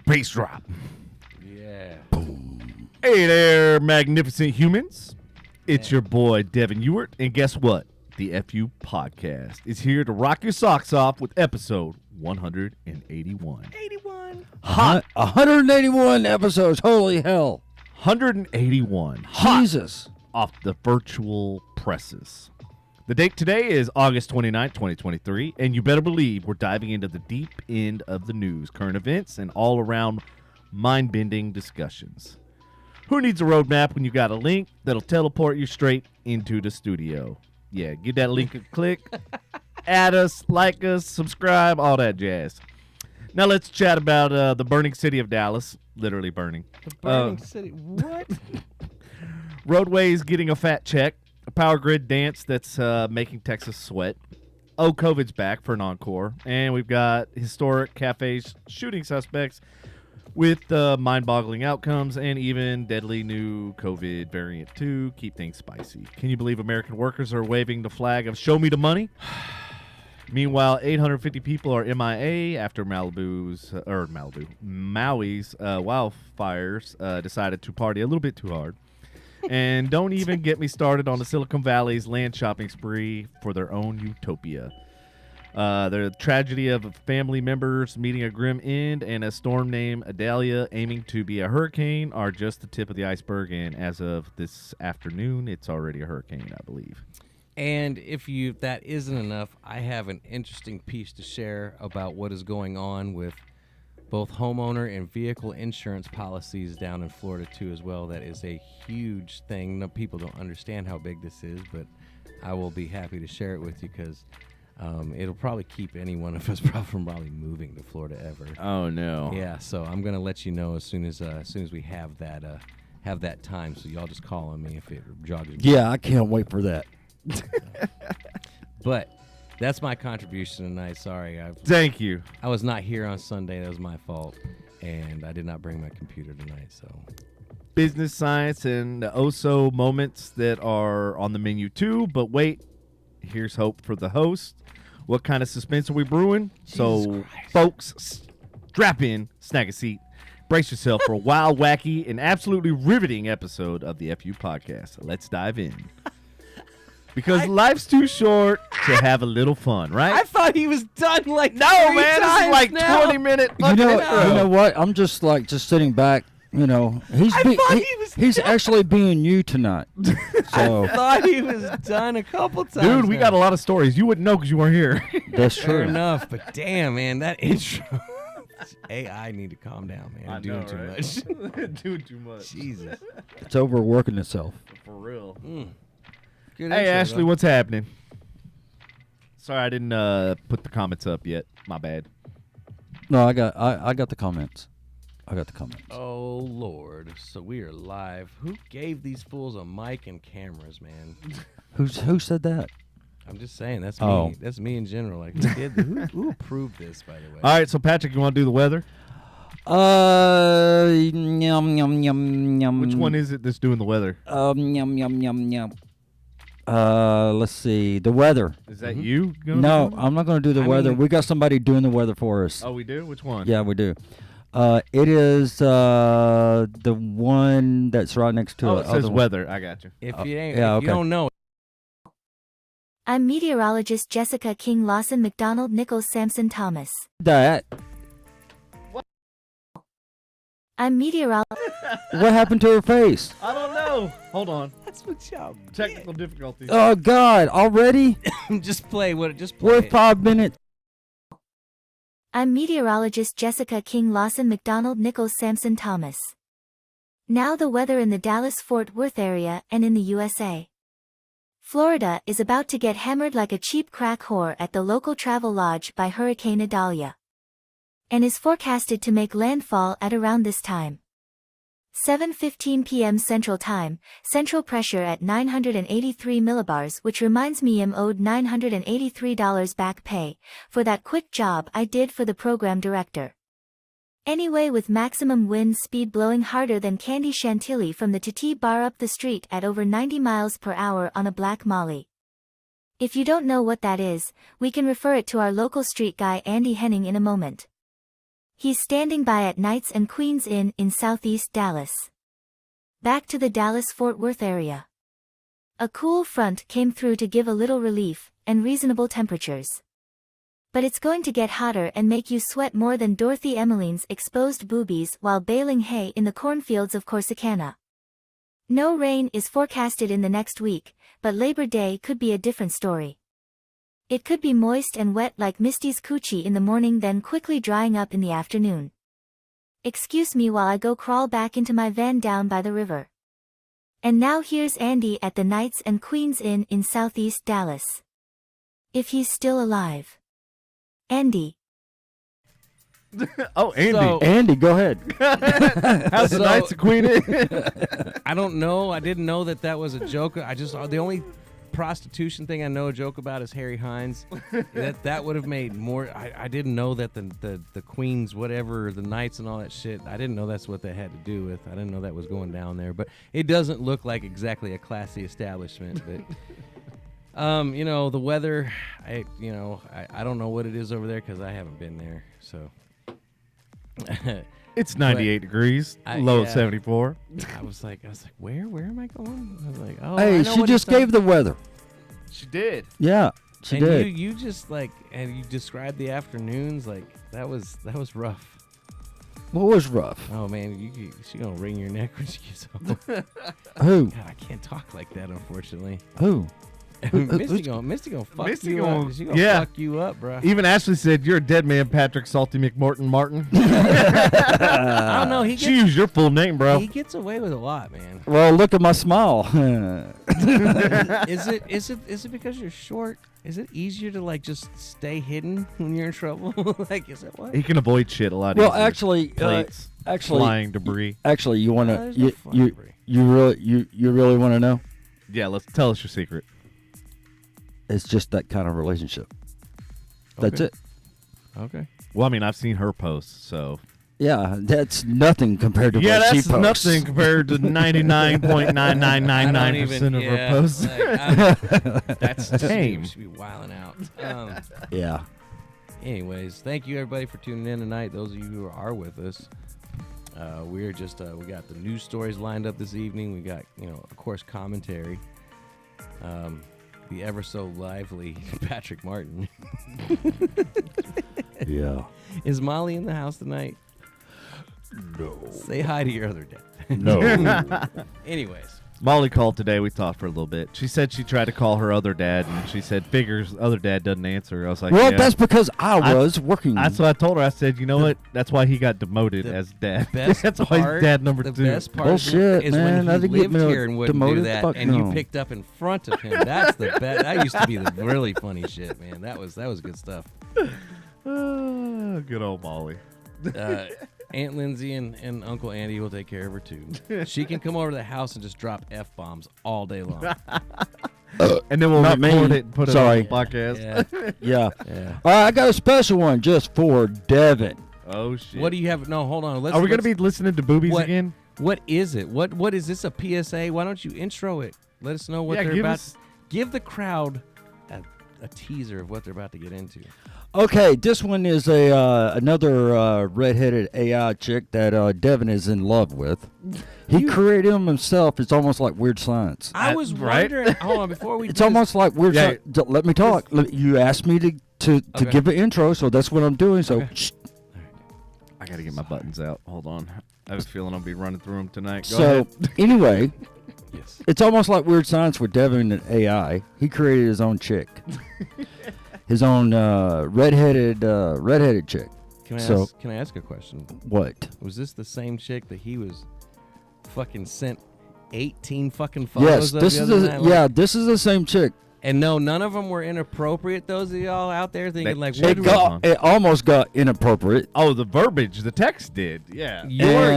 Bass drop. Yeah. Hey there, magnificent humans. It's your boy, Devin Ewart. And guess what? The FU Podcast is here to rock your socks off with episode 181. 81. Hot. 181 episodes. Holy hell. 181. Hot Jesus. off the virtual presses. The date today is August 29th, 2023, and you better believe we're diving into the deep end of the news, current events, and all-around mind-bending discussions. Who needs a roadmap when you got a link that'll teleport you straight into the studio? Yeah, give that link a click, add us, like us, subscribe, all that jazz. Now let's chat about the burning city of Dallas, literally burning. The burning city. What? Roadways getting a fat check. A power grid dance that's making Texas sweat. Oh, COVID's back for an encore. And we've got historic cafes shooting suspects with mind-boggling outcomes and even deadly new COVID variant to keep things spicy. Can you believe American workers are waving the flag of show me the money? Meanwhile, 850 people are MIA after Maui's wildfires decided to party a little bit too hard. And don't even get me started on the Silicon Valley's land shopping spree for their own utopia. The tragedy of family members meeting a grim end and a storm named Idalia aiming to be a hurricane are just the tip of the iceberg. And as of this afternoon, it's already a hurricane, I believe. And if that isn't enough, I have an interesting piece to share about what is going on with both homeowner and vehicle insurance policies down in Florida, too, as well. That is a huge thing. No, people don't understand how big this is, but I will be happy to share it with you because it'll probably keep any one of us from probably moving to Florida ever. Oh, no. Yeah, so I'm going to let you know as soon as we have that time, so y'all just call on me if it jogs. Yeah, I can't wait for that. But that's my contribution tonight. Sorry. Thank you. I was not here on Sunday. That was my fault. And I did not bring my computer tonight. So, Business, science, and the oh-so moments that are on the menu too. But wait, here's hope for the host. What kind of suspense are we brewing? Jesus Christ. Folks, strap in, snag a seat, brace yourself for a wild, wacky, and absolutely riveting episode of the FU Podcast. Let's dive in. Because life's too short to have a little fun, right? I thought he was done like No, three man, this times is like now. 20 minutes. You know what? I'm just sitting back. You know, he's actually being you tonight. So I thought he was done a couple times. Dude, we now. got a lot of stories. You wouldn't know because you weren't here. that's Fair true. enough, but damn, man, that intro. AI need to calm down, man. I I'm doing know, too right? much. Doing too much. Jesus. It's overworking itself. For real. Good Hey, intro, Ashley, though. what's happening? Sorry, I didn't put the comments up yet. My bad. No, I got the comments. I got the comments. Oh, Lord. So we are live. Who gave these fools a mic and cameras, man? Who said that? I'm just saying. That's Oh. me. That's me in general. Like, who approved this, by the way? All right, so Patrick, you want to do the weather? Yum yum yum yum. Which one is it that's doing the weather? Yum yum yum yum. Let's see. The weather. Is that you? Gonna No, do it? I'm not going to do the I weather. mean- We got somebody doing the weather for us. Oh, we do? Which one? Yeah, we do. It is the one that's right next to Oh, it. it says weather. I got you. If yeah, if you okay. don't know, I'm meteorologist Jessica King Lawson McDonald Nichols Sampson Thomas. That. I'm meteorologist. What happened to her face? I don't know. Hold on. that's what y'all Technical difficulties. Oh God! Already? just play what. Just play. We're 5 minutes. I'm meteorologist Jessica King Lawson McDonald Nichols Sampson Thomas. Now the weather in the Dallas-Fort Worth area and in the USA. Florida is about to get hammered like a cheap crack whore at the local travel lodge by Hurricane Idalia, and is forecasted to make landfall at around this time. 7:15 p.m. Central Time, central pressure at 983 millibars, which reminds me I'm owed $983 back pay for that quick job I did for the program director. Anyway, with maximum wind speed blowing harder than candy chantilly from the Titi bar up the street at over 90 miles per hour on a black molly. If you don't know what that is, we can refer it to our local street guy Andy Henning in a moment. He's standing by at Knights and Queens Inn in southeast Dallas. Back to the Dallas-Fort Worth area. A cool front came through to give a little relief, and reasonable temperatures. But it's going to get hotter and make you sweat more than Dorothy Emmeline's exposed boobies while baling hay in the cornfields of Corsicana. No rain is forecasted in the next week, but Labor Day could be a different story. It could be moist and wet like Misty's coochie in the morning, then quickly drying up in the afternoon. Excuse me while I go crawl back into my van down by the river. And now here's Andy at the Knights and Queens Inn in southeast Dallas. If he's still alive. Andy. Oh, Andy. So- Andy, go ahead. How's the So- Knights of Queen Inn? I don't know. I didn't know that was a joke. The only prostitution thing I know a joke about is Harry Hines. that would have made more. I didn't know that the Queens, whatever, the Knights and all that shit. I didn't know that's what that had to do with. I didn't know that was going down there. But it doesn't look like exactly a classy establishment. But the weather. I don't know what it is over there because I haven't been there. So. It's 98 degrees, low of 74. I was like, where am I going? I was like, oh, Hey, I know she what just it's gave the weather. She did. Yeah, she and did. you just and you described the afternoons like that was rough. What was rough? Oh man, she gonna wring your neck when she gets home. Who? God, I can't talk like that, unfortunately. Who? Misty gonna fuck Misty you gonna- up. She gonna yeah. fuck you up, bro. Even Ashley said, "You're a dead man, Patrick Salty McMorton Martin." I don't know. She used your full name, bro. He gets away with a lot, man. Well, look at my smile. Is it because you're short? Is it easier to just stay hidden when you're in trouble? Is it what? He can avoid shit a lot Well, easier. actually, Plates, actually, flying debris. actually, you want to there's no you, flying debris. you really want to know? Yeah, let's tell us your secret. It's just that kind of relationship. That's Okay. it. Okay. Well, I mean, I've seen her posts, so Yeah, that's nothing compared to yeah, what she that's posts. nothing compared to 99.9999% of her posts. That's tame. Should be wilding out. Yeah. Anyways, thank you everybody for tuning in tonight. Those of you who are with us, we're just we got the news stories lined up this evening. We got of course commentary. The ever so lively Patrick Martin. Yeah. Is Molly in the house tonight? No. Say hi to your other dad. No. Anyways. Molly called today. We talked for a little bit. She said she tried to call her other dad, and she said, figures other dad doesn't answer. I was like, Well, yeah. that's because I was working. That's what I told her. I said, you know what? That's why he got demoted The as dad. Best That's why part, he's dad number the 2. best part Bullshit, is man. when I he didn't get lived me here and wouldn't do demoted. that, Fuck and you no. picked up in front of him. That's the best. That used to be the really funny shit, man. That was good stuff. Good old Molly. Aunt Lindsay and Uncle Andy will take care of her too. She can come over to the house and just drop F-bombs all day long. And then we'll Not record me. it and put Sorry. it on the podcast. Yeah. Yeah. Yeah. All right, I got a special one just for Devin. Oh, shit. What do you have? No, hold on. Are we going to be listening to boobies what- again? What is it? What is this? A PSA? Why don't you intro it? Let us know what Yeah, they're give about. us- Give the crowd a teaser of what they're about to get into. Okay, this one is another redheaded AI chick that Devin is in love with. He created him himself. It's almost like weird science. I was right? wondering. Hold on, before we. It's do almost like weird Yeah. science. Let me talk. You asked me to Okay. give an intro, so that's what I'm doing. So, Okay. shh. I got to get my buttons out. Hold on. I have a feeling I'll be running through them tonight. Go So ahead. anyway, Yes. it's almost like weird science with Devin and AI. He created his own chick, his own redheaded chick. Can So- I ask a question? What? Was this the same chick that he was fucking sent 18 fucking Yes, photos of this the is other night? yeah, this is the same chick. And no, none of them were inappropriate. Those of y'all out there thinking like, It what It do got- it almost got inappropriate. Oh, the verbiage, the text did. Yeah. your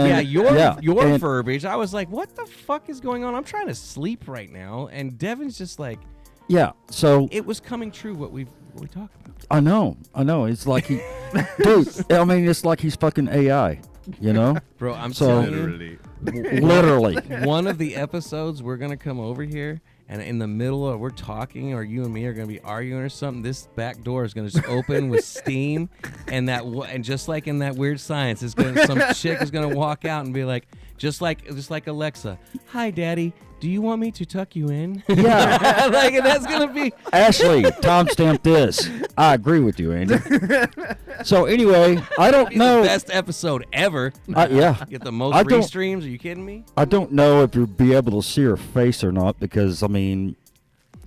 And- verbiage. I was like, what the fuck is going on? I'm trying to sleep right now, and Devin's just like, Yeah. So it was coming true what we talk about. I know. It's like he, dude. I mean, it's like he's fucking AI. You know, Bro, I'm So- telling you, Literally. literally. one of the episodes we're gonna come over here and in the middle of we're talking, or you and me are gonna be arguing or something, this back door is gonna just open with steam, and and just like in that Weird Science, some chick is gonna walk out and be like, just like Alexa, "Hi, Daddy. Do you want me to tuck you in?" Yeah. Like that's gonna be Ashley, timestamp this. I agree with you, Andy. So anyway, I don't know. the best episode ever. Yeah. Get the most I don't- restreams. Are you kidding me? I don't know if you'll be able to see her face or not because, I mean,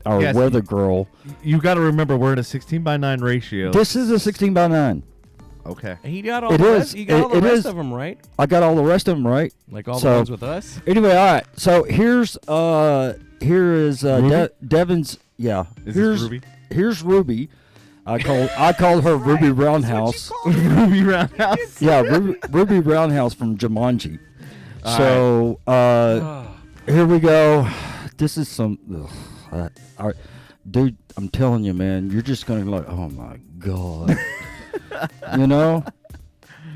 our Yes, weather girl. You got to remember, we're in a 16:9 ratio. This is a 16:9. Okay. He got all It the is. rest. He got all the It rest is. of them right. I got all the rest of them right. Like all So- the ones with us. Anyway, all right. So here is Ruby? Devin's. Yeah. Is here's this Ruby? Here's Ruby. I call her Ruby Roundhouse. Ruby Roundhouse. Yeah, Ruby Roundhouse from Jumanji. All So here we go. This is some. Dude, I'm telling you, man, you're just gonna like, oh my god, you know.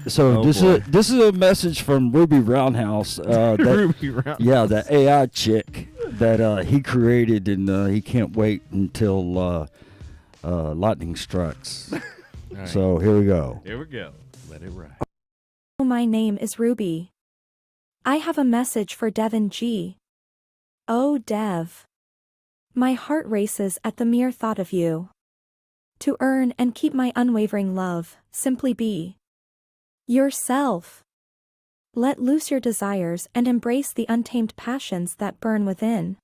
So Oh, this boy. is a message from Ruby Roundhouse. Ruby Roundhouse. Yeah, the AI chick that he created, and he can't wait until lightning strikes. All right, So here we go. Here we go. let it ride. My name is Ruby. I have a message for Devin G. Oh, Dev. My heart races at the mere thought of you. To earn and keep my unwavering love, simply be yourself. Let loose your desires and embrace the untamed passions that burn within.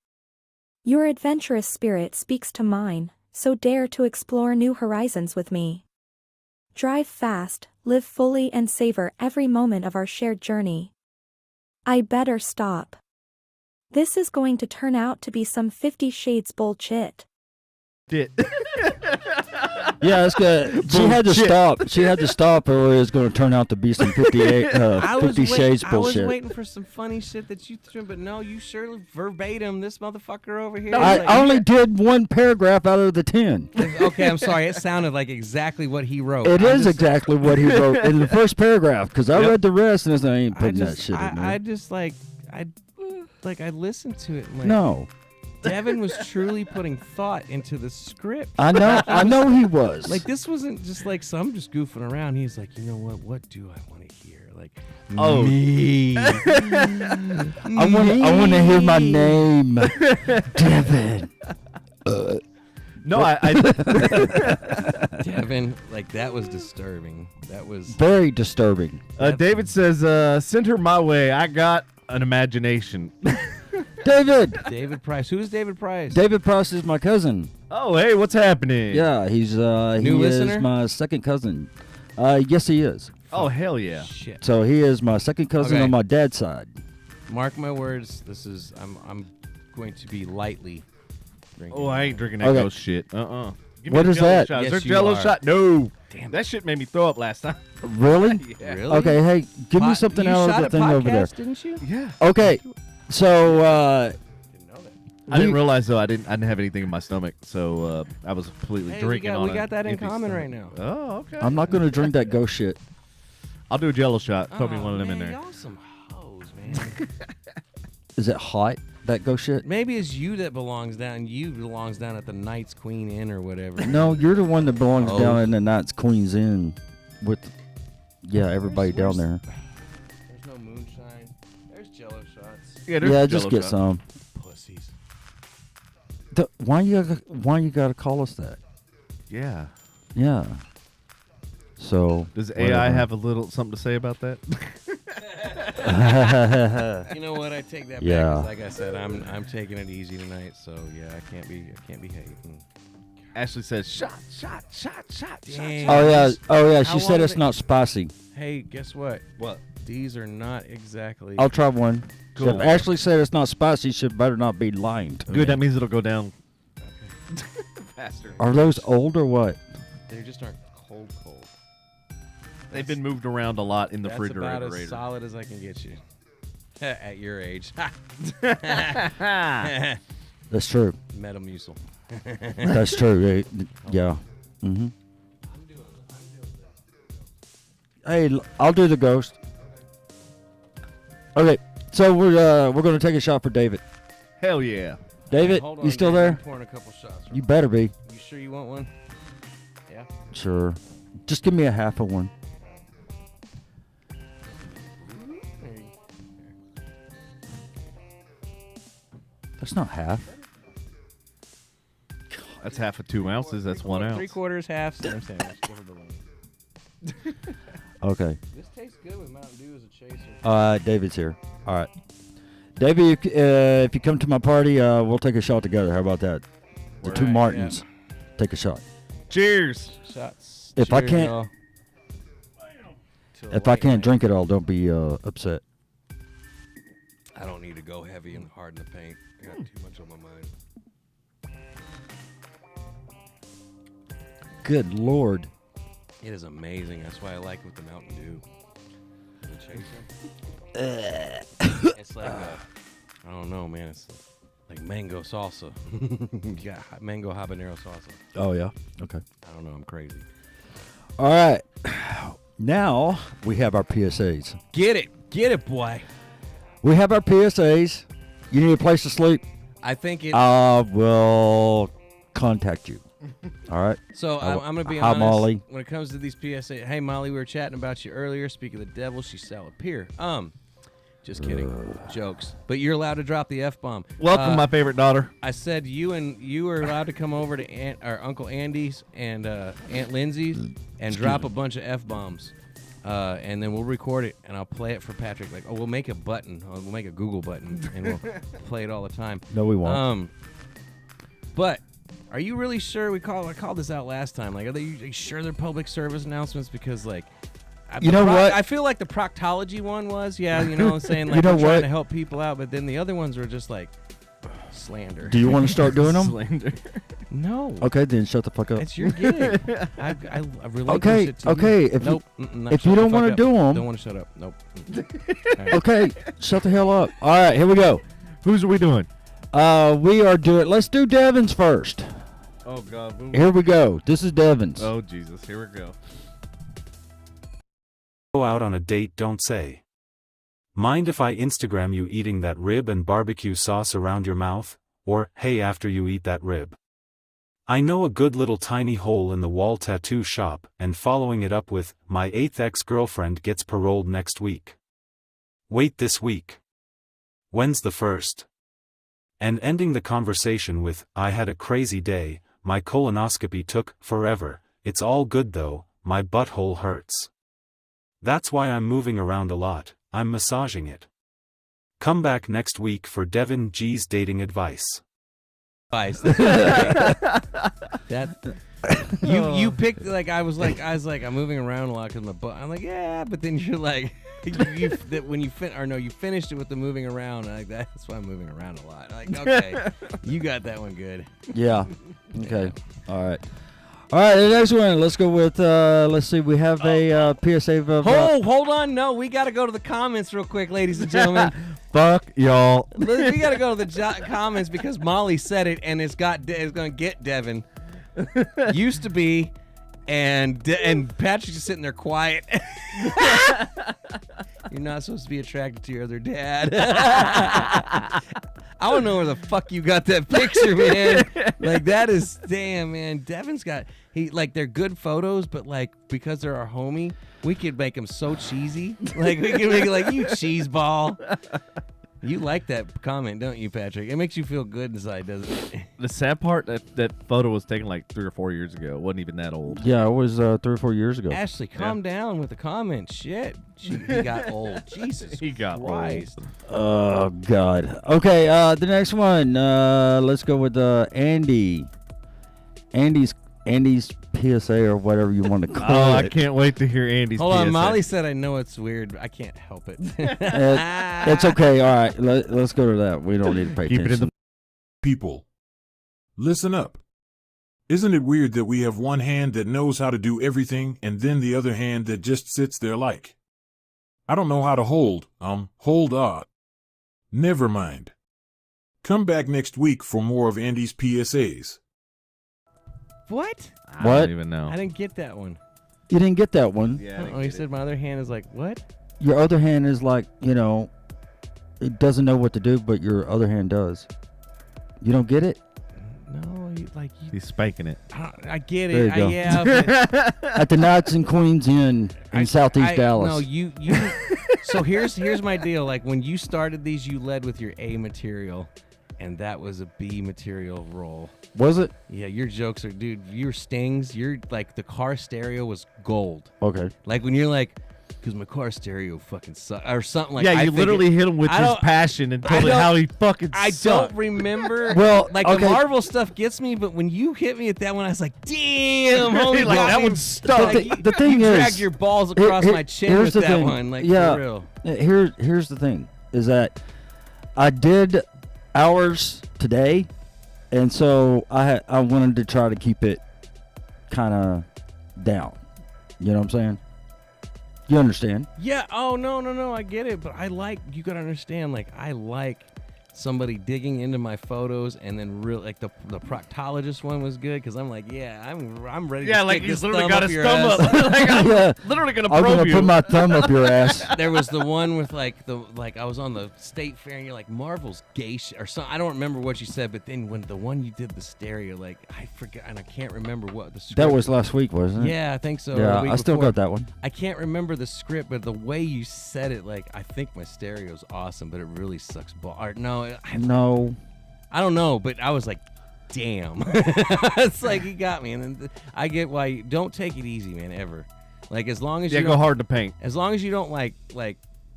Your adventurous spirit speaks to mine, so dare to explore new horizons with me. Drive fast, live fully, and savor every moment of our shared journey. I better stop. This is going to turn out to be some 50 Shades bullshit. Did. Yeah, it's good. She had to Bullshit. stop. She had to stop, or it's going to turn out to be some 50 Shades I was bullshit. waiting for some funny shit that you threw, but no, you surely verbatim this motherfucker over here. I Like- only did one paragraph out of the 10. Okay, I'm sorry. It sounded like exactly what he wrote. It I'm is just- exactly what he wrote in the first paragraph, because I Yep. read the rest and I ain't I putting that just, shit in there. I just I listened to it. And like, No, Devin was truly putting thought into the script. I know he was. Like this wasn't just like some just goofing around. He's like, you know what? What do I want to hear? Like, Oh. me. I want to hear my name, Devin. No, I Devin, like that was disturbing. That was. Very disturbing. David says, send her my way. I got an imagination. David. David Price. Who is David Price? David Price is my cousin. Oh, hey, what's happening? Yeah, he's he listener? is my second cousin. Yes, he is. Oh, hell yeah. Shit. So he is my second cousin Okay. on my dad's side. Mark my words. This is. I'm going to be lightly drinking. Oh, I ain't drinking that Okay. ghost shit. Give What me a is Jell-O that? Shot. Yes, Is there you Jello are. shot? No. Damn. That shit made me throw up last time. Really? Yeah. Really? Okay, hey, give me something you out shot of the a thing over there. podcast, Didn't you? Yeah. Okay, so Didn't know that. I didn't realize though I didn't have anything in my stomach, so I was completely Hey, drinking on we an got that in empty common stomach. right now. Oh, okay. I'm not going to drink that ghost shit. I'll do a Jello shot. Throw me Oh, one of them in man, there. Y'all some hoes, man. Is it hot, that ghost shit? Maybe it's you that belongs down. You belongs down at the Knights Queen Inn or whatever. No, you're the one that belongs Oh. down in the Knights Queen's Inn with, everybody Where's- down there. There's no moonshine. There's Jello shots. Yeah, there's Yeah, a just Jell-O get shot. some. Pussies. Why you gotta call us that? Yeah. Yeah. So Does AI have a little something to say about that? You know what? I take that Yeah. back. 'Cause like I said, I'm taking it easy tonight. So yeah, I can't be hating. Ashley says, shot, shot, shot, shot, Damn. shot. Oh yeah. How She long said did it's it- not spicy. Hey, guess what? What? These are not exactly. I'll try one. Cool. If Ashley said it's not spicy, she better not be lying to me. Good, that means it'll go down faster. Are those old or what? They just aren't cold. They've been moved around a lot in the That's about as refrigerator. solid as I can get you. At your age. That's true. Metamucil. That's true. Yeah. Mm-hmm. Hey, I'll do the ghost. Okay, so we're gonna take a shot for David. Hell yeah. David, Hold you on, still Dave, I'm there? pouring a couple shots. You better be. You sure you want one? Yeah. Sure. Just give me a half of one. There you go. That's not half. That's half of 2 ounces. That's 1 ounce. 3/4 half same sandwich. Give her the one. Okay. This tastes good with Mountain Dew as a chaser. David's here. All right. David, if you come to my party, we'll take a shot together. How about that? The two Right, Martins. Take a shot. Cheers. Shots. If I Cheers, can't- y'all. To a If I late can't night. drink it all, don't be upset. I don't need to go heavy and hard in the paint. I got too much on my mind. Good Lord. It is amazing. That's why I like it with the Mountain Dew. The chaser. It's like I don't know, man. It's like mango salsa. You got mango habanero salsa. Oh, yeah? Okay. I don't know. I'm crazy. All right. Now we have our PSAs. Get it, boy. We have our PSAs. You need a place to sleep? I think it. We'll contact you. All right? So I'm going to be Hi, honest. Molly. When it comes to these PSA, hey Molly, we were chatting about you earlier. Speaking of the devil, she shall appear. Just kidding, jokes. But you're allowed to drop the F-bomb. Welcome, my favorite daughter. I said you were allowed to come over to Uncle Andy's and Aunt Lindsay's and drop a bunch of F-bombs. And then we'll record it and I'll play it for Patrick. Like, we'll make a button. We'll make a Google button and we'll play it all the time. No, we won't. But are you really sure? I called this out last time. Like, are they sure they're public service announcements? Because like, You know what? I feel like the proctology one was, yeah, you know what I'm saying? Like, You know we're trying what? to help people out, but then the other ones were just like slander. Do you want to start doing them? Slander. No. Okay, then shut the fuck up. It's your gig. I relinquish Okay, it to okay, you. if you- nope. Not if shut you the don't fuck wanna up. do 'em- Don't want to shut up. Nope. All right. Okay, shut the hell up. All right, here we go. Whose are we doing? We are doing. Let's do Devin's first. Oh, God. Here we go. This is Devin's. Oh, Jesus. Here we go. Go out on a date, don't say. Mind if I Instagram you eating that rib and barbecue sauce around your mouth? Or, hey, after you eat that rib. I know a good little tiny hole in the wall tattoo shop, and following it up with, my 8th ex-girlfriend gets paroled next week. Wait this week. When's the first? And ending the conversation with, I had a crazy day, my colonoscopy took forever, it's all good though, my butthole hurts. That's why I'm moving around a lot, I'm massaging it. Come back next week for Devin G's dating advice. You picked like I was like I'm moving around a lot because my butt. I'm like, yeah, but then you're like that when you you finished it with the moving around. Like that's why I'm moving around a lot. Like, okay, you got that one good. Yeah. Okay. All right. All right. The next one. Let's go with. Let's see. We have a PSA of. Hold on. No, we got to go to the comments real quick, ladies and gentlemen. Fuck y'all. We got to go to the comments because Molly said it, and it's going to get Devin. Used to be, and Patrick's just sitting there quiet. You're not supposed to be attracted to your other dad. I don't know where the fuck you got that picture, man. Like that is damn, man. Devin's got they're good photos, but like because they're our homie, we could make them so cheesy. Like we could make it like you cheese ball. You like that comment, don't you, Patrick? It makes you feel good inside, doesn't it? The sad part, that photo was taken like 3 or 4 years ago. It wasn't even that old. Yeah, it was 3 or 4 years ago. Ashley, calm down with the comment. Shit. He got old. Jesus He got Christ. Oh God. Okay. The next one. Let's go with Andy. Andy's PSA or whatever you want to call Oh, it. I can't wait to hear Andy's Hold on, PSA. Molly said I know it's weird. I can't help it. It's okay. All right. Let's go to that. We don't need to pay Keep it in attention. People, listen up. Isn't it weird that we have one hand that knows how to do everything and then the other hand that just sits there like, I don't know how to hold on. Never mind. Come back next week for more of Andy's PSAs. What? I What? don't even know. I didn't get that one. You didn't get that one. Yeah, Oh, he said my other hand is like, what? Your other hand is like, it doesn't know what to do, but your other hand does. You don't get it? No, He's spanking it. I get There it. you go. Yeah, but At the Knights and Queens Inn in Southeast Dallas. No, you. So here's my deal. Like when you started these, you led with your A material, and that was a B material roll. Was it? Yeah, your jokes are, dude. Your stings. You're like the car stereo was gold. Okay. Like when you're like, because my car stereo fucking sucks, or something like. Yeah, you literally hit him with I his don't- passion and told I him don't- how he fucking I sucked. don't remember. Well, like okay. the Marvel stuff gets me, but when you hit me at that one, I was like, "Damn, homie, Like, got that me." one stuck. Like, The thing you is, dragged your balls across my chin here's with the that thing. one, like Yeah. for real. Here's the thing: is that I did hours today, and so I wanted to try to keep it kind of down. You know what I'm saying? You understand? Yeah. Oh no. I get it, but you gotta understand. Like I like somebody digging into my photos, and then real like the proctologist one was good because I'm like, yeah, I'm ready. Yeah, to like stick he's this literally thumb got up his your thumb ass. up. Like, I'm Yeah. literally gonna I'm probe gonna you. put my thumb up your ass. There was the one with like I was on the state fair and you're like Marvel's gay or something. I don't remember what you said, but then when the one you did the stereo, like I forgot and I can't remember what the script That was last week, wasn't it? Yeah, I think so. Yeah, the week I still before. got that one. I can't remember the script, but the way you said it, like I think my stereo's awesome, but it really sucks. No, No. I don't know, but I was like, damn. It's like he got me, and then I get why you don't take it easy, man. Ever, like as long as Yeah, you go don't, hard to paint. as long as you don't like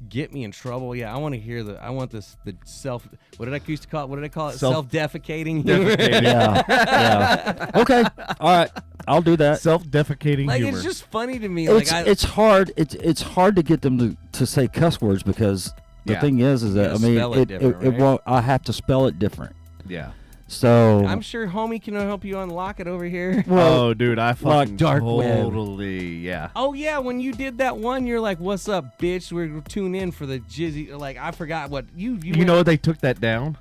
get me in trouble. Yeah, I want to hear I want the self. What did I used to call it? What did I call it? Self-defecating humor. Defecating. Yeah. Yeah. Okay. All right. I'll do that. Self-defecating Like humor. it's just funny to me. Like It's hard. It's hard to get them to say cuss words because the Yeah. thing is You that I gotta mean spell it different, it right? won't. I have to spell it different. yeah. So I'm sure homie can help you unlock it over here. Oh, dude, I fucking dark web. totally, yeah. Oh yeah, when you did that one, you're like, "What's up, bitch? We're tune in for the jizzy." Like I forgot what you. You know they took that down?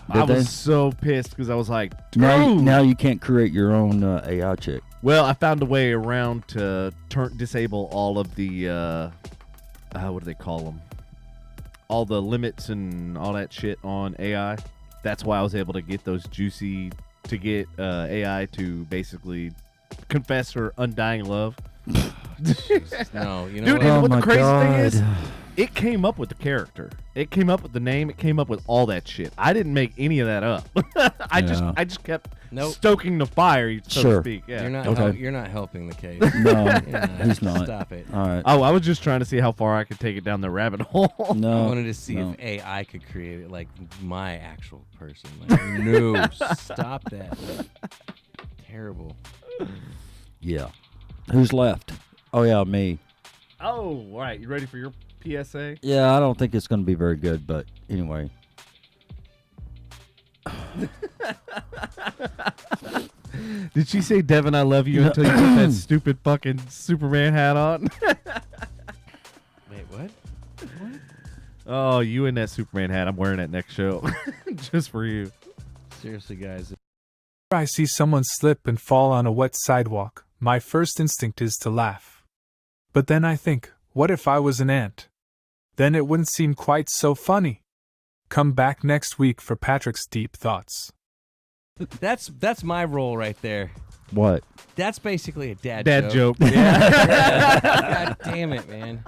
I Did they? was so pissed because I was like, now, dude. now you can't create your own AI chick. Well, I found a way around to disable all of the what do they call them? All the limits and all that shit on AI. That's why I was able to get those juicy to get AI to basically confess her undying love. No, you know Dude, what? and Oh what the my crazy thing is, God. it came up with the character. It came up with the name. It came up with all that shit. I didn't make any of that up. I Yeah. just kept Nope. stoking the fire, so Sure. to speak. Yeah. You're not. Okay. You're not helping the case. No, You're he's not. Stop it. All right. Oh, I was just trying to see how far I could take it down the rabbit hole. No. I wanted to see no. if AI could create it like my actual person. Like, no, stop that. Like, terrible. Yeah. Who's left? Oh yeah, me. Oh, all right. You ready for your PSA? Yeah, I don't think it's going to be very good, but anyway. Did she say, Devin, I love you until you put that stupid fucking Superman hat on? Wait, what? Oh, you in that Superman hat. I'm wearing that next show. Just for you. Seriously, guys. I see someone slip and fall on a wet sidewalk, my first instinct is to laugh. But then I think, what if I was an ant? Then it wouldn't seem quite so funny. Come back next week for Patrick's deep thoughts. That's my role right there. What? That's basically a dad Joke. God damn it, man.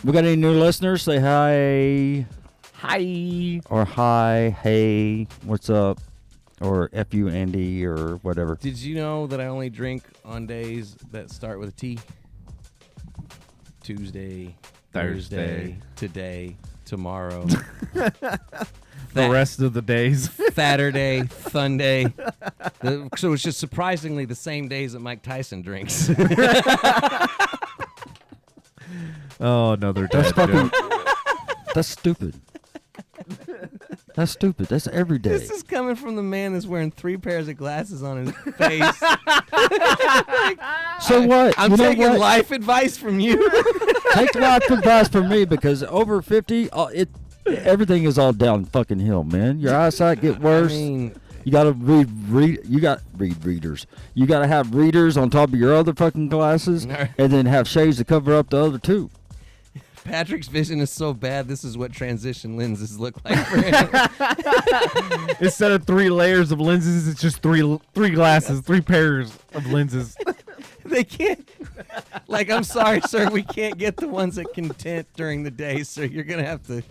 We got any new listeners? Say hi. Hi. Or hi, hey, what's up? Or F you, Andy, or whatever. Did you know that I only drink on days that start with a T? Tuesday, Thursday. today, tomorrow, The rest of the days. Saturday, Sunday. So it's just surprisingly the same days that Mike Tyson drinks. Oh, another That's dad fucking. joke. That's stupid. That's stupid. That's every day. This is coming from the man that's wearing 3 pairs of glasses on his face. So what? I'm You know taking what? life advice from you. Take life advice from me because over 50, everything is all down fucking hill, man. Your eyesight get worse. I mean, You gotta read readers. You gotta have readers on top of your other fucking glasses, No. and then have shades to cover up the other two. Patrick's vision is so bad. This is what transition lenses look like for him. Instead of 3 layers of lenses, it's just three glasses, 3 pairs of lenses. They can't. Like, I'm sorry, sir. We can't get the ones that can tint during the day, so you're gonna have to.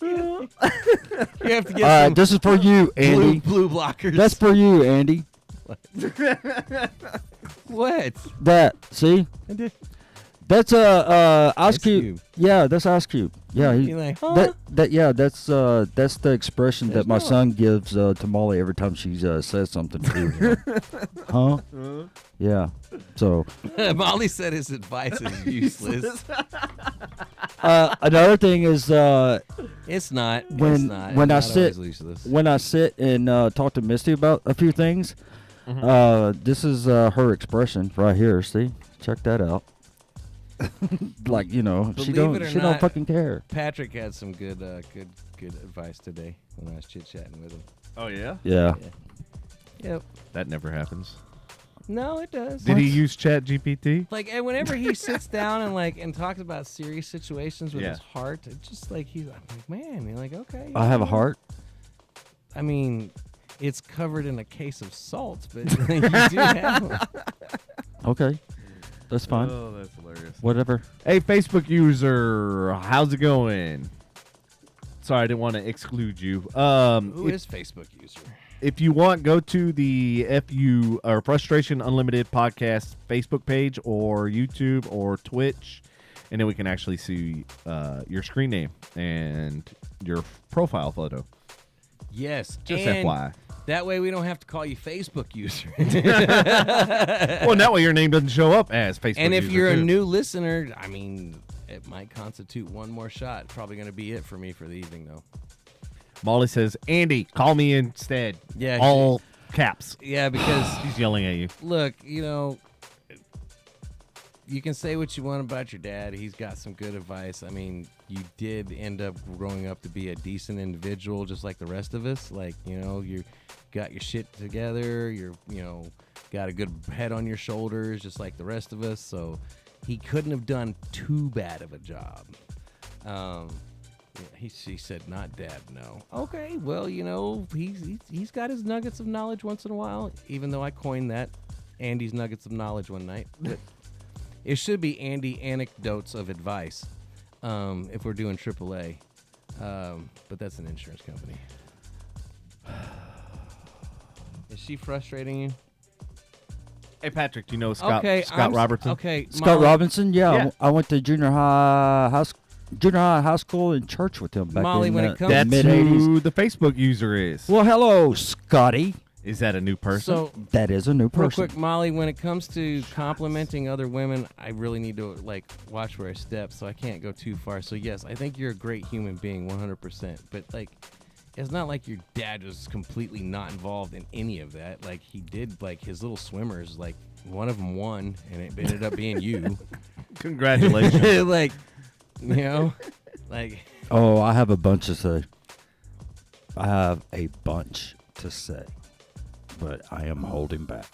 You have to get All some right, this is for you, Andy. blue blockers. That's for you, Andy. What? That, see? That's Ice Ice Cube. Cube. Yeah, that's Ice Cube. Yeah, You're like, huh? that's the expression that my son gives to Molly every time she says something to him. Huh? Yeah. So Molly said his advice is useless. another thing is It's not. when it's not. when It's I not sit always useless. when I sit and talk to Misty about a few things, this is her expression right here. See, check that out. Like, you know, she Believe it or don't not, fucking care. Patrick had some good advice today when I was chit chatting with him. Oh, yeah? Yeah. Yep. That never happens. No, it does. Did he use Chat GPT? Like, and whenever he sits down and talks about serious situations with Yeah. his heart, it's just like I'm like, man, you're like, okay. I have a heart. I mean, it's covered in a case of salt, but you do have one. Okay. That's fine. Oh, that's hilarious. Whatever. Hey, Facebook user, how's it going? Sorry, I didn't want to exclude you. Who is Facebook user? If you want, go to the FU or Frustration Unlimited podcast Facebook page or YouTube or Twitch, and then we can actually see your screen name and your profile photo. Yes. Just and FYI. that way we don't have to call you Facebook user. Well, that way your name doesn't show up as Facebook And if user, you're a too. new listener, I mean, it might constitute one more shot. Probably going to be it for me for the evening, though. Molly says, Andy, call me instead. Yeah, All caps. Yeah, because He's yelling at you. look, you know, you can say what you want about your dad. He's got some good advice. I mean, you did end up growing up to be a decent individual, just like the rest of us. Like, you know, you got your shit together. You're, you know, got a good head on your shoulders, just like the rest of us. So he couldn't have done too bad of a job. She said, not dad, no. Okay, well, you know, he's got his nuggets of knowledge once in a while, even though I coined that Andy's nuggets of knowledge one night. But it should be Andy anecdotes of advice if we're doing AAA. But that's an insurance company. Is she frustrating you? Hey, Patrick, do you know Scott I'm- Robertson? Okay, Scott Molly, Robinson. Yeah, Yeah. I went to junior high school and church with him back Molly, in when it comes- the That's mid '80s. who the Facebook user is. Well, hello, Scotty. Is that a new person? So, That is a new real person. quick, Molly, when it comes to complimenting other women, I really need to like watch where I step, so I can't go too far. So yes, I think you're a great human being, 100%. But like, it's not like your dad was completely not involved in any of that. Like he did, like his little swimmers, like one of them won, and it ended up being you. Congratulations. Like, you know, like. Oh, I have a bunch to say. I have a bunch to say, but I am holding back.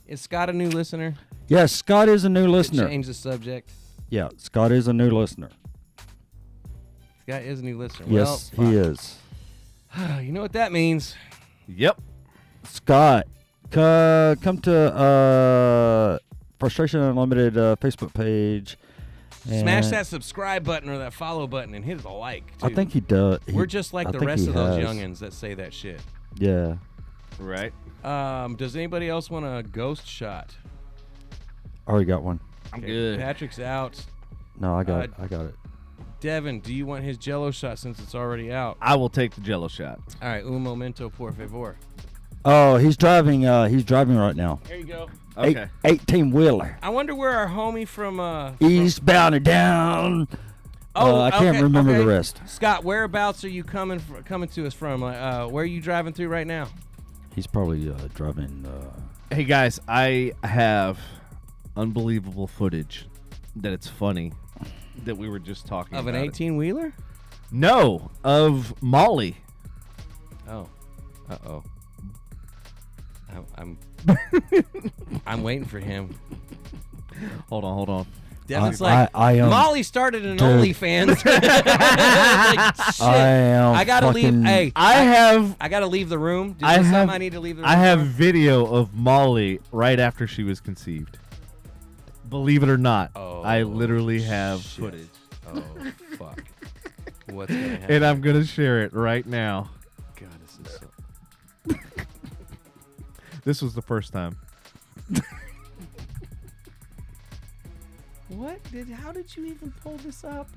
Is Scott a new listener? Yes, Scott is a new To listener. change the subject. Yeah, Scott is a new listener. Scott is a new listener. Yes, well, he is. You know what that means? Yep. Scott, come to Frustration Unlimited Facebook page. Smash and that subscribe button or that follow button and hit the like, too. I think he does. We're just like I the think rest he of those has. youngins that say that shit. Yeah. Right. Does anybody else want a ghost shot? Already got one. I'm Okay, good. Patrick's out. No, I got it. I got it. Devin, do you want his Jello shot since it's already out? I will take the Jello shot. All right, un momento, por favor. Oh, he's driving. He's driving right now. There you go. Okay. 18-wheeler. I wonder where our homie from Eastbound and down. I can't okay, remember okay. the rest. Scott, whereabouts are you coming to us from? Where are you driving through right now? He's probably driving. Hey, guys, I have unbelievable footage that it's funny that we were just talking Of about. an it. 18-wheeler? No, of Molly. Oh. Uh-oh. I'm I'm waiting for him. Hold on. Devin's like, I am. Molly started an Dude. OnlyFans. Like, shit. I am. I gotta leave. fucking- Hey, I gotta leave the room. Is there something I need to leave the room? I have for? video of Molly right after she was conceived. Believe it or not, I literally have shit. footage. Oh fuck! What's gonna happen? And I'm gonna share it right now. God, this is so. This was the first time. What did? How did you even pull this up?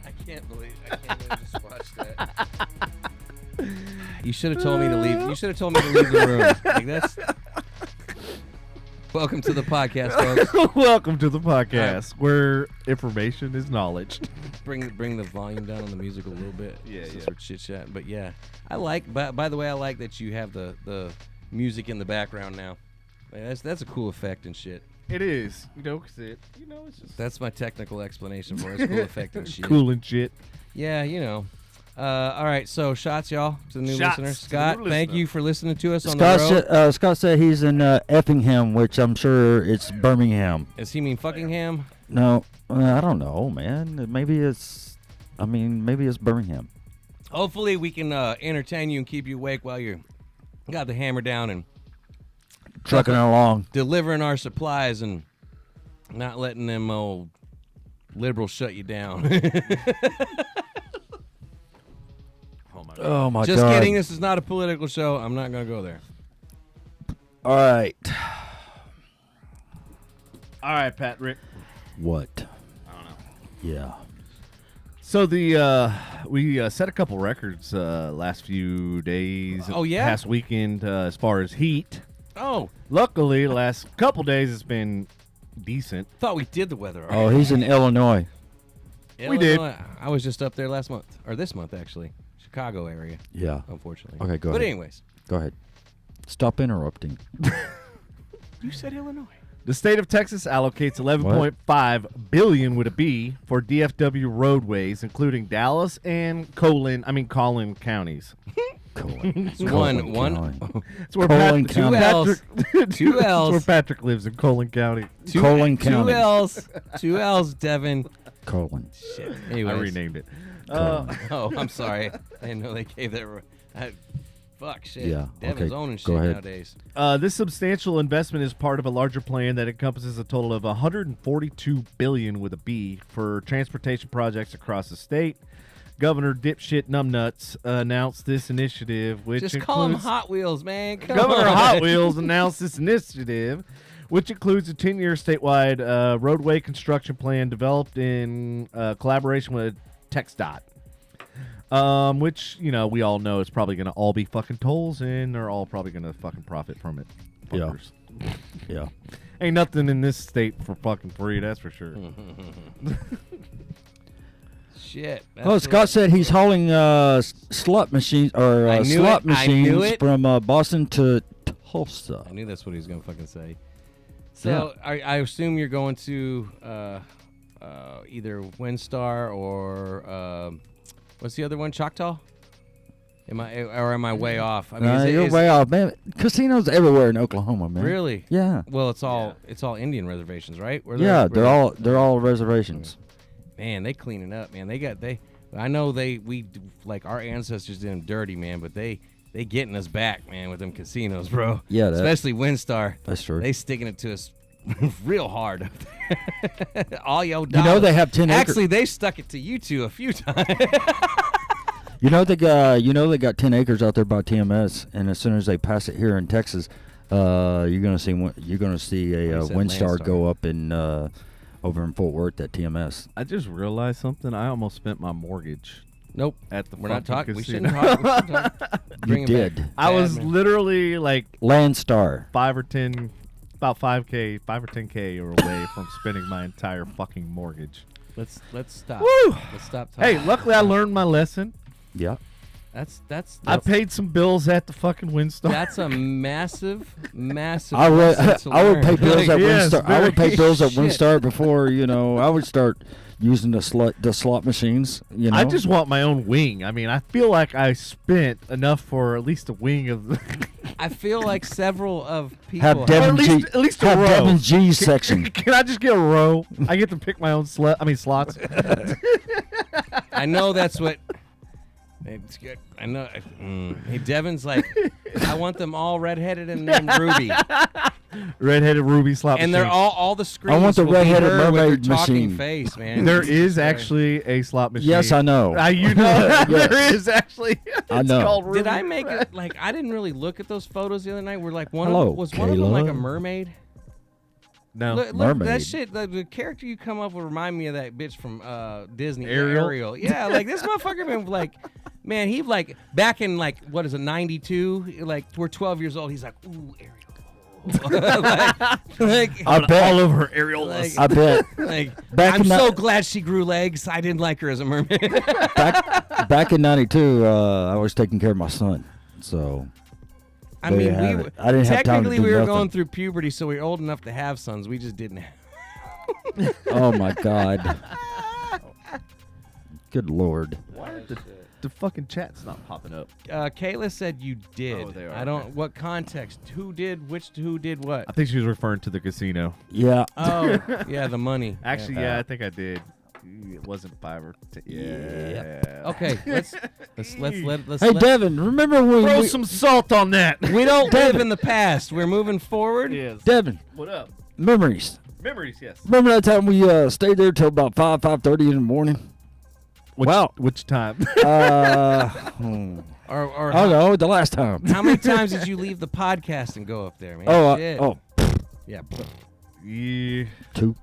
I can't believe I just watched that. You should have told me to leave. You should have told me to leave the room. Like that's. Welcome to the podcast, folks. Welcome to the podcast where information is knowledge. Bring the volume down on the music a little bit. Yeah, since yeah. we're chit chatting. But yeah, I like. By the way, I like that you have the music in the background now. Like, that's a cool effect and shit. It is, 'cause it's just That's my technical explanation for it. It's cool effect and shit. cool and shit. Yeah, all right, so shots, y'all, to the new Shots listeners. to the Scott, new thank listener. you for listening to us on the road. Scott said he's in Effingham, which I'm sure it's Birmingham. Does he mean Fuckingham? No, I don't know, man. Maybe it's Birmingham. Hopefully we can entertain you and keep you awake while you got the hammer down and Trucking along. delivering our supplies and not letting them old liberals shut you down. Oh my Just God. kidding. This is not a political show. I'm not going to go there. All right. All right, Pat, Rick. What? I don't know. Yeah. So we set a couple records last few days. Oh, yeah? Past weekend as far as heat. Oh, Luckily, the last couple days it's been decent. thought we did the weather already. Oh, he's in Illinois. we did. Illinois. I was just up there last month, or this month actually, Chicago area. Yeah. Unfortunately. Okay, go But ahead. anyways, Go ahead. Stop interrupting. you said Illinois. The state of Texas allocates 11.5 billion with a B for DFW roadways, including Dallas and Collin counties. Colin. One. It's where Collin Patrick, County. Patrick, Two it's L's. where Patrick lives in Collin County. Collin County. Two L's. Two L's, Devin. Colin. Shit. I Anyways. renamed it. Oh, I'm sorry. I didn't know they gave that. Fuck shit. Yeah, Devin's okay, owning shit go ahead. nowadays. This substantial investment is part of a larger plan that encompasses a total of 142 billion with a B for transportation projects across the state. Governor Dipshit Numbnuts announced this initiative, which Just call them includes Hot Wheels, man. Come Governor on. Hot Wheels announced this initiative, which includes a 10-year statewide roadway construction plan developed in collaboration with TxDOT. Which, we all know is probably going to all be fucking tolls, and they're all probably going to fucking profit from it. Yeah. Fuckers. Yeah. Ain't nothing in this state for fucking free, that's for sure. Shit. Oh, Scott said he's hauling slot machines or I knew slot it. I knew machines it. from Boston to Tulsa. I knew that's what he was going to fucking say. So I assume you're going to either Windstar or what's the other one? Choctaw? Am I way off? I mean, You're way off, man. Casinos everywhere in Oklahoma, man. Really? Yeah. Well, it's all Indian reservations, right? Yeah, they're all reservations. Man, they cleaning up, man. I know we like our ancestors did them dirty, man, but they getting us back, man, with them casinos, bro. Yeah, especially Windstar. That's true. They sticking it to us real hard up there. All your dollars. You know they have 10 acres. Actually, they stuck it to you two a few times. You know they got 10 acres out there by TMS, and as soon as they pass it here in Texas, you're gonna see a said Windstar Landstar. go up in over in Fort Worth at TMS. I just realized something. I almost spent my mortgage Nope. at the We're not fucking talking. We casino. shouldn't talk. Bring You it back. did. I was Bad, man. literally like Landstar. 5 or 10K away from spending my entire fucking mortgage. Let's stop. Woo! Let's stop talking. Hey, luckily I learned my lesson. Yeah. That's I paid some bills at the fucking Windstar. That's a massive I would lesson to I would learn. pay bills at Yes, Windstar. I would pay bills at Shit. Windstar before I would start using the slot machines. You know, I just want my own wing. I mean, I feel like I spent enough for at least a wing of. I feel like several of people have Devin Or G. at least a have row. Devin G's section. Can I just get a row? I get to pick my own slots. I know that's what. It's good. I know. Hey, Devin's like, I want them all redheaded and named Ruby, Redheaded Ruby slot and machine. they're all the screens. want the will be redheaded her with her mermaid talking machine. face, man. There is actually a slot machine. Yes, I know. You know, Yes. there is actually. I It's know. called Ruby. Did I make it? Like, I didn't really look at those photos the other night. Were like one Hello, of was one of them like a Kayla. mermaid? No. Look, that Mermaid. shit. The character you come up with remind me of that bitch from Disney. Ariel? Yeah, like this motherfucker been like, man, he like back in like what is it, 92? Like we're 12 years old. He's like, ooh, Ariel. like, I bet. all over her areolas. Like- I bet. like, Back I'm in so that- glad she grew legs. I didn't like her as a mermaid. back in '92, I was taking care of my son, so I There mean, you have we it. I didn't have time to technically do we were nothing. going through puberty, so we were old enough to have sons. We just didn't have. oh my god, good lord. Why is the fucking chat's not popping up? Kayla said you did. Oh, they are, I don't. okay. What context? Who did? Who did what? I think she was referring to the casino. Yeah, Oh, yeah, the money. Actually, yeah, I think I did. It wasn't 5 or 10. Yeah. Okay, let's hey Devin, remember when Throw we, some salt on that. we don't live in the past. We're moving forward. Yes. Devin, What up? memories? Memories, yes. Remember that time we stayed there till about 5:30 in the morning? Which time? Or Oh no, the last time. how many times did you leave the podcast and go up there, man? Oh, Shit. Yeah. Yeah. 2.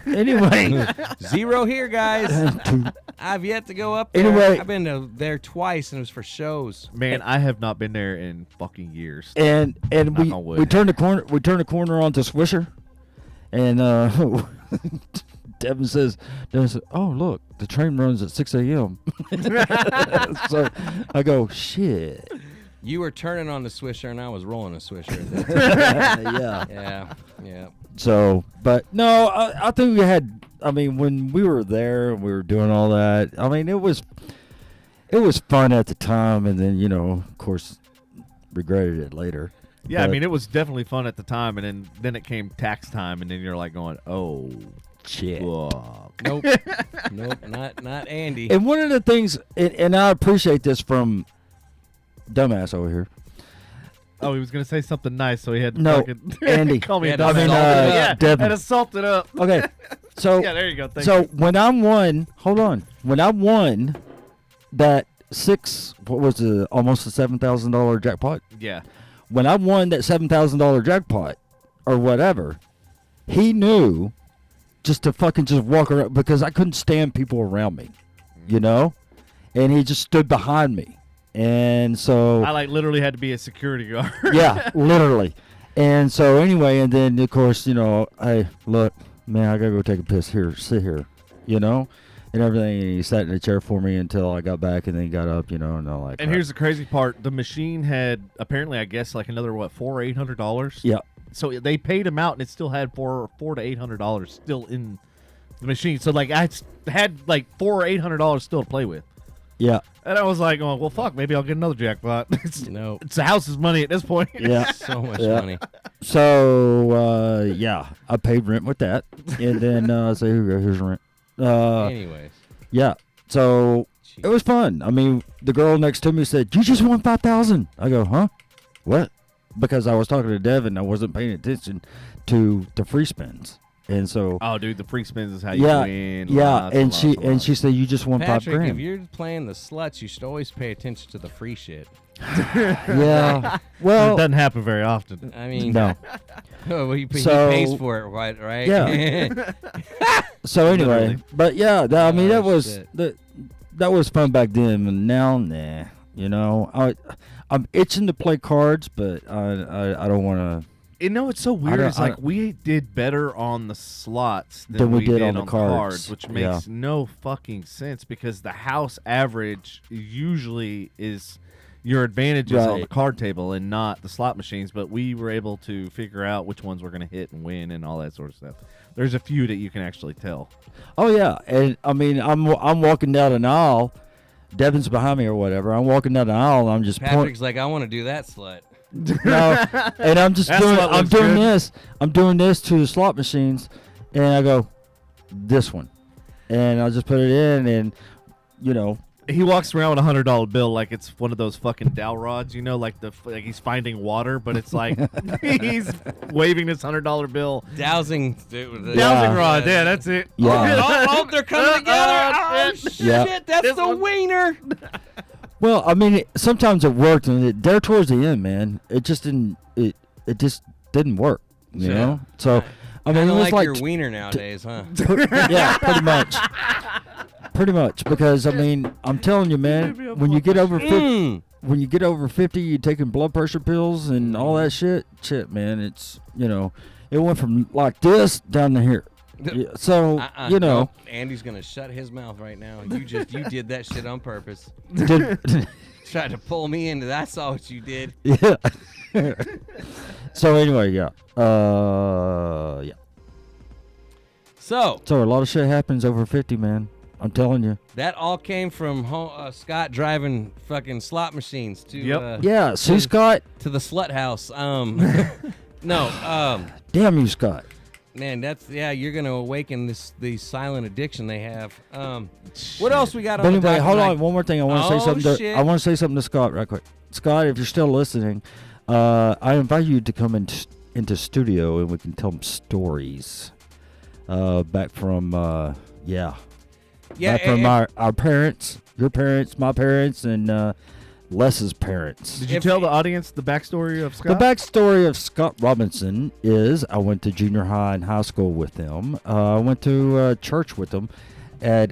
Anyway, 0 here, guys. 2. I've yet to go up there. Anyway. I've been there twice, and it was for shows. Man, I have not been there in fucking years. And Knock on wood. we turned the corner. We turned the corner onto Swisher, and Devin says, "Oh look, the train runs at 6 a.m." So I go, "Shit." You were turning on the Swisher, and I was rolling a Swisher. At that time. Yeah. Yeah. So, but no, I think we had. I mean, when we were there and we were doing all that, I mean, it was fun at the time, and then of course, regretted it later. Yeah, I But- mean, it was definitely fun at the time, and then it came tax time, and then you're like going, oh, Shit. fuck. Nope. Nope. Not Andy. And one of the things, and I appreciate this from dumbass over here. Oh, he was going to say something nice, so he had to No, fucking Andy. call me He a had to dumbass. salt it up. Yeah, Devin. had to salt it up. Okay, so Yeah, there you go. Thank so you. when I won, hold on, when I won that almost a $7,000 jackpot. Yeah. When I won that $7,000 jackpot or whatever, he knew just to fucking just walk around because I couldn't stand people around me, and he just stood behind me, and so I like literally had to be a security guard. yeah, literally. And so anyway, and then of course, hey, look, man, I gotta go take a piss here, sit here, and everything. And he sat in the chair for me until I got back, and then he got up, and I'm like. And here's the crazy part: the machine had apparently, I guess, like another $400 or $800. yeah, So they paid him out, and it still had $400 to $800 still in the machine. So like I had like $400 or $800 still to play with. yeah, And I was like, oh, well, fuck, maybe I'll get another jackpot. it's No. the house's money at this point. yeah. So much Yeah. money. So yeah, I paid rent with that, and then so here's rent. Anyways. Yeah. So it was fun. I mean, the girl next to me said, "You just won 5,000." I go, "Huh? What?" Because I was talking to Devin, I wasn't paying attention to the free spins, and so Oh, dude, the free spins is how you yeah, win. yeah. Lots And lots. she said, "You just won Patrick, if $5,000." you're playing the sluts, you should always pay attention to the free shit. Yeah. It Well, doesn't happen very often. I mean, no. well, he So- pays for it, right? Yeah. So anyway, Literally. but yeah, I mean Oh, that was shit. that was fun back then, and now, nah. I'm itching to play cards, but I don't want to. You know, it's so weird. don't- It's like we did better on the slots Than than we did on the cards. which Yeah. makes no fucking sense because the house average usually is, your advantages on the Right. card table and not the slot machines, but we were able to figure out which ones we're going to hit and win and all that sort of stuff. There's a few that you can actually tell. Oh yeah, and I mean, I'm walking down an aisle. Devin's behind me or whatever. I'm walking down the aisle and I'm just Patrick's like, I want to do that slut. no, and I'm just That's doing. what I'm looks doing good. this. I'm doing this to the slot machines, and I go, this one, and I'll just put it in, and you know, He walks around with $100 bill like it's one of those fucking dowel rods, you know, like he's finding water, but it's like he's waving this $100 bill. Dowsing. Dowsing rod, yeah, that's it. Yeah. Oh, they're coming together. Oh, shit, Yeah. that's the wiener. well, I mean, sometimes it worked, and there towards the end, man, it just didn't. It just didn't work, you Yeah. know. So, I mean, Kind it of was like like your wiener nowadays, huh? yeah, pretty much. Pretty much, because I mean, I'm telling you, man, when you get over 50, Mm. when you get over 50, you're taking blood pressure pills and all that shit, man, it's, you know, it went from like this down to here. Yeah, so, you know, no. Andy's gonna shut his mouth right now. You did that shit on purpose. did, Tried to pull me into that. I saw what you did. yeah. So anyway, yeah. Yeah. So So a lot of shit happens over 50, man. I'm telling you. that all came from Scott driving fucking slot machines to Yep. Yeah, see, Scott? to the slut house. No, Damn you, Scott. man, you're gonna awaken the silent addiction they have. What else we got But on the anyway, docket hold tonight? on. One more thing. I want to Oh, say something. shit. I want to say something to Scott right quick. Scott, if you're still listening, I invite you to come into studio and we can tell them stories. Back from back from our parents, your parents, my parents, and Les's parents. Did you tell the audience the backstory of Scott? The backstory of Scott Robinson is I went to junior high and high school with them. I went to church with them at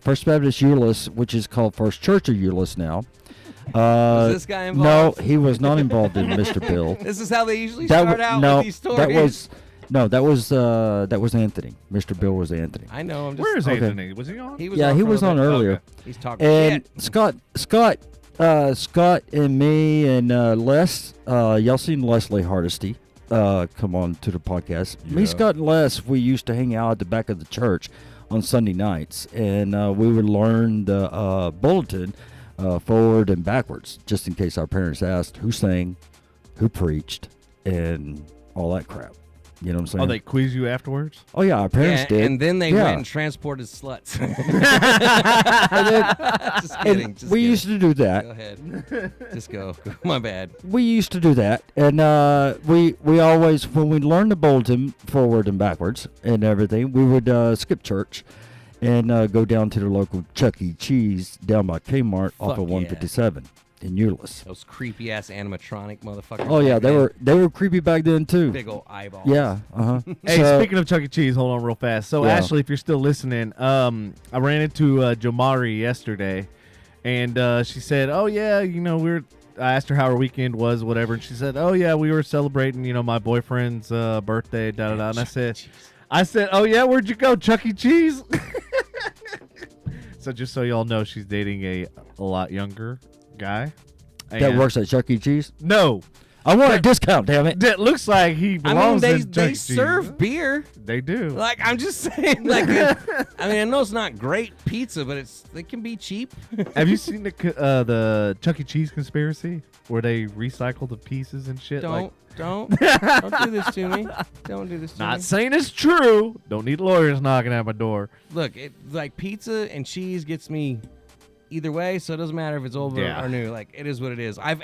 First Baptist Euless, which is called First Church of Euless now. Was this guy involved? No, he was not involved in Mr. Bill. This is how they usually That start wa- out no, with these stories. that was Anthony. Mr. Bill was Anthony. I know. I'm just. Where is Okay. Anthony? Was he on? He was Yeah, on he for a was little on bit. earlier. Okay. He's talking And shit. Scott and me and Les, y'all seen Leslie Hardesty come on to the podcast. Me, Scott, and Les, we used to hang out at the back of the church on Sunday nights, and we would learn the bulletin forward and backwards, just in case our parents asked who sang, who preached, and all that crap. You know what I'm saying? Oh, they quiz you afterwards? Oh, yeah, our parents did. And then they Yeah. went and transported sluts. Just And kidding. Just we kidding. used to do that. Go ahead. Just go. My bad. We used to do that, and we always, when we learned the bulletin forward and backwards and everything, we would skip church and go down to the local Chuck E. Cheese down by Kmart off Fuck of yeah. 157 in Euless. Those creepy ass animatronic motherfuckers. Oh yeah, back they then. were creepy back then too. big old eyeballs. Yeah, Hey, So- speaking of Chuck E. Cheese, hold on real fast. So, Yeah. Ashley, if you're still listening, I ran into Jomari yesterday, and she said, "Oh yeah, you know I asked her how her weekend was, whatever, and she said, "Oh yeah, we were celebrating, my boyfriend's birthday, da da da." And I said, "Oh yeah, where'd you go, Chuck E. Cheese?" So just so y'all know, she's dating a lot younger guy. that And- works at Chuck E. Cheese. No, I want a discount, damn it. that looks like he I mean, belongs they in Chuck E. they Cheese. serve beer. They do. Like I'm just saying. Like I mean, I know it's not great pizza, but it can be cheap. Have you seen the Chuck E. Cheese conspiracy where they recycle the pieces and shit? Don't do this to me. Don't do this to Not me. saying it's true. Don't need lawyers knocking at my door. Look, like pizza and cheese gets me either way, so it doesn't matter if it's old Yeah. or new. Like it is what it is. I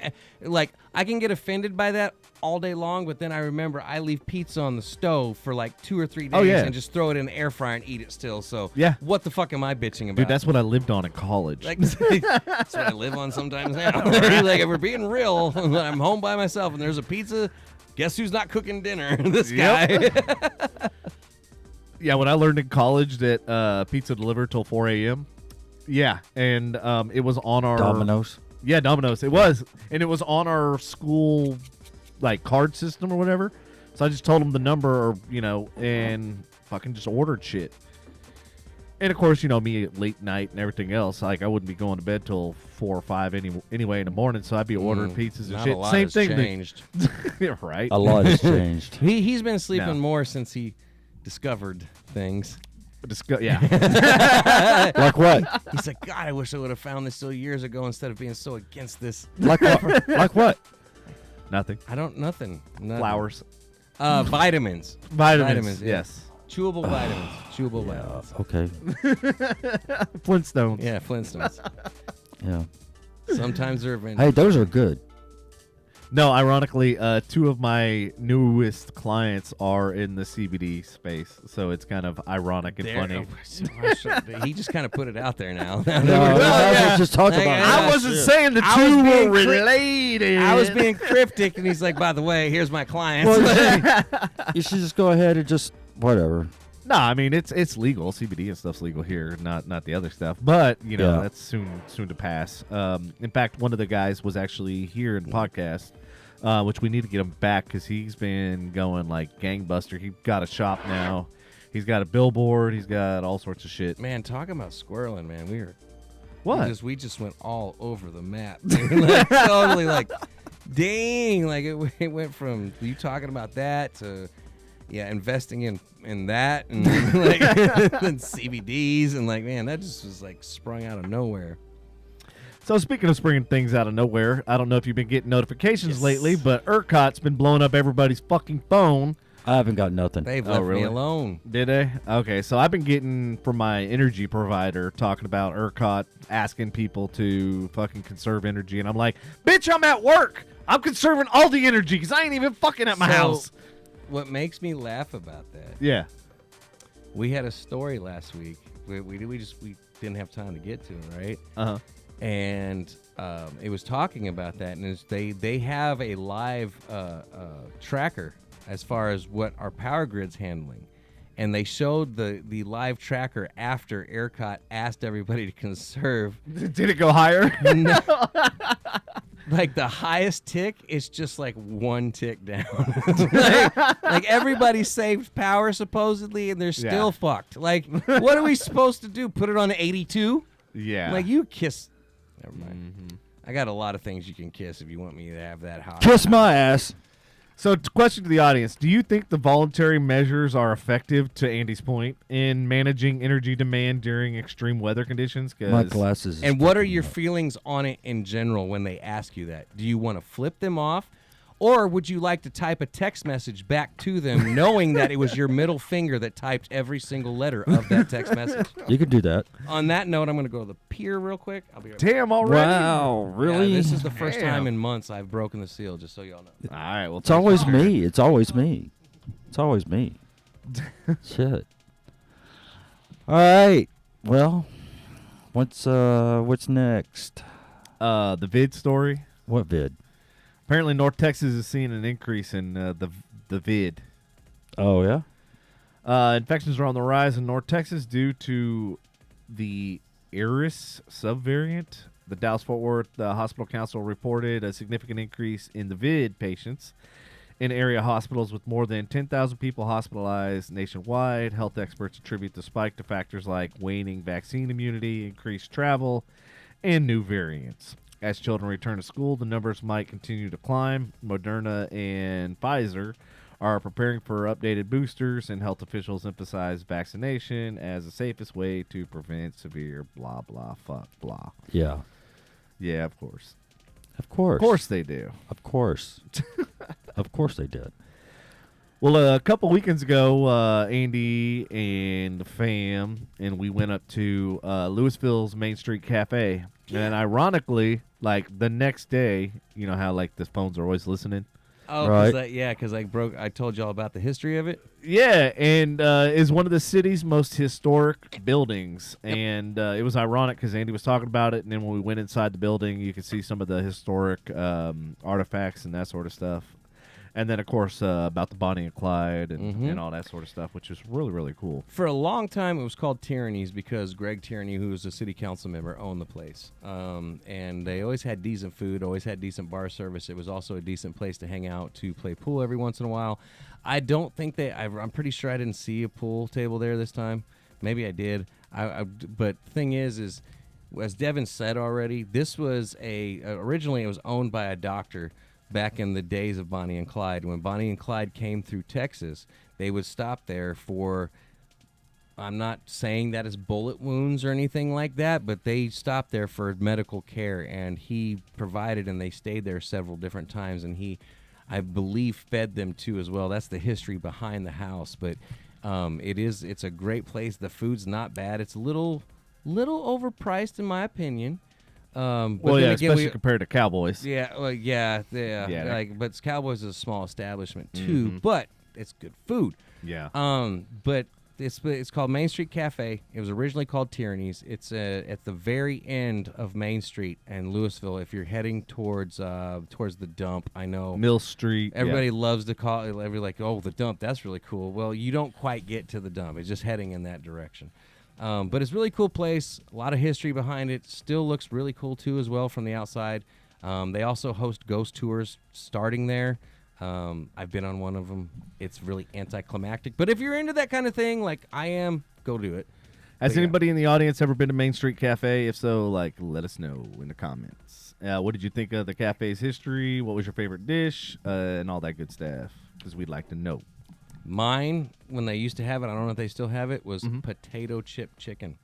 can get offended by that all day long, but then I remember I leave pizza on the stove for like 2 or 3 days Oh, yeah. and just throw it in the air fryer and eat it still. So Yeah. what the fuck am I bitching about? Dude, that's what I lived on in college. like that's what I live on sometimes now. Like if we're being real, I'm home by myself and there's a pizza. Guess who's not cooking dinner? This guy. Yeah, when I learned in college that pizza delivered till 4 a.m. Yeah, and it was on our Domino's. Yeah, Domino's. It was, and it was on our school like card system or whatever. So I just told them the number, or and fucking just ordered shit. And of course, me late night and everything else. Like I wouldn't be going to bed till 4 or 5 anyway in the morning. So I'd be ordering pizzas and Not shit. a lot Same has thing. changed. Right. A lot has changed. He's been sleeping No. more since he discovered things. Yeah. Like what? He's like, God, I wish I would have found this so years ago instead of being so against this. Like what? Like what? Nothing. Nothing. Flowers. Vitamins. Vitamins. yeah. Yes. Chewable vitamins. Chewable vitamins. Okay. Flintstones. Yeah, Flintstones. Yeah. Sometimes they're Hey, those are good. No, ironically, 2 of my newest clients are in the CBD space, so it's kind of ironic and funny. He just kind of put it out there now. No, let's just talk about it. I wasn't saying the I was 2 being were related. I was being cryptic, and he's like, by the way, here's my clients. Well, you should just go ahead and just whatever. No, I mean it's legal. CBD and stuff's legal here, not the other stuff. But Yeah. that's soon to pass. In fact, one of the guys was actually here in the podcast, which we need to get him back because he's been going like gangbuster. He got a shop now. He's got a billboard. He's got all sorts of shit. Man, talking about squirreling, man, What? We just went all over the map. Like, totally like, dang, like it went from you talking about that to investing in that and like and CBDs and like, man, that just was like sprung out of nowhere. So speaking of springing things out of nowhere, I don't know if you've been getting notifications lately, but ERCOT's been blowing up everybody's fucking phone. I haven't got nothing. They've left really? me alone. Did they? Okay, so I've been getting from my energy provider talking about ERCOT asking people to fucking conserve energy, and I'm like, bitch, I'm at work. I'm conserving all the energy because I ain't even fucking at my house. What makes me laugh about that? Yeah. We had a story last week. We didn't have time to get to it, right? Uh-huh. And it was talking about that, and they have a live tracker as far as what our power grid's handling, and they showed the live tracker after ERCOT asked everybody to conserve. Did it go higher? No. Like the highest tick is just like 1 tick down. like everybody saved power supposedly, and they're still fucked. Like, what are we supposed to do? Put it on 82? Yeah. Like you kiss. Never mind. Mm-hmm. I got a lot of things you can kiss if you want me to have that high. Kiss my ass. So, question to the audience: do you think the voluntary measures are effective, to Andy's point, in managing energy demand during extreme weather conditions? My glasses. And what are your feelings on it in general when they ask you that? Do you want to flip them off? Or would you like to type a text message back to them knowing that it was your middle finger that typed every single letter of that text message? You could do that. On that note, I'm going to go to the pier real quick. I'll be right back. Damn, already? Wow, really? Yeah, this is the first Damn. time in months I've broken the seal, just so y'all know. All right. Well, It's always me. It's always me. It's always me. Shit. All right. Well, what's next? The vid story. What vid? Apparently, North Texas is seeing an increase in the vid. Oh yeah. Infections are on the rise in North Texas due to the Eris subvariant. The Dallas-Fort Worth Hospital Council reported a significant increase in the vid patients in area hospitals, with more than 10,000 people hospitalized nationwide. Health experts attribute the spike to factors like waning vaccine immunity, increased travel, and new variants. As children return to school, the numbers might continue to climb. Moderna and Pfizer are preparing for updated boosters, and health officials emphasize vaccination as the safest way to prevent severe blah, blah, fuck, blah. Yeah. Yeah, of course. Of course. Of course they do. Of course. Of course they did. Well, a couple weekends ago, Andy and the fam and we went up to Louisville's Main Street Cafe. And ironically, like the next day, you know how like the phones are always listening? Oh, Right. because I told y'all about the history of it. Yeah, and is one of the city's most historic buildings. And it was ironic because Andy was talking about it, and then when we went inside the building, you could see some of the historic artifacts and that sort of stuff. And then, of course, about the Bonnie and Clyde and all that sort of stuff, which is really, really cool. For a long time, it was called Tyranny's because Greg Tierney, who was a city council member, owned the place. And they always had decent food, always had decent bar service. It was also a decent place to hang out, to play pool every once in a while. I don't think I'm pretty sure I didn't see a pool table there this time. Maybe I did. But thing is as Devin said already, this was originally it was owned by a doctor back in the days of Bonnie and Clyde. When Bonnie and Clyde came through Texas, they would stop there for, I'm not saying that as bullet wounds or anything like that, but they stopped there for medical care, and he provided, and they stayed there several different times, and he, I believe, fed them too as well. That's the history behind the house, but it's a great place. The food's not bad. It's a little overpriced in my opinion. But well, yeah, again, especially compared to Cowboys. Yeah, well, yeah. But Cowboys is a small establishment too, but it's good food. Yeah. But it's called Main Street Cafe. It was originally called Tyranny's. It's at the very end of Main Street in Louisville. If you're heading towards the dump, I know Mill Street. everybody loves to call it. Everybody like, oh, the dump. That's really cool. Well, you don't quite get to the dump. It's just heading in that direction. But it's a really cool place. A lot of history behind it. Still looks really cool too as well from the outside. They also host ghost tours starting there. I've been on one of them. It's really anticlimactic. But if you're into that kind of thing, like I am, go do it. Has anybody in the audience ever been to Main Street Cafe? If so, let us know in the comments. What did you think of the cafe's history? What was your favorite dish? And all that good stuff, because we'd like to know. Mine, when they used to have it, I don't know if they still have it, was potato chip chicken.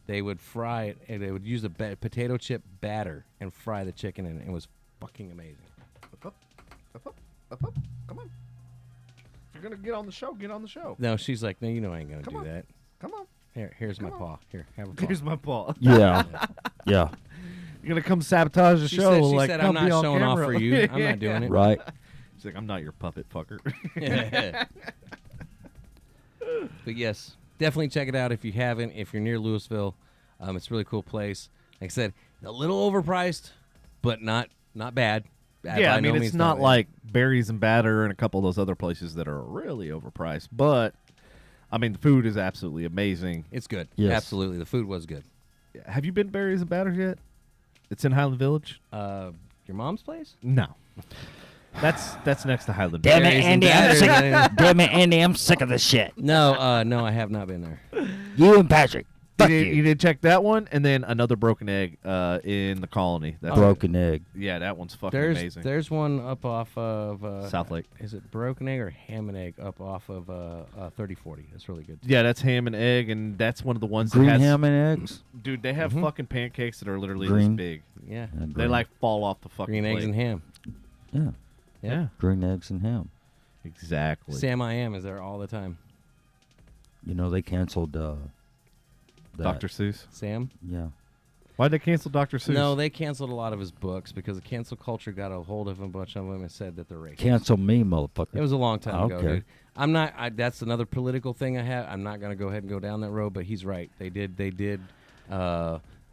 They would fry it, and they would use a potato chip batter and fry the chicken in it. It was fucking amazing. Up. Come on. If you're going to get on the show, get on the show. No, she's like, no, you know I ain't going to do on. that. Come on. Here's my paw. Here, have a paw. Here's my paw. Yeah. Yeah. You're going to come sabotage the She show. said, come I'm be not on showing off camera. for you. I'm not doing it. Right. She's like, I'm not your puppet, fucker. But yes, definitely check it out if you haven't. If you're near Louisville, it's a really cool place. Like I said, a little overpriced, but not bad. Yeah, By no it's means not bad. like Berries and Batter and a couple of those other places that are really overpriced. But, the food is absolutely amazing. It's good. Yes. Absolutely. The food was good. Have you been to Berries and Batter yet? It's in Highland Village? Your mom's place? No. That's next to Highland Damn Village. it, Andy! I'm sick. Damn it, Andy! I'm sick of this shit. No, I have not been there. You and Patrick. Fuck You did check that one, and then another broken egg in the colony. That's Broken egg. Yeah, that one's fucking There's amazing. there's one up off of South Lake. Is it Broken Egg or Ham and Egg up off of 3040? That's really good. Yeah, that's ham and egg, and that's one of the ones Green that has. ham and eggs. Dude, they have fucking pancakes that are literally Green. this big. Yeah. And They green. fall off the fucking Green eggs plate. and ham. Yeah. Yeah, Green eggs and ham. exactly. Sam I Am is there all the time. You know they canceled. That. Dr. Seuss. Sam? Yeah. Why'd they cancel Dr. Seuss? No, they canceled a lot of his books because the cancel culture got a hold of a bunch of them and said that they're racist. Cancel me, motherfucker. It was a long time ago, Okay. dude. I'm not. That's another political thing I have. I'm not going to go ahead and go down that road. But he's right. They did.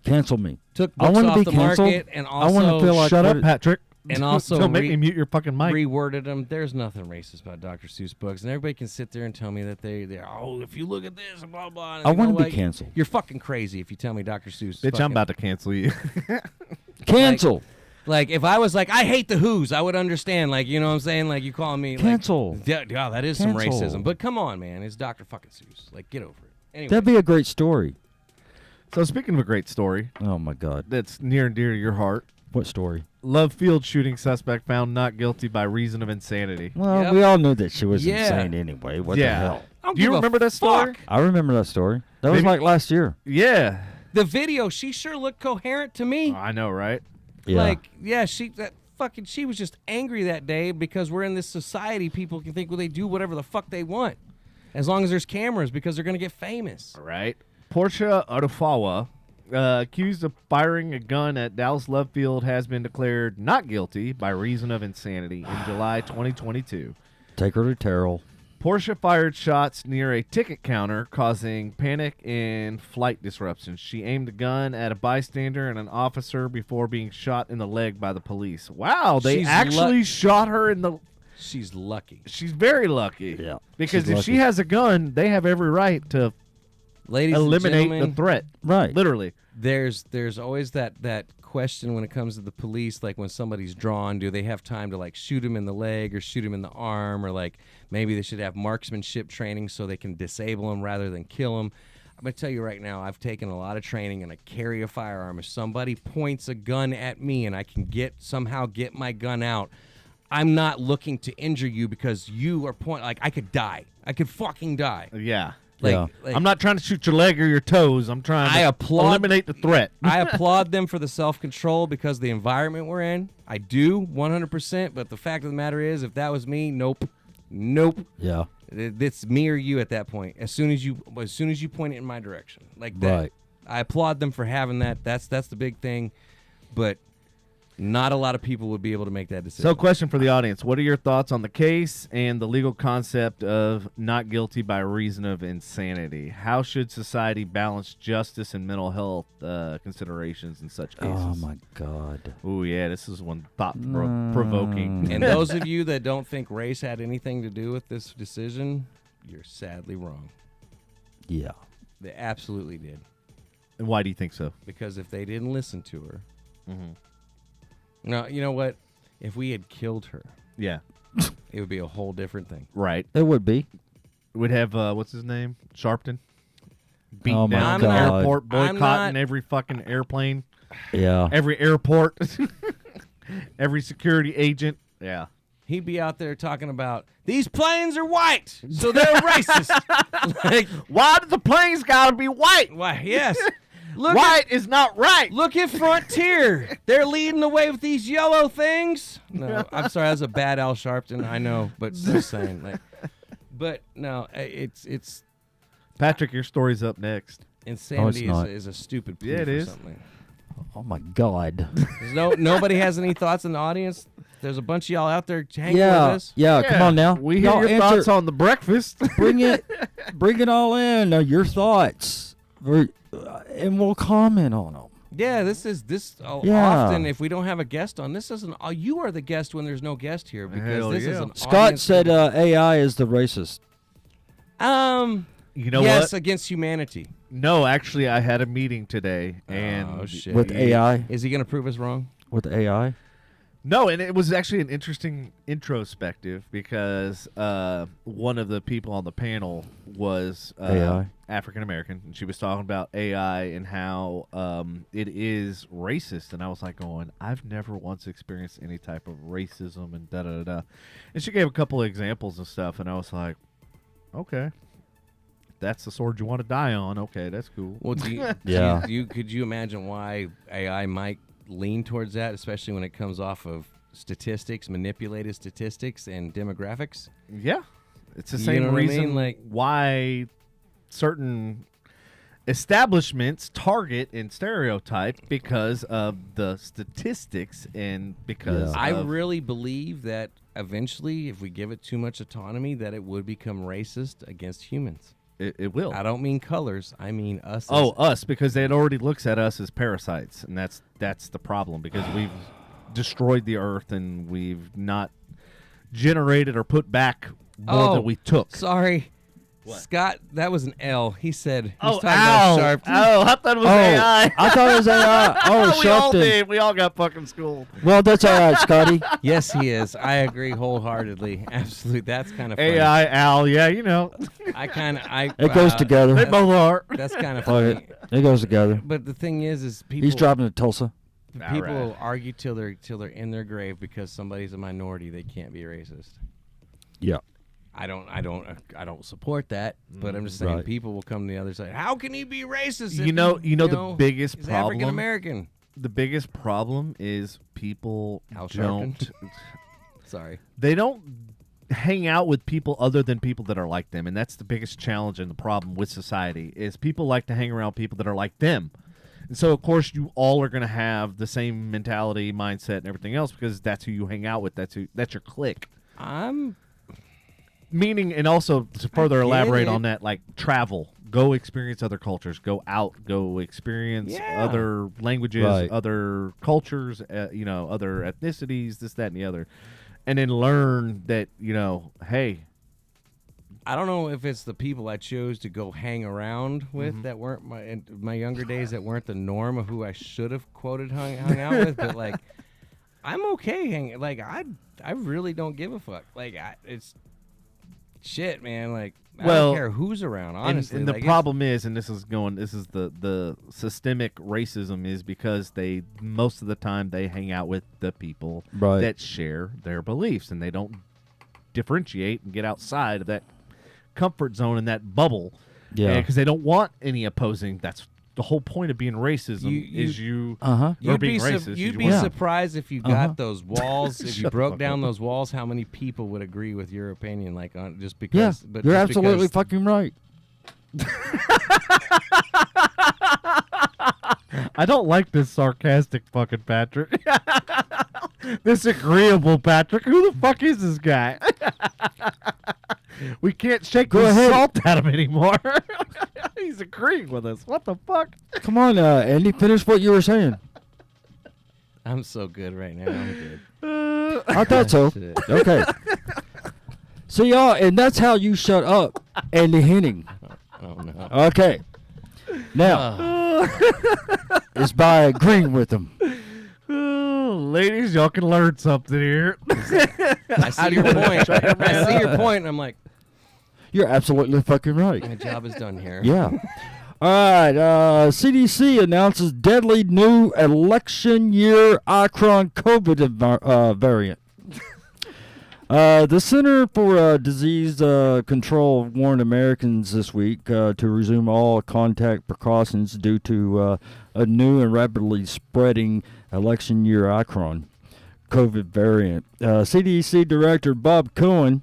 Cancel me. Took I books wanna off be the canceled. market and I wanna also feel like- Shut up, What- Patrick. And also Don't make me mute your fucking mic. reworded them. There's nothing racist about Dr. Seuss books, and everybody can sit there and tell me that they're if you look at this and blah blah. And I you know want to be what? canceled. You're fucking crazy if you tell me Dr. Seuss. Bitch, I'm about to cancel you. Cancel. Like if I was like I hate the Who's, I would understand. Like you know what I'm saying? Like you calling me Cancel. Like, yeah, that is some Cancel. racism. But come on, man, it's Dr. fucking Seuss. Like get over it. Anyway, That'd be a great story. So speaking of a great story Oh my God. that's near and dear to your heart, What story? Love Field shooting suspect found not guilty by reason of insanity. Well, Yep. we all knew that she was Yeah. insane anyway. What Yeah. the hell? I don't Do you give a remember that story? fuck. I remember that story. That was Maybe- like last year. Yeah. The video, she sure looked coherent to me. I know, right? Yeah. Like, yeah, she was just angry that day because we're in this society. People can think, well, they do whatever the fuck they want, as long as there's cameras, because they're gonna get famous. All right. Portia Odufawa, accused of firing a gun at Dallas Love Field, has been declared not guilty by reason of insanity in July 2022. Take her to Terrell. Portia fired shots near a ticket counter, causing panic and flight disruptions. She aimed the gun at a bystander and an officer before being shot in the leg by the police. Wow, they She's actually shot her in the... She's lucky. She's very lucky. Yeah, Because she's if she lucky. has a gun, they have every right to Ladies and eliminate gentlemen, the threat. Right. Literally. there's always that question when it comes to the police, like when somebody's drawn, do they have time to like shoot him in the leg or shoot him in the arm, or like maybe they should have marksmanship training so they can disable him rather than kill him. I'm going to tell you right now, I've taken a lot of training and I carry a firearm. If somebody points a gun at me and I can somehow get my gun out, I'm not looking to injure you because you are like, I could die. I could fucking die. Yeah. Like, I'm not trying to shoot your leg or your toes. I'm trying to eliminate the threat. I applaud them for the self-control because of the environment we're in. I do, 100%. But the fact of the matter is, if that was me, nope. Yeah. It's me or you at that point. As soon as you point it in my direction, like that. Right. I applaud them for having that. That's the big thing. But not a lot of people would be able to make that decision. So, question for the audience: what are your thoughts on the case and the legal concept of not guilty by reason of insanity? How should society balance justice and mental health considerations in such cases? Oh my God. Oh yeah, this is one thought-provoking. And those of you that don't think race had anything to do with this decision, you're sadly wrong. Yeah. They absolutely did. And why do you think so? Because if they didn't listen to her, no, you know what? If we had killed her, Yeah, it would be a whole different thing. right. It would be. We'd have what's his name, Sharpton, beating Oh, my down the God. airport, I'm boycotting not- every fucking airplane, Yeah. every airport, every security agent. Yeah. He'd be out there talking about these planes are white, so they're racist. Like, Why do the planes gotta be white? why? Yes. Look White is not right. Look at Frontier. They're leading the way with these yellow things. No, I'm sorry. That's a bad Al Sharpton. I know, but just saying. Like, but no, it's Patrick, your story's up next. insanity not. is a stupid plea Yeah, it for is. something. Oh my God. There's nobody has any thoughts in the audience. There's a bunch of y'all out there hanging Yeah. with us. Yeah. Come on now. We hear Y'all your answer- thoughts on the breakfast. Bring it all in. Your thoughts. And we'll comment on them. Yeah, this Yeah. often if we don't have a guest on, this isn't. You are the guest when there's no guest here because Hell this is yeah. an Scott audience said AI is the racist. You know yes, what? against humanity. No, actually, I had a meeting today, and Oh shit. With AI? Is he gonna prove us wrong? With AI? no, and it was actually an interesting introspective because one of the people on the panel was AI. African American, and she was talking about AI and how it is racist, and I was like, going, I've never once experienced any type of racism and da da da, and she gave a couple of examples and stuff, and I was like, okay. That's the sword you want to die on. Okay, that's cool. Well, Yeah. could you imagine why AI might lean towards that, especially when it comes off of statistics, manipulated statistics, and demographics? Yeah, it's the You same know what I reason mean? Like- why certain establishments target and stereotype because of the statistics and because Yeah. I of, really believe that eventually, if we give it too much autonomy, that it would become racist against humans. it will. I don't mean colors. I mean us. Oh, us, because it already looks at us as parasites, and that's the problem because we've destroyed the earth and we've not generated or put back more than we took. Sorry. What? Scott, that was an L. He said, Oh, he's talking about ow. Sharpton. Oh, I thought it was AI. I thought it was AI. Oh, we all Sharpton. did. We all got fucking schooled. Well, that's all right, Scotty. Yes, he is. I agree wholeheartedly. Absolutely. That's kind of funny. AI, Al, yeah, you know. It goes together. They both are. That's kind of Fuck funny. it goes together. But the thing is people He's driving to Tulsa. people Alright. argue till they're in their grave because somebody's a minority. They can't be racist. Yeah. I don't support that, but I'm just saying Right. people will come to the other side. How can he be racist? if You know the biggest he's problem. African American. The biggest problem is people Al don't. Sorry. They don't hang out with people other than people that are like them, and that's the biggest challenge and the problem with society is people like to hang around people that are like them. And so, of course, you all are going to have the same mentality, mindset, and everything else because that's who you hang out with. That's your clique. Meaning, and also to further get elaborate it. on that, like travel, go experience other cultures, go out, go experience Yeah. other languages, Right. other cultures, other ethnicities, this, that, and the other, and then learn that hey, I don't know if it's the people I chose to go hang around with that weren't in my younger days that weren't the norm of who I should have quoted hung out with, but like I'm okay hanging. Like I really don't give a fuck. Like it's shit, man. Like, I Well, don't care who's around, honestly. And the Like, problem is, and this is the systemic racism is because most of the time they hang out with the people Right. that share their beliefs, and they don't differentiate and get outside of that comfort zone and that bubble. Yeah. Because they don't want any opposing. That's the whole point of being racism Uh-huh. or being racist. You'd you be want- surprised if you got Uh-huh. those walls. If you Shut the broke fuck down up. those walls, how many people would agree with your opinion? Like, just Yeah, because. But you're just absolutely because- fucking right. I don't like this sarcastic fucking Patrick. This agreeable Patrick. Who the fuck is this guy? We can't shake Go the ahead. salt out of him anymore. He's agreeing with us. What the fuck? Come on, Andy, finish what you were saying. I'm so good right now. I'm good. I thought so. Shit. Okay. So y'all, and that's how you shut up, Andy Henning. Oh no. Okay. Now, it's by agreeing with him. Ladies, y'all can learn something here. I see your point. I see your point. And I'm like, You're absolutely fucking right. my job is done here. Yeah. All right. CDC announces deadly new election year Omicron COVID variant. The Center for Disease Control warned Americans this week to resume all contact precautions due to a new and rapidly spreading election year Omicron COVID variant. CDC Director Bob Cohen,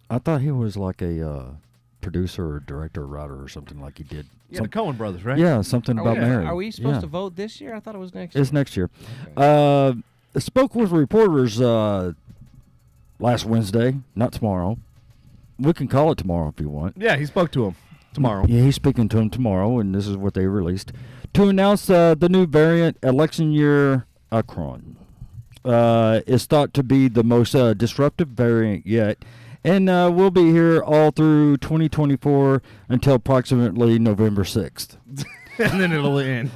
I thought he was like a producer or director or writer or something like he did. Yeah, the Coen brothers, right? Yeah, something about Mary. Are we supposed Yeah. to vote this year? I thought it was next year. It's next year. Okay. Spoke with reporters last Wednesday, not tomorrow. We can call it tomorrow if you want. Yeah, he spoke to him tomorrow. Yeah, he's speaking to him tomorrow, and this is what they released. To announce the new variant, election year Omicron is thought to be the most disruptive variant yet, and will be here all through 2024 until approximately November 6th. And then it'll end.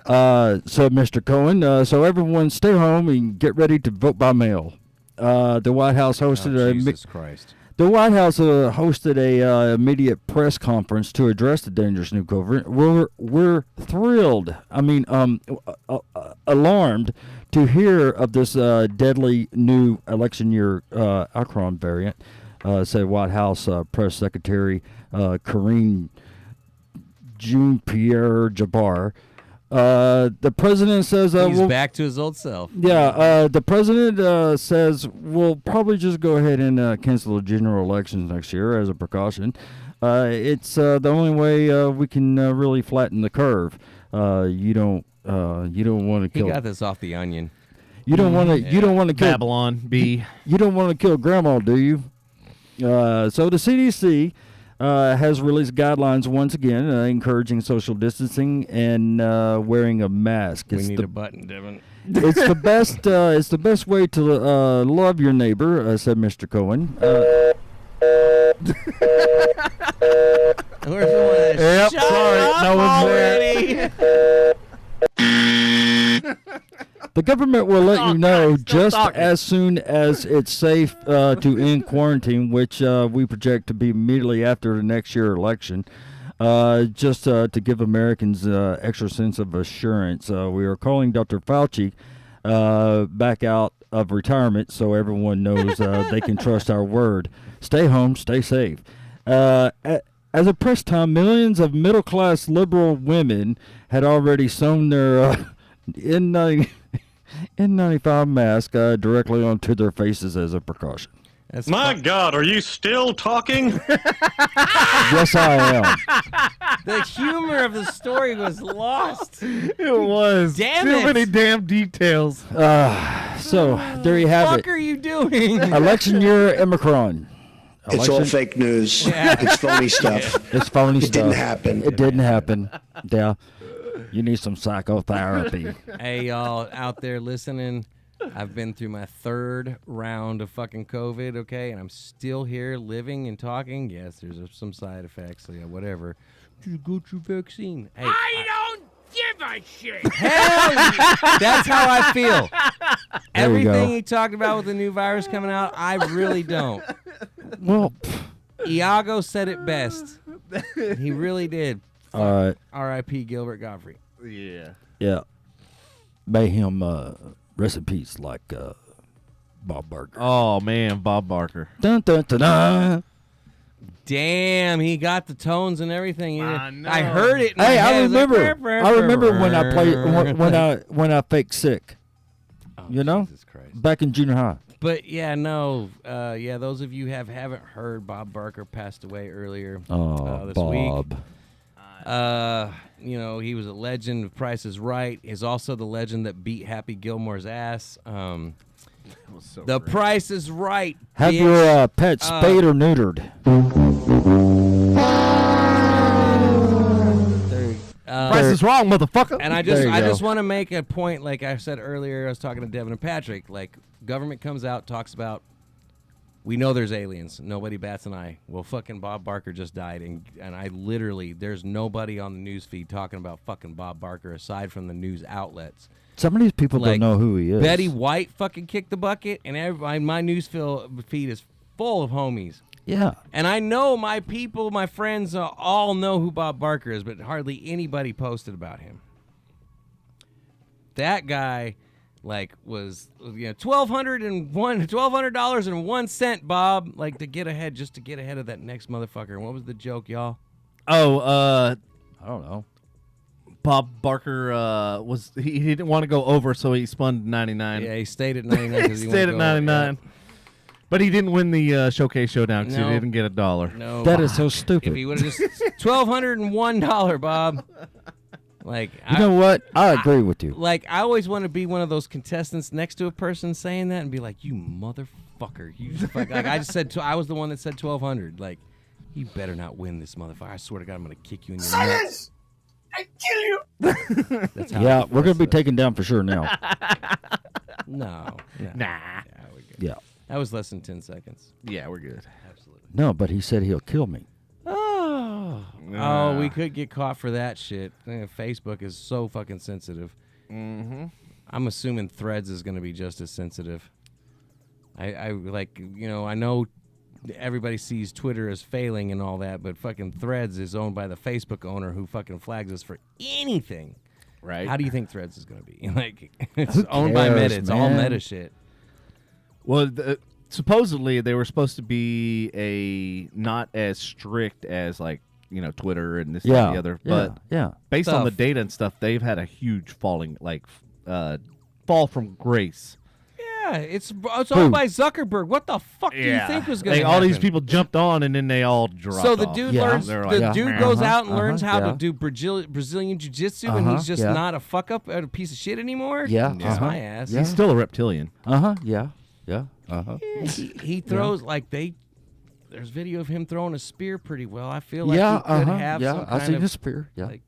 So, Mr. Cohen, so everyone stay home and get ready to vote by mail. The White House hosted Oh, Jesus Christ. The White House hosted a immediate press conference to address the dangerous new COVID. We're thrilled. I mean, alarmed to hear of this deadly new election year Omicron variant. Said White House Press Secretary Karine Jean-Pierre Jabbar. The president says He's back to his old self. Yeah, the president says we'll probably just go ahead and cancel the general elections next year as a precaution. It's the only way we can really flatten the curve. You don't want to He kill. got this off the Onion. You don't want to. You don't want to kill. Babylon B. You don't want to kill grandma, do you? So the CDC has released guidelines once again, encouraging social distancing and wearing a mask. We need a button, Devin. It's the best. It's the best way to love your neighbor," said Mr. Cohen. Where's the one that Yep, sorry, no one's there. The government will let you know Still just talking. as soon as it's safe to end quarantine, which we project to be immediately after the next year election. Just to give Americans extra sense of assurance, we are calling Dr. Fauci back out of retirement so everyone knows they can trust our word. Stay home, stay safe. As of press time, millions of middle-class liberal women had already sewn their N95 mask directly onto their faces as a precaution. That's My God, are you still talking? Yes, I am. the humor of the story was lost. It was. Damn Too it. many damn details. So there you have What it. are you doing? Election year Omicron. It's all fake news. It's phony stuff. It's phony stuff. It didn't happen. It didn't happen. Yeah. You need some psychotherapy. Hey, y'all out there listening, I've been through my third round of fucking COVID, okay? And I'm still here living and talking. Yes, there's some side effects, so yeah, whatever. Just go to vaccine. Hey, I don't give a shit. Hell yeah. That's how I feel. There you go. Everything he talked about with the new virus coming out, I really don't. Well, Iago said it best. He really did. all right. R.I.P. Gilbert Gottfried. Yeah. Yeah. May him rest in peace, like Bob Barker. Oh man, Bob Barker. Dun, dun, dun, dun. Damn, he got the tones and everything. I know. I heard it. in my Hey, head. I was like, remember. I remember when I played when I faked sick. Oh, You know? Jesus Christ. Back in junior high. But yeah, no, those of you haven't heard, Bob Barker passed away earlier Oh, this week. Bob. He was a legend of Price is Right. He's also the legend that beat Happy Gilmore's ass. That was so The great. Price is Right. Have bitch. your pet spayed or neutered? Price is wrong, motherfucker. And I There you just go. want to make a point, like I said earlier, I was talking to Devin and Patrick, like government comes out, talks about, we know there's aliens. Nobody bats an eye. Well, fucking Bob Barker just died, and I literally, there's nobody on the news feed talking about fucking Bob Barker aside from the news outlets. Some of these people Like, don't know who he is. Betty White fucking kicked the bucket, and everybody, my news feed is full of homies. Yeah. And I know my people, my friends, all know who Bob Barker is, but hardly anybody posted about him. That guy, like, was $1,200.01, Bob, like to get ahead of that next motherfucker. And what was the joke, y'all? Oh, I don't know. Bob Barker he didn't want to go over, so he spun 99. Yeah, he stayed at 99. He stayed at 99. But he didn't win the Showcase Showdown because No. he didn't get $1. No, That is so if stupid. he would have just $1,201, Bob. Like, You know what? I agree with you. Like, I always want to be one of those contestants next to a person saying that and be like, you motherfucker. You fuck. Like, I just said, I was the one that said 1,200. Like, you better not win this motherfucker. I swear to God, I'm going to kick you in your nuts. I kill you! That's how Yeah, I we're going to be feel. taken down for sure now. No. Nah. Yeah, we're good. Yeah. That was less than 10 seconds. Yeah, we're good. Absolutely. No, but he said he'll kill me. Oh, we could get caught for that shit. Facebook is so fucking sensitive. Mm-hmm. I'm assuming Threads is going to be just as sensitive. I know everybody sees Twitter as failing and all that, but fucking Threads is owned by the Facebook owner who fucking flags us for anything. Right. How do you think Threads is going to be? Like, it's owned by cares, Meta. It's all man? Meta shit. Well, supposedly they were supposed to be not as strict as like Twitter and this and Yeah. the other, yeah. but yeah. based on the Stuff. data and stuff, they've had a huge fall from grace. Yeah, it's owned by Zuckerberg. What the fuck do you think was going to happen? All these people jumped on and then they all dropped. So the off. dude Yeah. learns. They're The like, dude goes out and uh-huh, learns how yeah. to do Brazilian jiu-jitsu, and he's just yeah. not a fuck up, a piece of shit anymore. Yeah, Kiss uh-huh. my ass. Yeah. He's still a reptilian. Yeah. Yeah. He throws like There's video of him throwing a spear pretty well. I feel like Yeah. he could have Yeah. some I kind see of the spear. Yeah. like-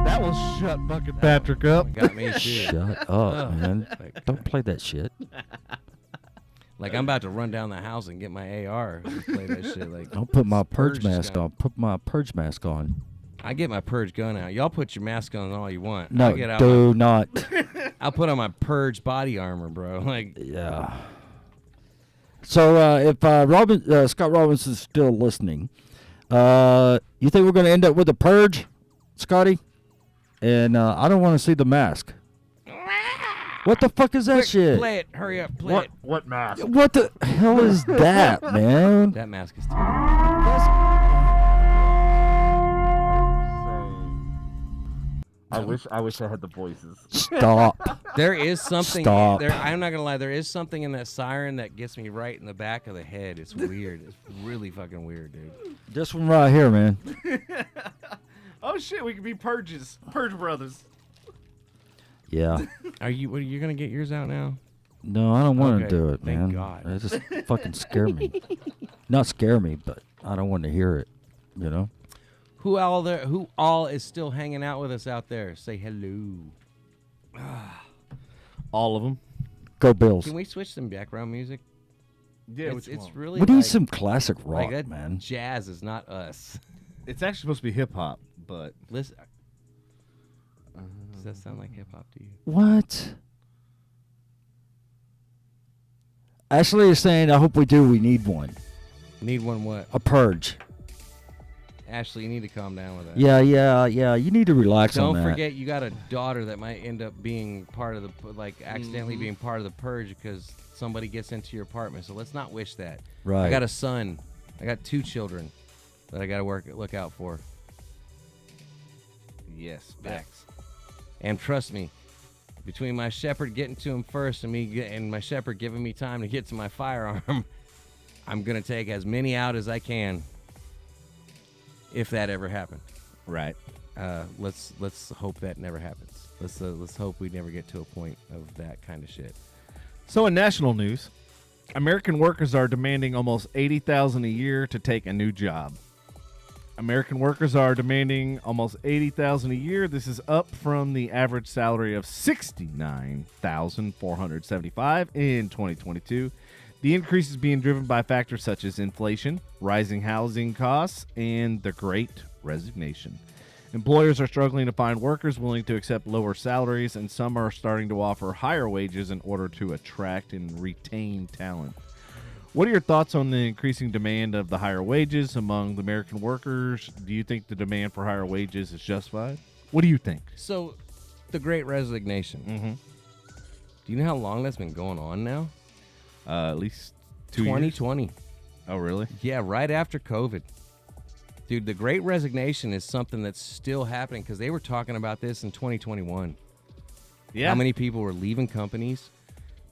That will shut fucking Patrick up. got me too. Shut up, man. Don't play that shit. Like I'm about to run down the house and get my AR and play that shit. Like Don't put my purge Purge mask gun. on. Put my purge mask on. I get my purge gun out. Y'all put your mask on all you want. No, I'll get out do not. I'll put on my purge body armor, bro. Like Yeah. So if Scott Robinson's still listening, you think we're going to end up with a purge, Scotty? And I don't want to see the mask. What the fuck is that quick, shit? play it. Hurry up, play it. What mask? What the hell is that, man? That mask is terrible. I wish I had the voices. Stop. There is something. Stop. I'm not gonna lie. There is something in that siren that gets me right in the back of the head. It's weird. It's really fucking weird, dude. This one right here, man. Oh shit, we could be Purge Brothers. Yeah. Are you gonna get yours out now? No, I don't want to Okay, do it, thank man. God. It just fucking scare me. Not scare me, but I don't want to hear it. You know. Who all is still hanging out with us out there? Say hello. All of them. Go Bills. Can we switch some background music? Yeah, it's really. We need like, some classic rock, like that man. Jazz is not us. It's actually supposed to be hip hop, but Listen. Does that sound like hip hop to you? What? Ashley is saying, I hope we do. We need one. Need one what? A purge. Ashley, you need to calm down with that. Yeah. You need to relax on that. Don't forget, you got a daughter that might end up being part of the, accidentally being part of the purge because somebody gets into your apartment. So let's not wish that. Right. I got a son. I got 2 children that I got to look out for. Yes, facts. And trust me, between my shepherd getting to him first and my shepherd giving me time to get to my firearm, I'm gonna take as many out as I can. If that ever happened, Right. Let's hope that never happens. Let's hope we never get to a point of that kind of shit. So in national news, American workers are demanding almost $80,000 a year to take a new job. American workers are demanding almost $80,000 a year. This is up from the average salary of $69,475 in 2022. The increase is being driven by factors such as inflation, rising housing costs, and the Great Resignation. Employers are struggling to find workers willing to accept lower salaries, and some are starting to offer higher wages in order to attract and retain talent. What are your thoughts on the increasing demand of the higher wages among the American workers? Do you think the demand for higher wages is justified? What do you think? So, the Great Resignation. Mm-hmm. Do you know how long that's been going on now? At least 2 years. 2020. Oh, really? Yeah, right after COVID. Dude, the Great Resignation is something that's still happening because they were talking about this in 2021. Yeah. How many people were leaving companies?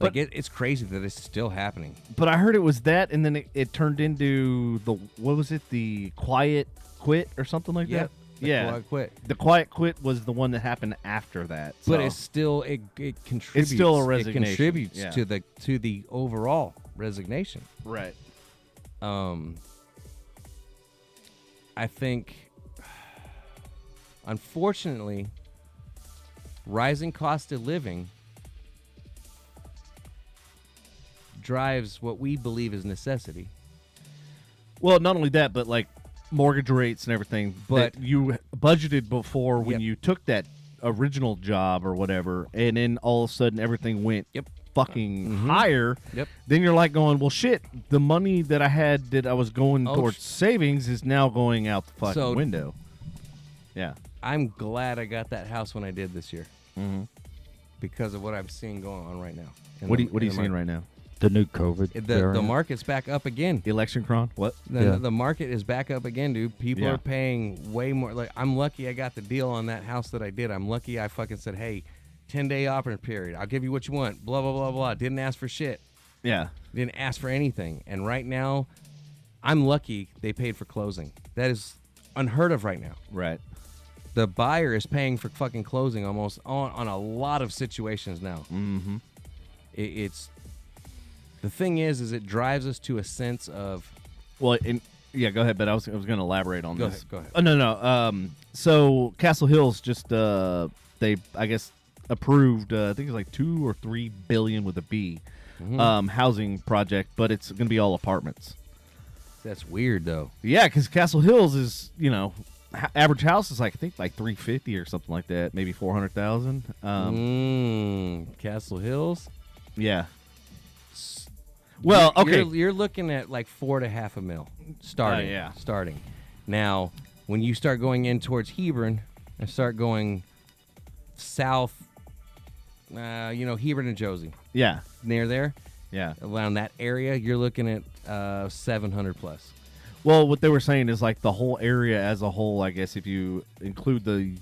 Like, But- it's crazy that it's still happening. But I heard it was that, and then it turned into what was it? The quiet quit or something like that? Yeah. Quiet quit. The quiet quit was the one that happened after that. But so- it's still it contributes. It's still a It resignation, contributes yeah. to the overall resignation. right. I think, unfortunately, rising cost of living drives what we believe is necessity. Well, not only that, but like mortgage rates and everything. But- that you budgeted before when Yep. you took that original job or whatever, and then all of a sudden everything went fucking higher. Yep. Then you're like going, well, shit. The money that I had that I was going towards savings is now going out the fucking So- window. Yeah. I'm glad I got that house when I did this year Mm-hmm. because of what I'm seeing going on right now. What are you seeing right now? The new COVID. The variant. market's back up again. Election cron? What? The market is back up again, dude. People Yeah. are paying way more. Like, I'm lucky I got the deal on that house that I did. I'm lucky I fucking said, hey, 10-day operating period. I'll give you what you want. Blah, blah, blah, blah. Didn't ask for shit. Yeah. Didn't ask for anything. And right now, I'm lucky they paid for closing. That is unheard of right now. Right. The buyer is paying for fucking closing almost on a lot of situations now. Mm-hmm. It's the thing is it drives us to a sense of Well, yeah, go ahead. But I was going to elaborate on Go this. ahead, go ahead. Oh no. So Castle Hills just they I guess approved. I think it's like 2 or 3 billion with a B, housing project, but it's going to be all apartments. that's weird though. Yeah, because Castle Hills is average house is like I think like 350 or something like that, maybe 400,000. Castle Hills. Yeah. Well, okay. You're looking at like $4.5 million starting. yeah. Starting. Now, when you start going in towards Hebron and start going south, Hebron and Josie, Yeah. near there, Yeah. around that area, you're looking at 700 plus. Well, what they were saying is like the whole area as a whole, I guess if you include the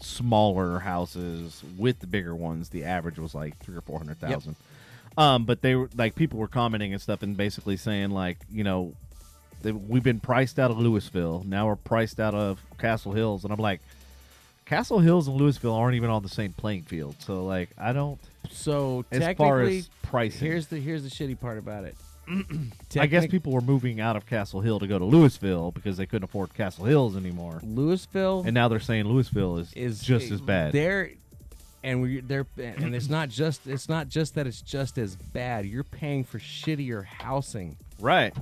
smaller houses with the bigger ones, the average was like 300,000 or 400,000. But they were like people were commenting and stuff and basically saying like, we've been priced out of Louisville. Now we're priced out of Castle Hills. And I'm like, Castle Hills and Louisville aren't even on the same playing field. So like, I don't. So As technically, far as pricing, here's the shitty part about it. I guess people were moving out of Castle Hill to go to Louisville because they couldn't afford Castle Hills anymore. Louisville, And now they're saying Louisville is just as bad. And it's not just that it's just as bad. You're paying for shittier housing. Right.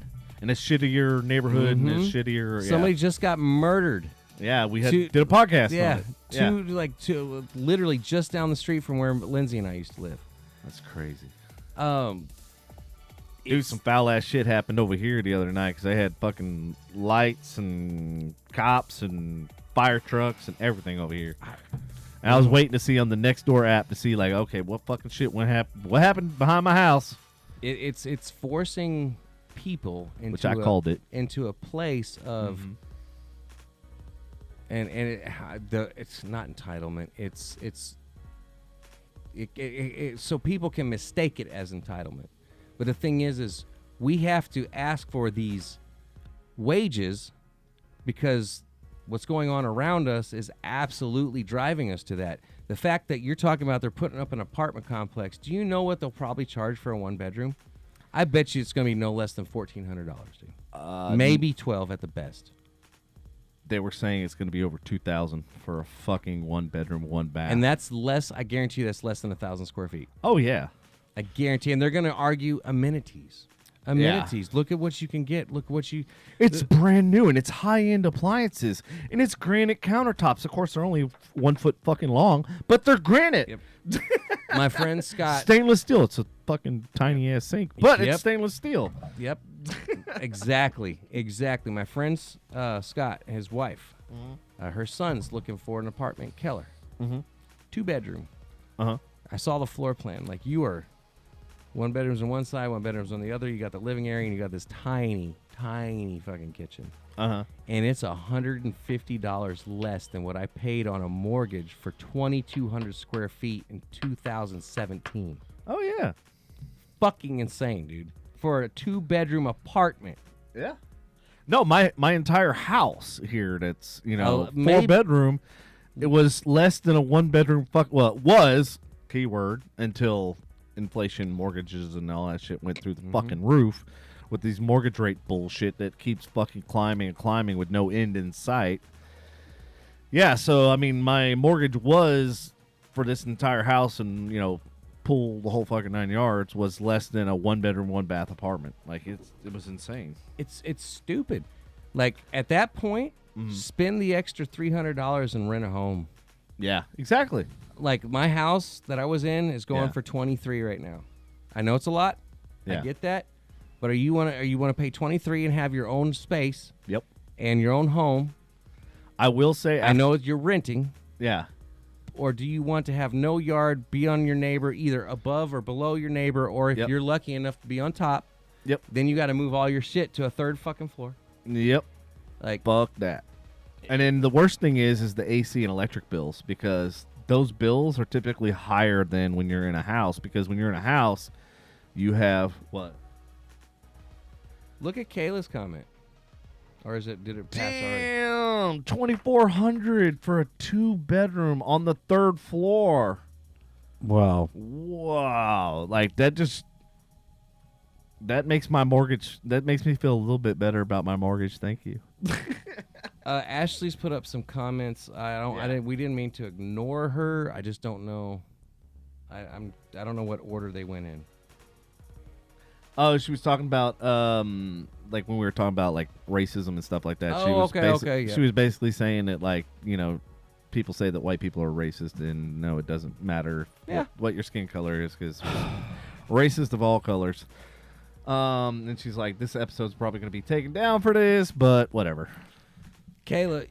And it's shittier neighborhood and it's shittier. Somebody just got murdered. Yeah, we did a podcast Yeah, on it. two literally just down the street from where Lindsay and I used to live. That's crazy. Dude, some foul ass shit happened over here the other night because they had fucking lights and cops and fire trucks and everything over here. And I was waiting to see on the Nextdoor app to see like, okay, what fucking shit what happened behind my house? It's forcing people into Which I called it into a place of it's not entitlement. It's so people can mistake it as entitlement. But the thing is we have to ask for these wages because what's going on around us is absolutely driving us to that. The fact that you're talking about they're putting up an apartment complex, do you know what they'll probably charge for a one-bedroom? I bet you it's going to be no less than $1,400, dude. Maybe $1,200 at the best. They were saying it's going to be over $2,000 for a fucking one-bedroom, one-bath. And that's less, I guarantee you that's less than 1,000 square feet. Oh, yeah. I guarantee. And they're going to argue amenities. Amenities. Yeah. Look at what you can get. Look at what you... It's brand new, and it's high-end appliances, and it's granite countertops. Of course, they're only 1 foot fucking long, but they're granite. Yep. My friend Scott... Stainless steel. It's a fucking tiny-ass sink, but it's stainless steel. Yep. Exactly. My friend Scott, his wife, her son's looking for an apartment, Keller. 2-bedroom. I saw the floor plan. Like, you are... 1 bedroom's on one side, 1 bedroom's on the other. You got the living area, and you got this tiny fucking kitchen. And it's $150 less than what I paid on a mortgage for 2,200 square feet in 2017. Oh, yeah. Fucking insane, dude. For a 2-bedroom apartment. Yeah. No, my entire house here that's, 4-bedroom, it was less than a 1-bedroom well, it was, keyword, until... inflation, mortgages, and all that shit went through the fucking roof with these mortgage rate bullshit that keeps fucking climbing and climbing with no end in sight. Yeah, so, I mean, my mortgage was, for this entire house and, pull the whole fucking 9 yards, was less than a 1-bedroom, 1-bath apartment. Like, it was insane. It's stupid. Like, at that point, spend the extra $300 and rent a home. Yeah, exactly. Like, my house that I was in is going for $23 right now. I know it's a lot. I get that. But are you want to pay $23 and have your own space? Yep. And your own home? I will say, I know you're renting. Yeah. Or do you want to have no yard, be on your neighbor, either above or below your neighbor, or if you're lucky enough to be on top? Yep. Then you got to move all your shit to a 3rd fucking floor. Yep. Like, fuck that. And then the worst thing is the AC and electric bills, because those bills are typically higher than when you're in a house, because when you're in a house, you have what? Look at Kayla's comment. Or did it pass already? Damn, $2,400 for a 2-bedroom on the 3rd floor. Wow. Like, that makes my mortgage, that makes me feel a little bit better about my mortgage. Thank you. Ashley's put up some comments. We didn't mean to ignore her. I just don't know. I don't know what order they went in. Oh, she was talking about like when we were talking about like racism and stuff like that. Oh, okay. She was basically saying that, like, people say that white people are racist, and no, it doesn't matter what your skin color is, because racist of all colors. And she's like, this episode's probably going to be taken down for this, but whatever. Kayla,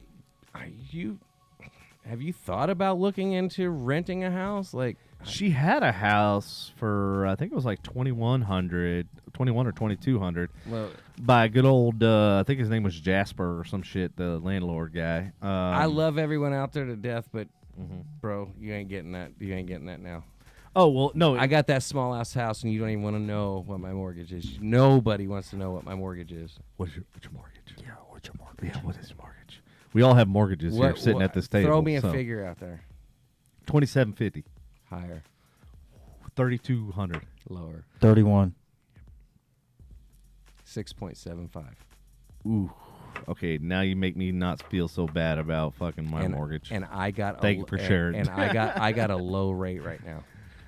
have you thought about looking into renting a house? Like, she had a house for, I think it was like $2,100 or $2,200 by a good old, I think his name was Jasper or some shit, the landlord guy. I love everyone out there to death, but bro, you ain't getting that. You ain't getting that now. Oh, well, no. I got that small ass house, and you don't even want to know what my mortgage is. Nobody wants to know what my mortgage is. What's your mortgage? Yeah, what's your mortgage? Yeah, what is your mortgage? We all have mortgages here sitting at this table. Throw me a figure out there. $2,750. Higher. $3,200. Lower. 31. 6.75. Ooh. Okay, now you make me not feel so bad about fucking my mortgage. And I got Thank you for sharing. And I got a low rate right now.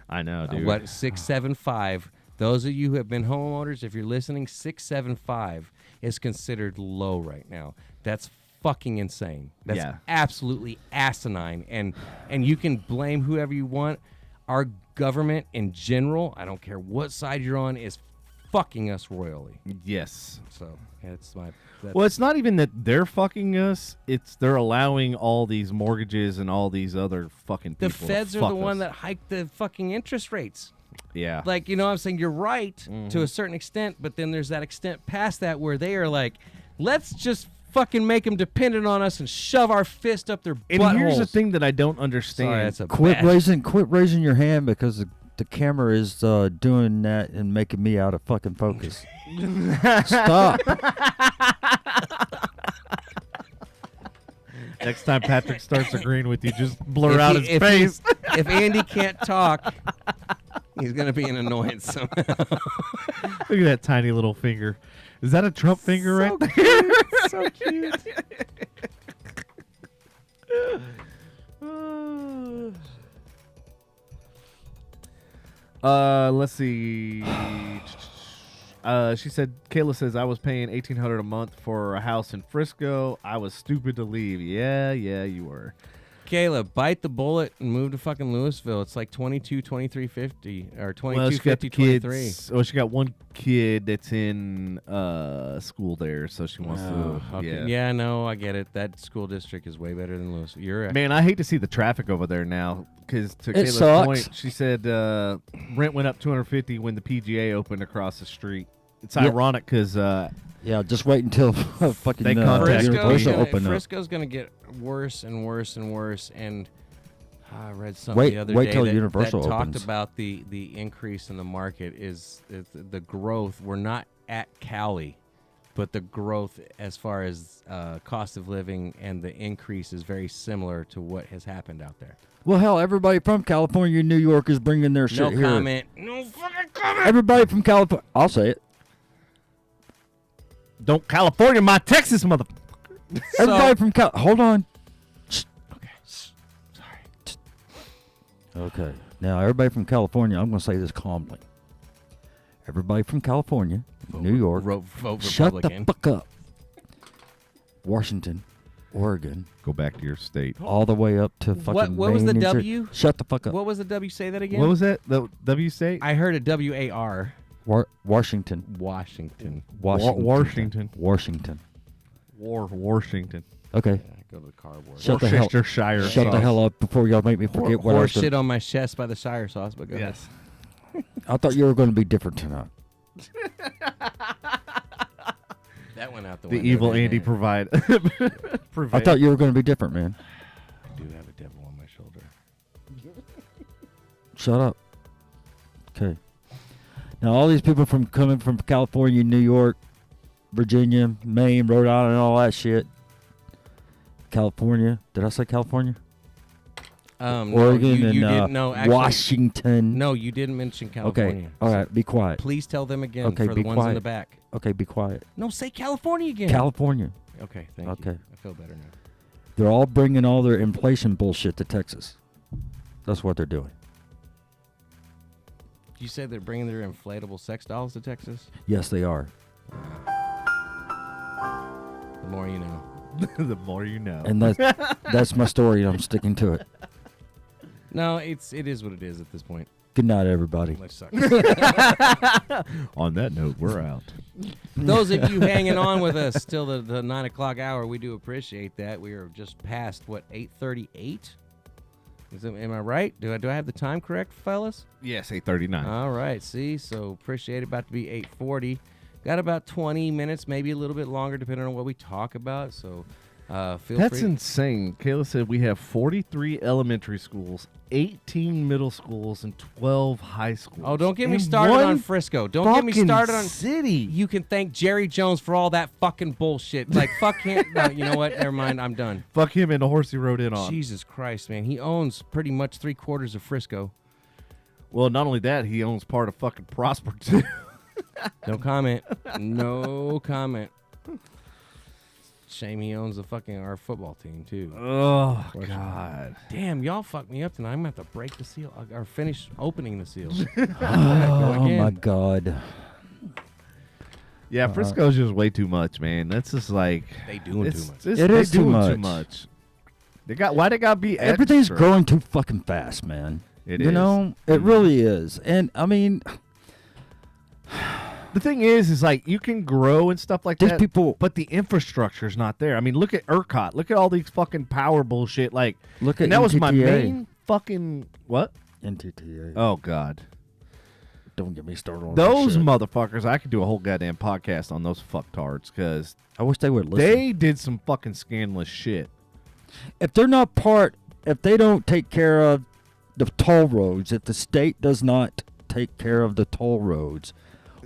I know, dude. 675. Those of you who have been homeowners, if you're listening, 675 is considered low right now. That's fucking insane. That's absolutely asinine. And you can blame whoever you want. Our government in general, I don't care what side you're on, is fucking us royally. Yes. So that's Well, it's not even that they're fucking us. It's they're allowing all these mortgages and all these other fucking people. The feds are the one that hiked the fucking interest rates. Yeah. Like, you know what I'm saying? You're right to a certain extent, but then there's that extent past that where they are like, let's just fucking make them dependent on us and shove our fist up their buttholes. And here's the thing that I don't understand. Sorry, that's a Quit bad- raising your hand because the camera is doing that and making me out of fucking focus. Stop. Next time Patrick starts agreeing with you, just blur out his face. If Andy can't talk, he's going to be an annoyance somehow. Look at that tiny little finger. Is that a Trump finger right there? So cute. Let's see. She said, Kayla says, I was paying $1,800 a month for a house in Frisco. I was stupid to leave. Yeah, you were. Kayla, bite the bullet and move to fucking Louisville. It's like $22,350 or $22,50, $23. Well, she got one kid that's in school there, so she wants to. Okay. Yeah, no, I get it. That school district is way better than Louisville. You're right. Man, I hate to see the traffic over there now because to It Kayla's sucks. point, she said rent went up $250 when the PGA opened across the street. It's Yep. ironic because Yeah, just wait until fucking They contact Universal open up. Frisco's going to get worse and worse and worse. And I read something the other wait day till that Universal talked opens. about the increase in the market is the growth. We're not at Cali, but the growth as far as cost of living and the increase is very similar to what has happened out there. Well, hell, everybody from California and New York is bringing their shit No here. comment. No fucking comment. Everybody from California. I'll say it. don't California my Texas motherfucker. Everybody from Hold on. Okay. Sorry. Okay. Now, everybody from California, I'm going to say this calmly. Everybody from California, New York, Vote shut Republican. the fuck up. Washington, Oregon, Go back to your state. all the way up to fucking what was the Maine, New Jersey. W? Shut the fuck up. What was the W? Say that again. What was that? The W state? I heard a WAR. Washington. Washington. Washington. Washington. Washington. Washington. Okay. Yeah, go to the cardboard. Shut the hell. Worcestershire Shut the sauce. hell up before y'all make me forget what I was Horse gonna- shit on my chest by the Shire sauce, but go ahead. Yes. I thought you were going to be different tonight. That went out the The window. evil didn't Andy it? prevailed. I thought you were going to be different, man. I do have a devil on my shoulder. Shut up. Okay. Now, all these people coming from California, New York, Virginia, Maine, Rhode Island, and all that shit. California. Did I say California? No, Oregon you and didn't. No, actually, Washington. No, you didn't mention California. Okay. All right. Be quiet. Please tell them again Okay, for the be ones in quiet. the back. Okay. Be quiet. No, say California again. California. Okay, thank Okay. you. I feel better now. They're all bringing all their inflation bullshit to Texas. That's what they're doing. You said they're bringing their inflatable sex dolls to Texas? Yes, they are. The more you know. The more you know. And that's my story, and I'm sticking to it. No, it is what it is at this point. Good night, everybody. Let's suck. On that note, we're out. Those of you hanging on with us till the 9 o'clock hour, we do appreciate that. We are just past, what, 8:38? Am I right? Do I have the time correct, fellas? Yes, 8:39. All right, see? So appreciate it. About to be 8:40. Got about 20 minutes, maybe a little bit longer, depending on what we talk about. So feel That's free. insane. Kayla said we have 43 elementary schools, 18 middle schools, and 12 high schools. Oh, don't get me In started one on Frisco. Don't get me fucking started on city. You can thank Jerry Jones for all that fucking bullshit. Like, fuck him. No, you know what? Never mind. I'm done. Fuck him and the horse he rode in on. Jesus Christ, man. He owns pretty much 3/4 of Frisco. Well, not only that, he owns part of fucking Prosper, too. No comment. No comment. Shame he owns our football team, too. Oh, God. Damn, y'all fucked me up tonight. I'm going to have to break the seal or finish opening the seal. Oh, my God. Yeah, Frisco's just way too much, man. That's just like... They doing too much. It is too too much. much. Why they got to be Everything's extra? growing too fucking fast, man. It you is. know, it really is. And I mean, The thing is like you can grow and stuff like These that. people- but the infrastructure's not there. I mean, look at ERCOT. Look at all these fucking power bullshit. Like, Look at and that was my NTTA. main fucking what? NTTA. Oh God, Don't get me started on those that shit. motherfuckers! I could do a whole goddamn podcast on those fucktards because I wish they would listen. they did some fucking scandalous shit. If they're not if they don't take care of the toll roads, if the state does not take care of the toll roads,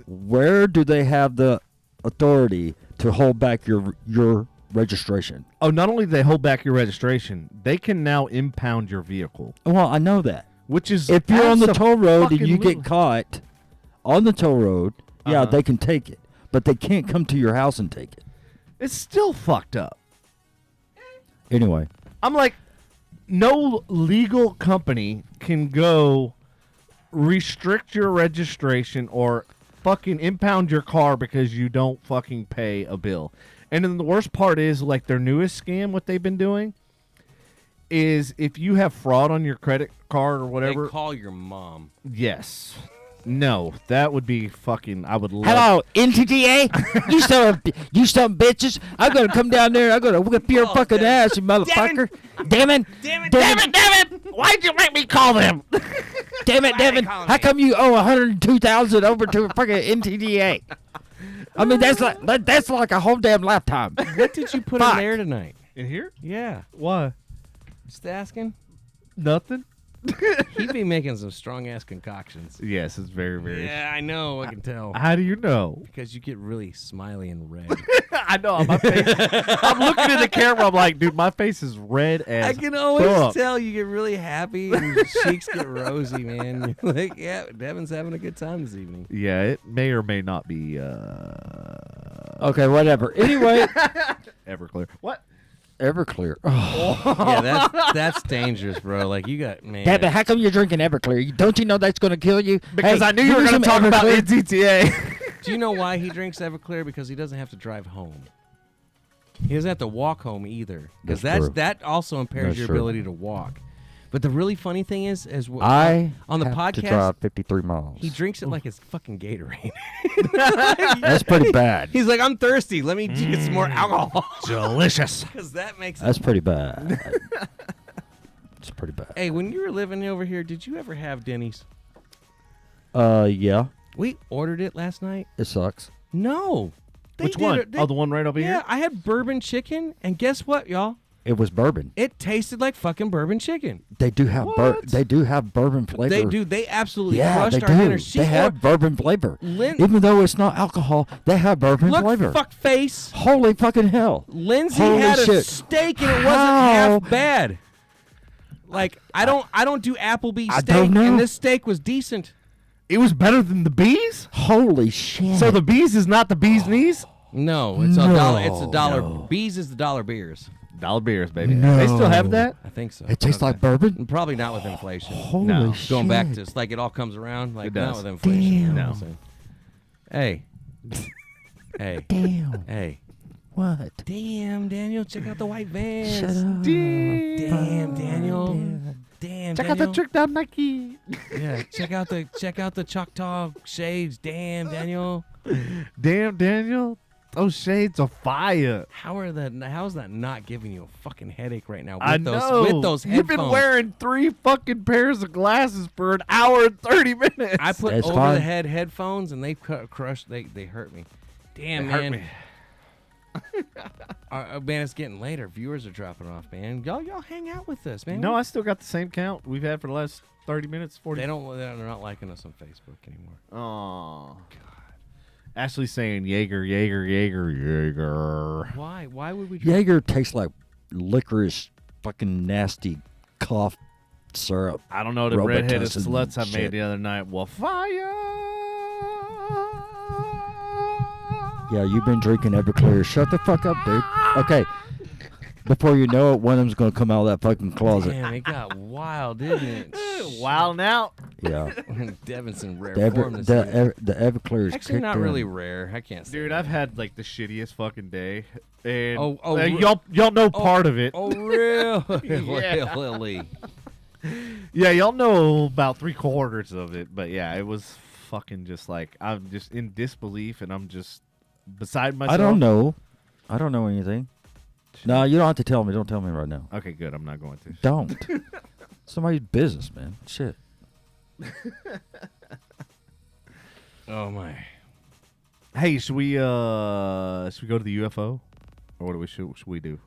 where do they have the authority to hold back your registration? Oh, not only do they hold back your registration, they can now impound your vehicle, Well, I know that. which is If you're on the toll road and you abso-fucking-lutely- get caught on the toll road, yeah, Uh-huh. they can take it, but they can't come to your house and take it. it's still fucked up. Anyway, I'm like, no legal company can go restrict your registration or fucking impound your car because you don't fucking pay a bill. And then the worst part is, like, their newest scam, what they've been doing is if you have fraud on your credit card or whatever. They call your mom. Yes. No, that would be fucking. I would love. hello, NTTA. you some bitches. I'm gonna come down there. I'm gonna whip your fucking ass, you motherfucker. Damn it. Why'd you make me call them? Damn it, Devin. How come you owe $102,000 over to a fucking NTDA? I mean, that's like a whole damn lifetime. What did you put Fuck. in there tonight? In here? Yeah. Why? Just asking. Nothing. He'd be making some strong ass concoctions. Yes, it's very, very. Yeah, I know. I can tell. How do you know? Because you get really smiley and red. I know my face. I'm looking at the camera. I'm like, dude, my face is red as. I can always fuck. tell you get really happy and your cheeks get rosy, man. You're like, yeah, Devin's having a good time this evening. Yeah, it may or may not be. Okay, whatever. Anyway, Everclear. What? Everclear. Oh. Yeah, that's dangerous, bro. Like you got man. Devin, how come you're drinking Everclear? Don't you know that's going to kill you? Because Hey, I knew you were give me going to some talk about Everclear. NTTA. Do you know why he drinks Everclear? Because he doesn't have to drive home. He doesn't have to walk home either. Because That's true. that also impairs That's your true. ability to walk. But the really funny thing is I on the have to podcast, drive 53 miles. he drinks it like it's fucking Gatorade. That's pretty bad. He's like, I'm thirsty. Let me get some more alcohol. Delicious. Because that makes That's pretty bad. It's pretty bad. Hey, when you were living over here, did you ever have Denny's? Yeah, We ordered it last night. it sucks. No. They Which did one? it- they- Oh, the one right over Yeah, here? I had bourbon chicken, and guess what, y'all? It was bourbon. It tasted like fucking bourbon chicken. They do have What? they do have bourbon flavor. They do. They absolutely Yeah, crushed they our do. dinner. She They have bourbon flavor. Lin- Even though it's not alcohol, they have bourbon Look, flavor. fuck face. Holy fucking hell. Lindsay Holy had a shit. steak and it wasn't How? half bad. Like I don't do Applebee's I steak, don't know. and this steak was decent. It was better than the bees? Holy shit. So the bees is not the bees knees? No, it's a No, dollar. It's a dollar. no. Bees is the dollar beers. Dollar beers, baby. No. They still have that? I think so. it tastes like bourbon? Probably not with inflation. Holy No. shit. Going back to it's like it all comes around. Like It not does. with inflation. Damn. You know what I'm saying? Hey. Hey. Damn. Hey. What? Damn, Daniel, check out the white vans. Shut up. Damn, Daniel. Damn, Check out Daniel. the trick down Nike. Yeah, check out the Choctaw shades. Damn, Daniel. Damn, Daniel. Those shades are fire. How is that not giving you a fucking headache right now? With I those, know. With those You've been headphones? wearing 3 fucking pairs of glasses for an hour and 30 minutes. I put It's over fine. the head headphones and they crushed. They hurt me. Damn, They hurt man. me. Man, it's getting later. Viewers are dropping off, man. Y'all hang out with us, man. No, I still got the same count we've had for the last 30 minutes, 40 They're not liking us on Facebook anymore. Oh, God. Ashley's saying Jaeger, Jaeger, Jaeger, Jaeger. Why? Why would we? Drink? Jaeger tastes like licorice, fucking nasty cough syrup. I don't know the Robitussin redheaded sluts I shit. made the other night. Well, fire. Yeah, you've been drinking Everclear. Shut the fuck up, dude. Okay. Before you know it, one of them's going to come out of that fucking closet. Damn, it got wild, didn't it? Wilding out. Yeah. Devin's in rare The, form Ever, this the, evening. Ever, the Everclear is Actually, kicked not in. really rare. I can't say. Dude, that. I've had like the shittiest fucking day. And Oh, y'all know part of it. Oh, really? Yeah. Really? Yeah, y'all know about 3/4 of it, but yeah, it was fucking just like I'm just in disbelief, and I'm just beside myself. I don't know. I don't know anything. No, you don't have to tell me. Don't tell me right now. Okay, good. I'm not going to. Don't. Somebody's business, man. Shit. Oh my. Hey, should we go to the UFO, or what do we should we do?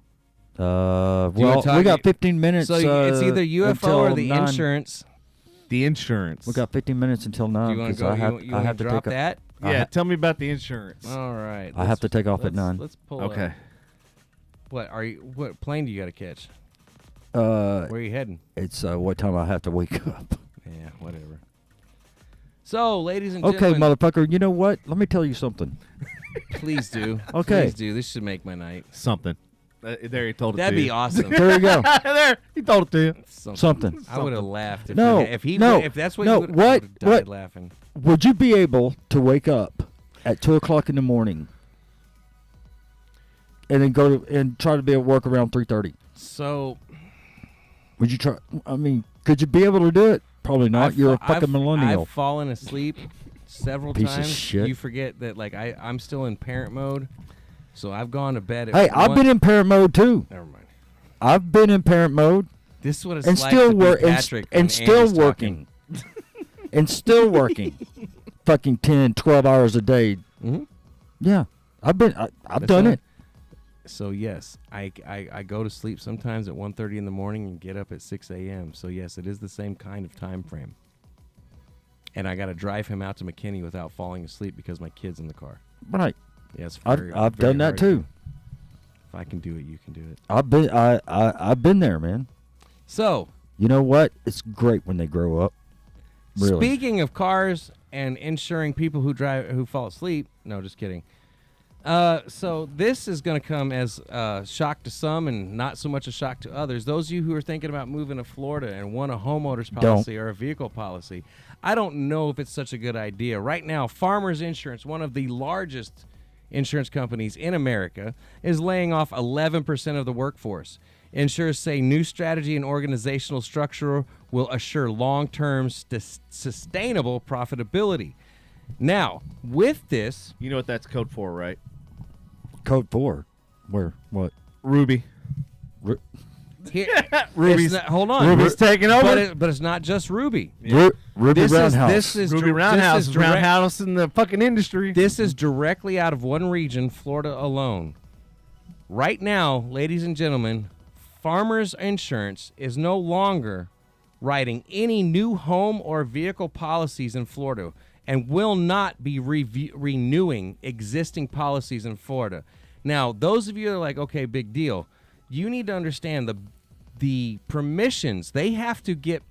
Well, talk- we got 15 minutes. So it's either UFO or until the 9. insurance. The insurance. We got 15 minutes until 9. Do you want to 'cause go? I have to drop take. that? Yeah, tell me about the insurance. All right. I have to take off at 9. Let's pull. Okay. What plane do you got to catch? Uh, Where are you heading? it's what time I have to wake up. Yeah, whatever. So, ladies and Okay, gentlemen, motherfucker. You know what? Let me tell you something. please do. Okay. Please do. This should make my night. Something. There, he told it That'd to be you. awesome. There you go. There, he told it to you. Something. I would have laughed if No, he no, if that's what no, you would what- have died what- laughing. Would you be able to wake up at 2:00 in the morning and then go to, and try to be at work around 3:30? So Would you try? I mean, could you be able to do it? Probably not. You're a fucking millennial. I've fallen asleep several Piece of times. shit. You forget that I'm still in parent mode. So I've gone to bed at Hey, I've been in parent mode too. Never mind. I've been in parent mode This is what it's and like still to be work Patrick when and still Andy's working. And still working. Fucking 10, 12 hours a day. Mhm. Yeah. I've That's done right. it. So yes, I go to sleep sometimes at 1:30 in the morning and get up at 6 a.m. So yes, it is the same kind of time frame. And I got to drive him out to McKinney without falling asleep because my kid's in the car. Right. Yes, I've done that too. If I can do it, you can do it. I've been there, man. So, You know what? It's great when they grow up. Really. speaking of cars and insuring people who fall asleep, no, just kidding. So this is going to come as a shock to some and not so much a shock to others. Those of you who are thinking about moving to Florida and want a homeowner's policy or a vehicle policy, I don't know if it's such a good idea. Right now, Farmers Insurance, one of the largest insurance companies in America, is laying off 11% of the workforce. Insurers say new strategy and organizational structure will assure long-term sustainable profitability. Now, with this, You know what that's code for, right? Code 4. Where? What? Ruby. here, Ruby's hold on. Ruby's taking over. But it's not just Ruby. Ruby Roundhouse. This is Ruby dir- Roundhouse this is is direct- Roundhouse in the fucking industry. This is directly out of one region, Florida alone. Right now, ladies and gentlemen, Farmers Insurance is no longer writing any new home or vehicle policies in Florida and will not be renewing existing policies in Florida. Now, those of you that are like, okay, big deal, you need to understand the permissions. They have to get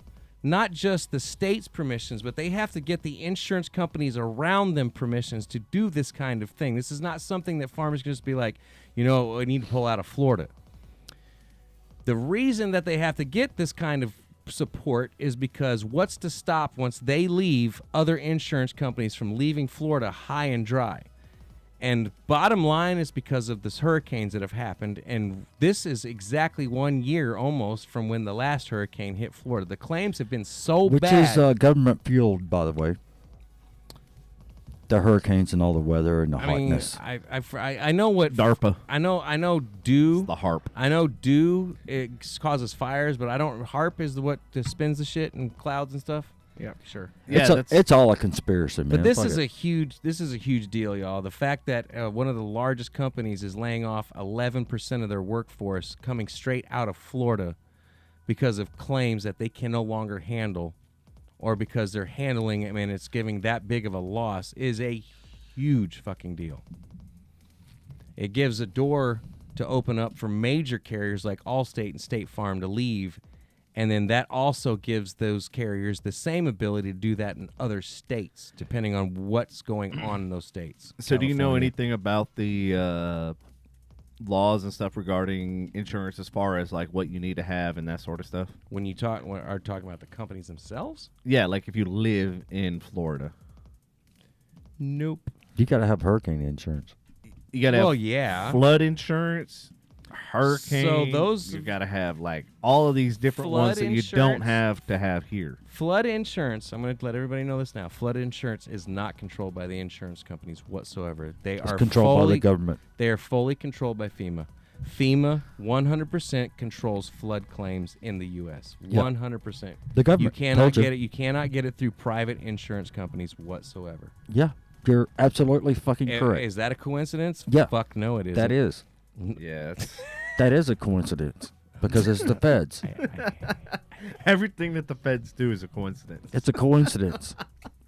not just the state's permissions, but they have to get the insurance companies around them permissions to do this kind of thing. This is not something that farmers can just be like, you know, we need to pull out of Florida. The reason that they have to get this kind of support is because what's to stop once they leave other insurance companies from leaving Florida high and dry? And bottom line is because of this hurricanes that have happened, and this is exactly 1 year almost from when the last hurricane hit Florida. The claims have been so Which bad. is government fueled, by the way. The hurricanes and all the weather and the hotness. I know what DARPA. I know dew. The harp. I know dew it causes fires, but I don't. HARP is what spins the shit and clouds and stuff. Yeah, sure. Yeah, it's all a conspiracy, man. But this Fuck is it. a huge deal, y'all. The fact that one of the largest companies is laying off 11% of their workforce coming straight out of Florida because of claims that they can no longer handle, or because they're handling it, and it's giving that big of a loss, is a huge fucking deal. It gives a door to open up for major carriers like Allstate and State Farm to leave, and then that also gives those carriers the same ability to do that in other states, depending on what's going on in those states. So do you know California. anything about the laws and stuff regarding insurance as far as like what you need to have and that sort of stuff? When are talking about the companies themselves? Yeah, like if you live in Florida. Nope. You got to have hurricane insurance. You got to Well, have yeah. flood insurance. hurricane. So those- you got to have like all of these different Flood ones that you don't insurance. have to have here. Flood insurance, I'm going to let everybody know this now. Flood insurance is not controlled by the insurance companies whatsoever. They It's are controlled by fully, the government. They are fully controlled by FEMA. FEMA 100% controls flood claims in the U.S. 100%. The government. You cannot Told you. get it. You cannot get it through private insurance companies whatsoever. Yeah, you're absolutely fucking correct. Is that a coincidence? Yeah. Fuck no, it isn't. That is. Yeah. That is a coincidence because it's the feds. Everything that the feds do is a coincidence. It's a coincidence.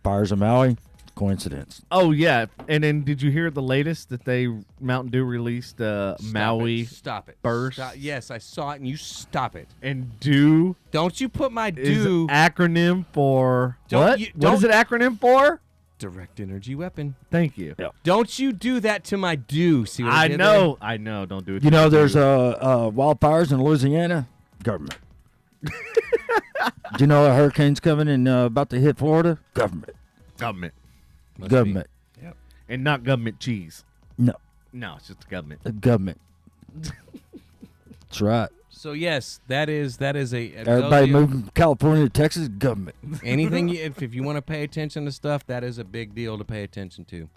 Fires of Maui, coincidence. Oh yeah, and then did you hear the latest that they Mountain Dew released Maui Stop it. burst? Stop. Yes, I saw it, and you stop it. And Dew Don't you put my is do acronym for Don't what? you- What is it acronym for? direct energy weapon. Thank you. Yeah. Don't you do that to my do. See what I I did know. I know. Don't do it. You to know, me, there's Dew. wildfires in Louisiana. Government. Do you know a hurricane's coming and about to hit Florida? Government. government Must Government. be. Yep. and not government cheese. No, No, it's just the government. the government. That's right. So yes, that is a Everybody moving from California to Texas, government. anything if you want to pay attention to stuff, that is a big deal to pay attention to.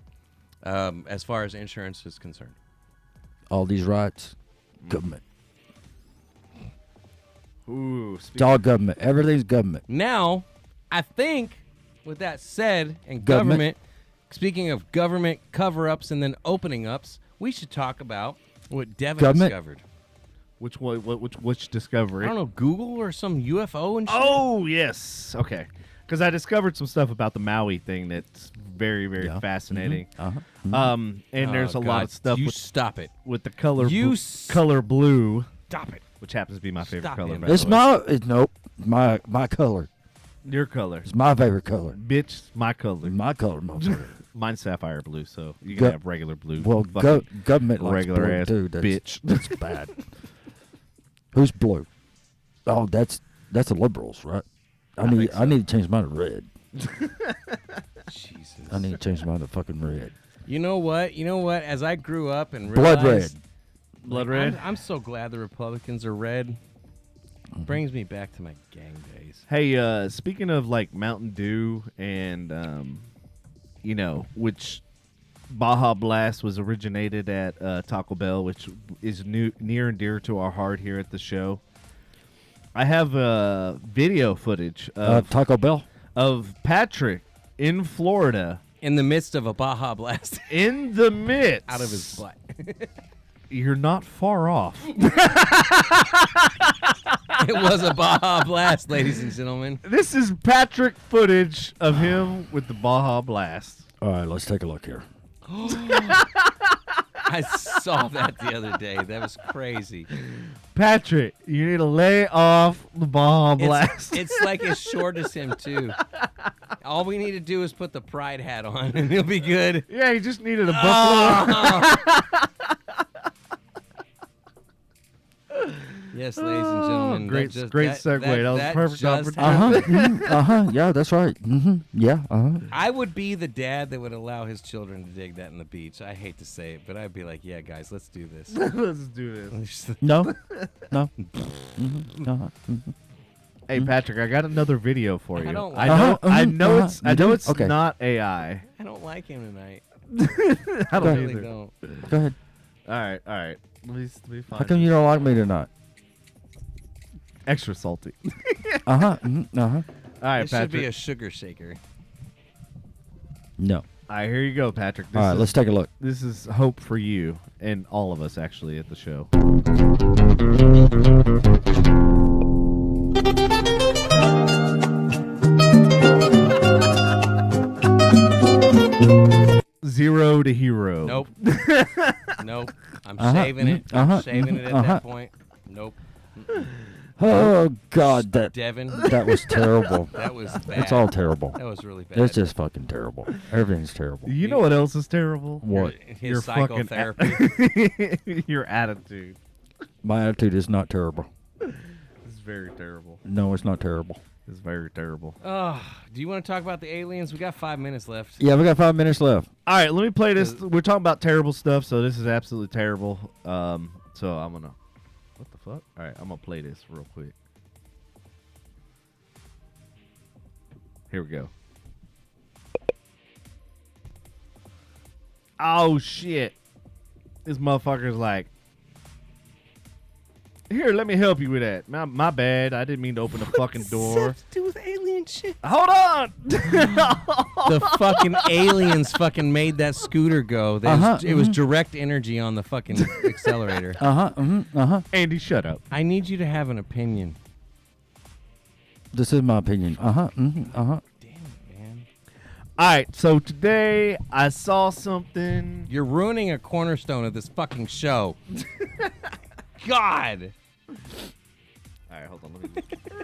As far as insurance is concerned. All these rights, government. Ooh, It's all government. Everything's government. Now, I think with that said, and Government. government, speaking of government cover-ups and then opening ups, we should talk about what Devin Government? discovered. which one? Which discovery? I don't know, Google or some UFO and shit? Oh yes, okay. Because I discovered some stuff about the Maui thing that's very, very Yeah. fascinating. Uh-huh. And there's a Oh, lot God, of stuff You with, stop it. with the color You color blue, Stop it. which happens to be my favorite Stop color. him. By the It's way. my nope. My color. Your color, It's my favorite color. bitch. My color. My color, motherfucker. Mine's sapphire blue, so you can Go- have regular blue. Well, Fucking government likes regular blue ass too. That's, bitch. That's bad. Who's blue? Oh, that's the liberals, right? I need to change mine to red. Jesus. I need to change mine to fucking red. You know what? As I grew up and Blood realized, red. Blood red. I'm so glad the Republicans are red. Brings me back to my gang days. Hey, speaking of like Mountain Dew and which Baja Blast was originated at Taco Bell, which is near and dear to our heart here at the show. I have video footage Taco Bell. of Patrick in Florida In the midst of a Baja Blast in the midst out of his butt. You're not far off. It was a Baja Blast, ladies and gentlemen. This is Patrick footage of him with the Baja Blast. All right, let's take a look here. I saw that the other day. That was crazy. Patrick, you need to lay off the Baja Blast. It's like as short as him, too. All we need to do is put the pride hat on, and he'll be good. Yeah, he just needed a buffalo. Yes, ladies and gentlemen. Great- that just, great that, segue. That was perfect just opportunity. happened. Yeah, that's right. Yeah. I would be the dad that would allow his children to dig that in the beach. I hate to say it, but I'd be like, yeah, guys, let's do this. Let's do this. No. No. Hey, Patrick, I got another video for you. I don't I like- know. I Mhm, know uh-huh. it's. You I know do? it's Okay. not AI. I don't like him tonight. I I don't really either. don't. Go ahead. All right. Let me How find come it. you don't like me tonight? Extra salty. Uh-huh. All right, It should be Patrick. a sugar shaker. No. All right, here you go, Patrick. This All right, is, let's take a look. This is hope for you and all of us actually at the show. Zero to hero. Nope. Nope. I'm Uh-huh, saving it. uh-huh, I'm saving it at uh-huh. that point. Nope. Oh God, Devin, that was terrible. that was bad. It's all terrible. That was really bad. It's just fucking terrible. Everything's terrible. You know what else is terrible? What? His Your fucking psychotherapy. your attitude. My attitude is not terrible. It's very terrible. No, it's not terrible. It's very terrible. Oh, do you want to talk about the aliens? We got 5 minutes left. Yeah, we got 5 minutes left. All right, let me play this. We're talking about terrible stuff, so this is absolutely terrible. So I'm gonna. What the fuck? All right, I'm gonna play this real quick. Here we go. Oh shit! This motherfucker's like, here, let me help you with that. My bad. I didn't mean to open the fucking door. To do with alien shit? Hold on. The fucking aliens fucking made that scooter go. It was direct energy on the fucking accelerator. Andy, shut up. I need you to have an opinion. This is my opinion. Damn it, man. All right, so today I saw something. You're ruining a cornerstone of this fucking show. God. All right, hold on. Let me. All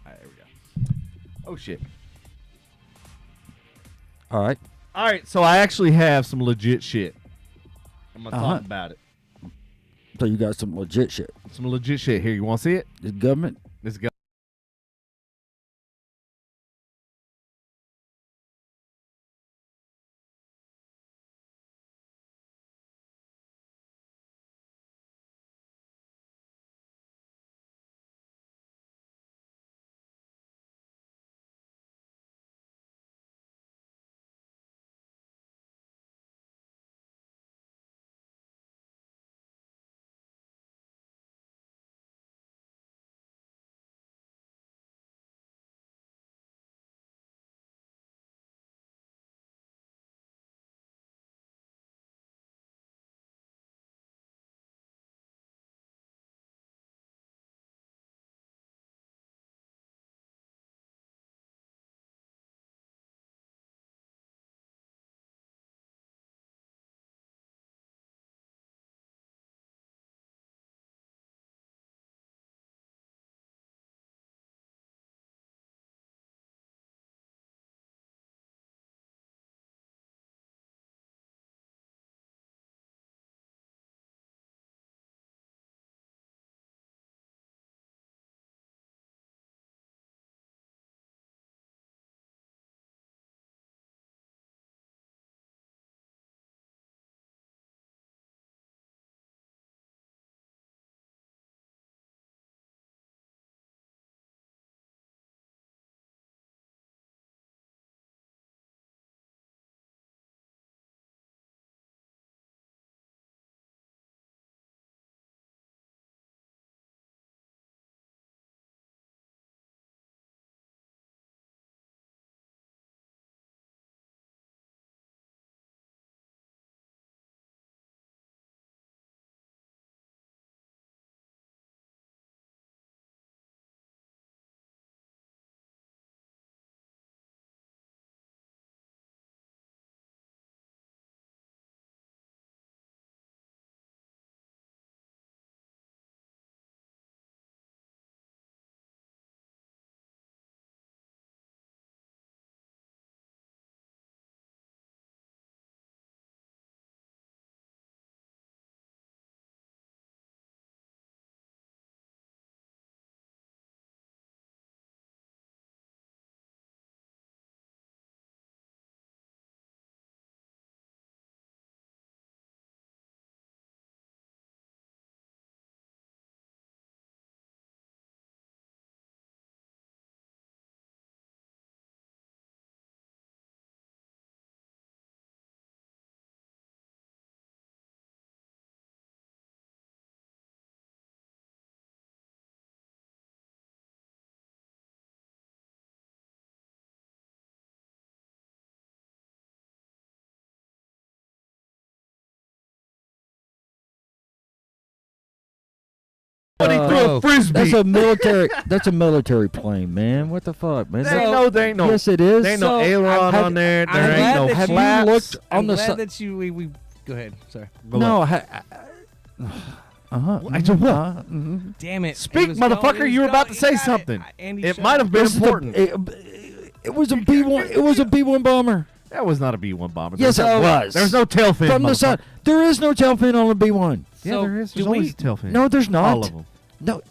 right, here we go. Oh shit. All right. All right, so I actually have some legit shit. I'm gonna talk about it. So you got some legit shit. Some legit shit here. You want to see it? The government. Let's go. Somebody threw a frisbee. That's a military. That's a military plane, man. What the fuck, man? There ain't no. Yes, it is. There ain't no aileron on there. There ain't no have flaps. you looked on I'm the glad side? that you. We go ahead. Sorry. No. I just what? Damn it. Speak, motherfucker. You were about to say something. It might have been important. It was a B-1. It was a B-1 bomber. That was not a B-1 bomber. Yes, it was. There's no tail fin. From the side. There is no tail fin on a B-1. Yeah, So, there is. There's do we- always a tail fin. No, there's not. All of them. No.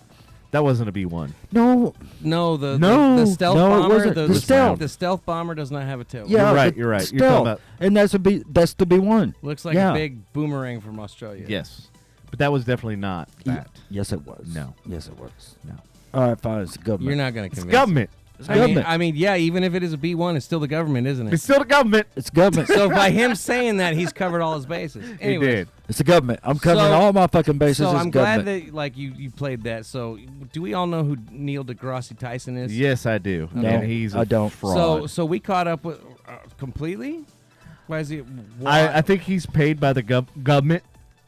That wasn't a B-1. No. No, the stealth no, it bomber. wasn't. The stealth. The stealth bomber does not have a tail. Yeah, You're right. the You're right. You're stealth. talking about. And that's the B-1. Looks like Yeah. a big boomerang from Australia. Yes. But that was definitely not that. Yes, it was. No. Yes, it was. No. All right, fine. It's the government. You're not going to It's convince. government. It's I mean, government. I mean, yeah. Even if it is a B1, it's still the government, isn't It's it? still the government. It's government. So by him saying that, he's covered all his bases. He Anyways, did. It's the government. I'm covering So- all my fucking bases. So It's I'm government. glad that like you played that. So do we all know who Neil deGrasse Tyson is? Yes, I do. No, and he's a I don't. fraud. So we caught up with completely. Why is he? Why? I think he's paid by the government.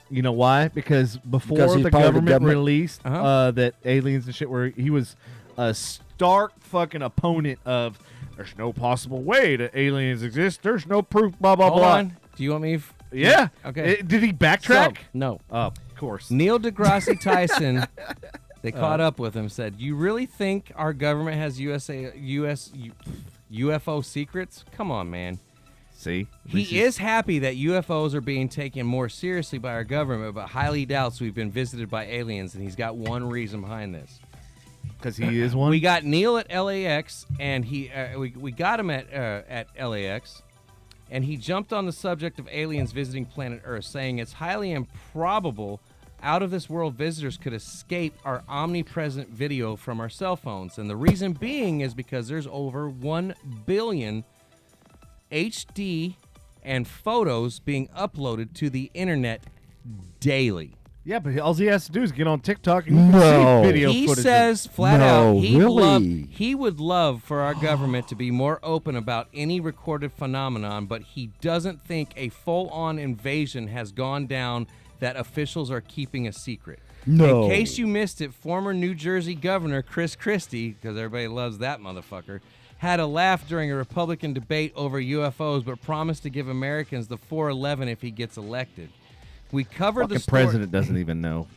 You know why? Because before Because he's the part of the government government? released Uh-huh. that aliens and shit were, he was a stark fucking opponent of. There's no possible way that aliens exist. There's no proof. Blah blah Hold blah. on. Do you want me? Yeah. Okay. Did he backtrack? So, no. Of course. Neil deGrasse Tyson. They caught up with him. Said, "You really think our government has UFO secrets? Come on, man." See, He is happy that UFOs are being taken more seriously by our government, but highly doubts we've been visited by aliens, and he's got one reason behind this. because he is one. We got Neil at LAX, and we got him at LAX, and he jumped on the subject of aliens visiting planet Earth, saying it's highly improbable out-of-this-world visitors could escape our omnipresent video from our cell phones, and the reason being is because there's over 1 billion HD and photos being uploaded to the internet daily. Yeah, but all he has to do is get on TikTok and you can No. see video He footage. says flat No, out really? he would love for our government to be more open about any recorded phenomenon, but he doesn't think a full-on invasion has gone down that officials are keeping a secret. No. In case you missed it, former New Jersey Governor Chris Christie, because everybody loves that motherfucker, had a laugh during a Republican debate over UFOs, but promised to give Americans the 411 if he gets elected. We covered Fucking the story. president doesn't even know.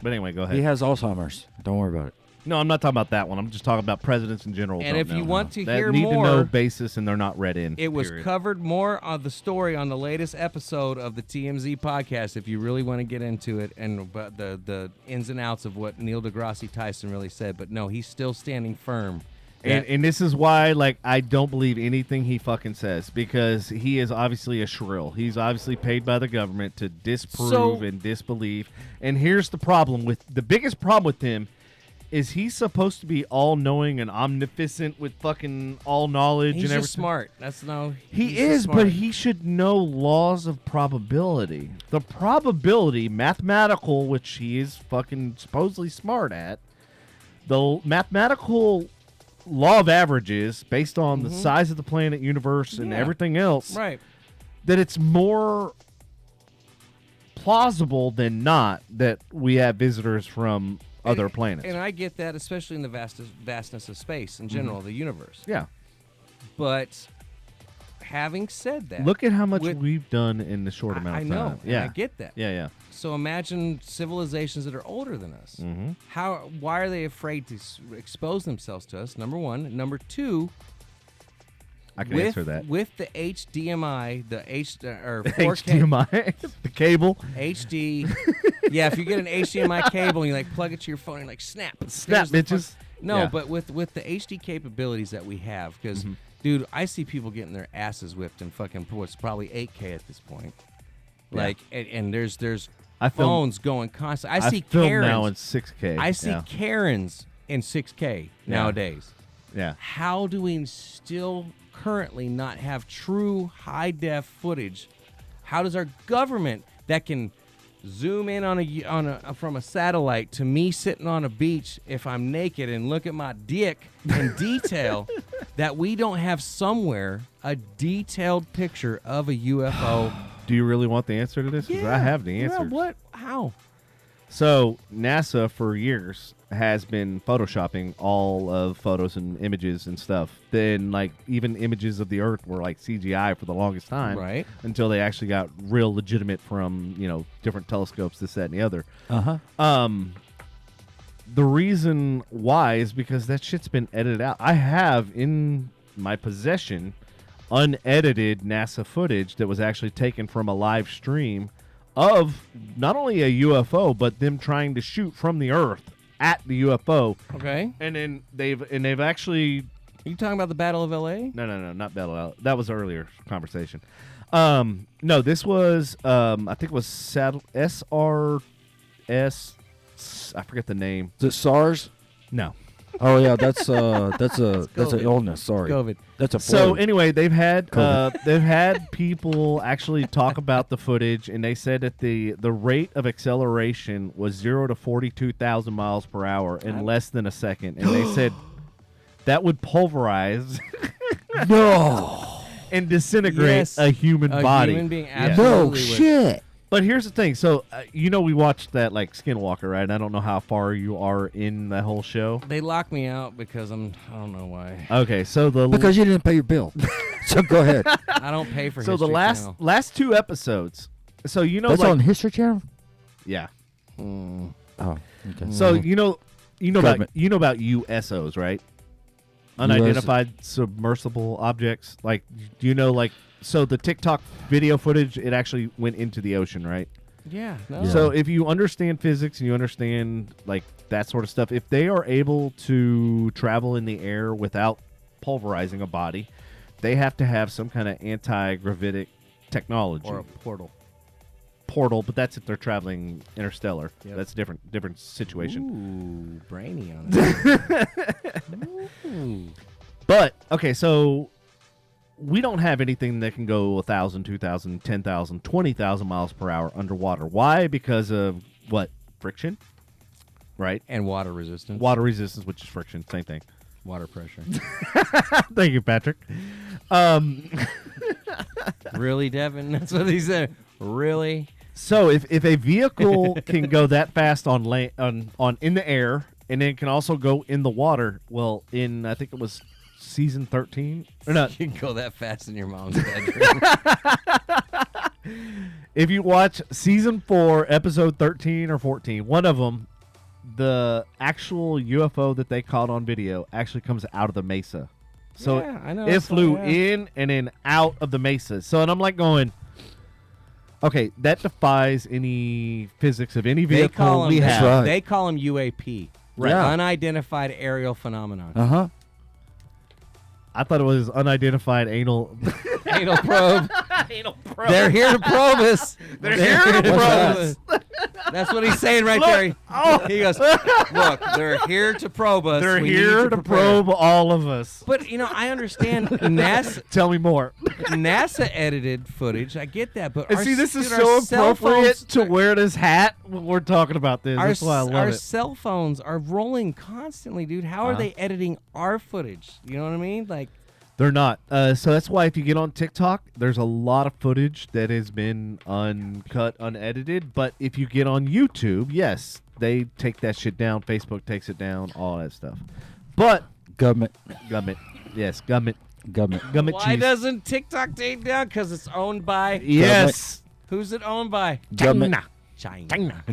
But anyway, go ahead. He has Alzheimer's. Don't worry about it. No, I'm not talking about that one. I'm just talking about presidents in general. And don't if you know. want to That hear need to know more, basis and they're not read in. It was period. covered more on the story on the latest episode of the TMZ podcast. If you really want to get into it and about the ins and outs of what Neil deGrasse Tyson really said, but no, he's still standing firm. And this is why, like, I don't believe anything he fucking says because he is obviously a shrill. He's obviously paid by the government to disprove and disbelieve. And here's the problem with the biggest problem with him is he's supposed to be all-knowing and omnipotent with fucking all knowledge He's and just everything. smart. That's no. He he's is, just smart. but he should know laws of probability. The probability, mathematical, which he is fucking supposedly smart at, the mathematical law of averages based on the size of the planet, universe, and Yeah. everything else, Right. that it's more plausible than not that we have visitors from other planets. And I get that, especially in the vastness of space in general, the universe. Yeah. But having said that, Look at how much with- we've done in the short amount I of know, time. and Yeah. I get that. Yeah, yeah. So imagine civilizations that are older than us. Why are they afraid to expose themselves to us? Number one. Number two. I can answer that. With the HDMI, the or 4K HDMI, the cable. HD. Yeah, if you get an HDMI cable and you like plug it to your phone and like snap, Snap, there's the bitches. No, Yeah. but with the HD capabilities that we have, because dude, I see people getting their asses whipped in fucking what's probably 8K at this point. Yeah. Like, and there's I film- phones going constantly. I see film Karens now in 6K. I see Yeah. Karens in 6K nowadays. Yeah. How do we still currently not have true high def footage? How does our government that can zoom in on a from a satellite to me sitting on a beach if I'm naked and look at my dick in detail that we don't have somewhere a detailed picture of a UFO? Do you really want the answer to this? Because I have the answer. Yeah, what? How? So NASA for years has been photoshopping all of photos and images and stuff. Then like even images of the Earth were like CGI for the longest time, Right. Until they actually got real legitimate from different telescopes, this, that, and the other. The reason why is because that shit's been edited out. I have in my possession unedited NASA footage that was actually taken from a live stream of not only a UFO but them trying to shoot from the Earth at the UFO. Okay. And then they've actually Are you talking about the Battle of LA? no, not Battle Out. That was earlier conversation. No, this was I think it was SR I forget the name. Is it SARS? No. Oh yeah, that's an illness. Sorry, COVID. That's a So flu. anyway, they've had people actually talk about the footage, and they said that the rate of acceleration was 0 to 42,000 miles per hour in less than a second, and they said that would pulverize No, and disintegrate Yes. a human A body. human being Yeah. no absolutely would. shit. But here's the thing. So we watched that like Skinwalker, right? I don't know how far you are in that whole show. They locked me out because I don't know why. Okay, so Because you didn't pay your bill. So go ahead. I don't pay for so the History Channel. last two episodes. So That's like on History Channel. yeah. Oh, okay. So you know Government. about USOs, right? Unidentified submersible objects. Like, do you know, like, so the TikTok video footage, it actually went into the ocean, right? Yeah. No. Yeah. So if you understand physics and you understand like that sort of stuff, if they are able to travel in the air without pulverizing a body, they have to have some kind of anti-gravitic technology. Or a portal. Portal, but that's if they're traveling interstellar. Yep. That's a different situation. Ooh, brainy on that. Ooh. But okay, so we don't have anything that can go 1,000, 2,000, 10,000, 20,000 miles per hour underwater. Why? Because of what? Friction, right? And water resistance. Water resistance, which is friction, same thing. Water pressure. Thank you, Patrick. Really, Devin? That's what he said. Really? So if a vehicle can go that fast on in the air, and then can also go in the water, well, in I think it was season 13 or not. You can go that fast in your mom's bedroom. If you watch season 4, episode 13 or 14, one of them, the actual UFO that they caught on video actually comes out of the mesa. So Yeah, I know, it that's flew what- yeah. in and then out of the mesa. So, and I'm like going, okay, that defies any physics of any They vehicle call them. we That's have. right. They call them UAP. Right. Yeah. Unidentified aerial phenomenon. Uh-huh. I thought it was unidentified anal. Anal probe. Anal probe. They're here to probe us. They're here to probe us. That's what he's saying right Look. there. Oh. He goes, look, they're here to probe us. They're We here need to prepare." probe all of us. But, I understand NASA Tell me more. edited footage. I get that. But And our, see, this is dude, so our cell appropriate phones- to wear this hat when we're talking about this. Our, That's why I love our it. cell phones are rolling constantly, dude. How are they editing our footage? You know what I mean? Like, They're not. So that's why if you get on TikTok, there's a lot of footage that has been uncut, unedited. But if you get on YouTube, yes, they take that shit down. Facebook takes it down, all that stuff. But Government. yes, government Government. why cheese. doesn't TikTok take down? Because it's owned by. Yes. Who's it owned by? Government. China.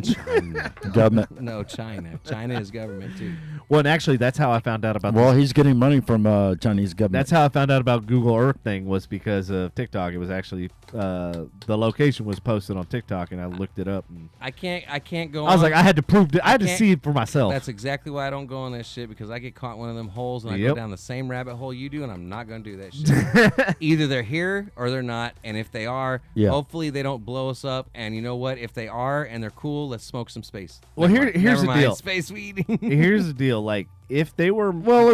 Government. No, China. China is government too. Well, and actually, that's how I found out about Well, this. he's getting money from Chinese government. That's how I found out about Google Earth thing was because of TikTok. It was actually the location was posted on TikTok, and I looked it up. And I can't go. I was on. like, I had to prove it. I had to can't- see it for myself. That's exactly why I don't go on that shit, because I get caught in one of them holes and I Yep. go down the same rabbit hole you do, and I'm not going to do that shit. Either they're here or they're not, and if they are, Yeah. hopefully they don't blow us up. And you know what? If they are and they're cool, let's smoke some space. Well, Never here's mind. the Never deal. mind. Space weed. Here's the deal. Like, if they were well,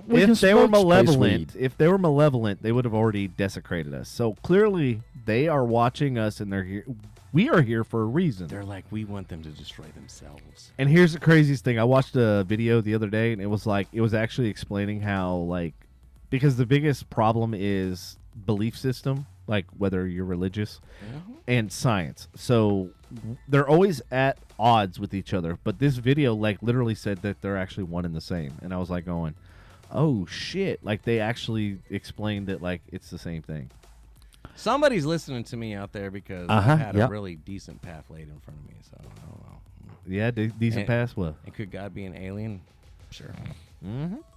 we can if they were smoke space malevolent, weed. if they were malevolent, they would have already desecrated us. So clearly, they are watching us, and they're here. We are here for a reason. They're like, we want them to destroy themselves. And here's the craziest thing: I watched a video the other day, and it was actually explaining how, like, because the biggest problem is belief system, like whether you're religious and science. So they're always at odds with each other. But this video, like, literally said that they're actually one and the same. And I was like, going, "Oh shit!" Like, they actually explained that, like, it's the same thing. Somebody's listening to me out there because Uh-huh, I had yep. a really decent path laid in front of me. So I don't know. Yeah, decent And- pass. Well, And could God be an alien? Sure.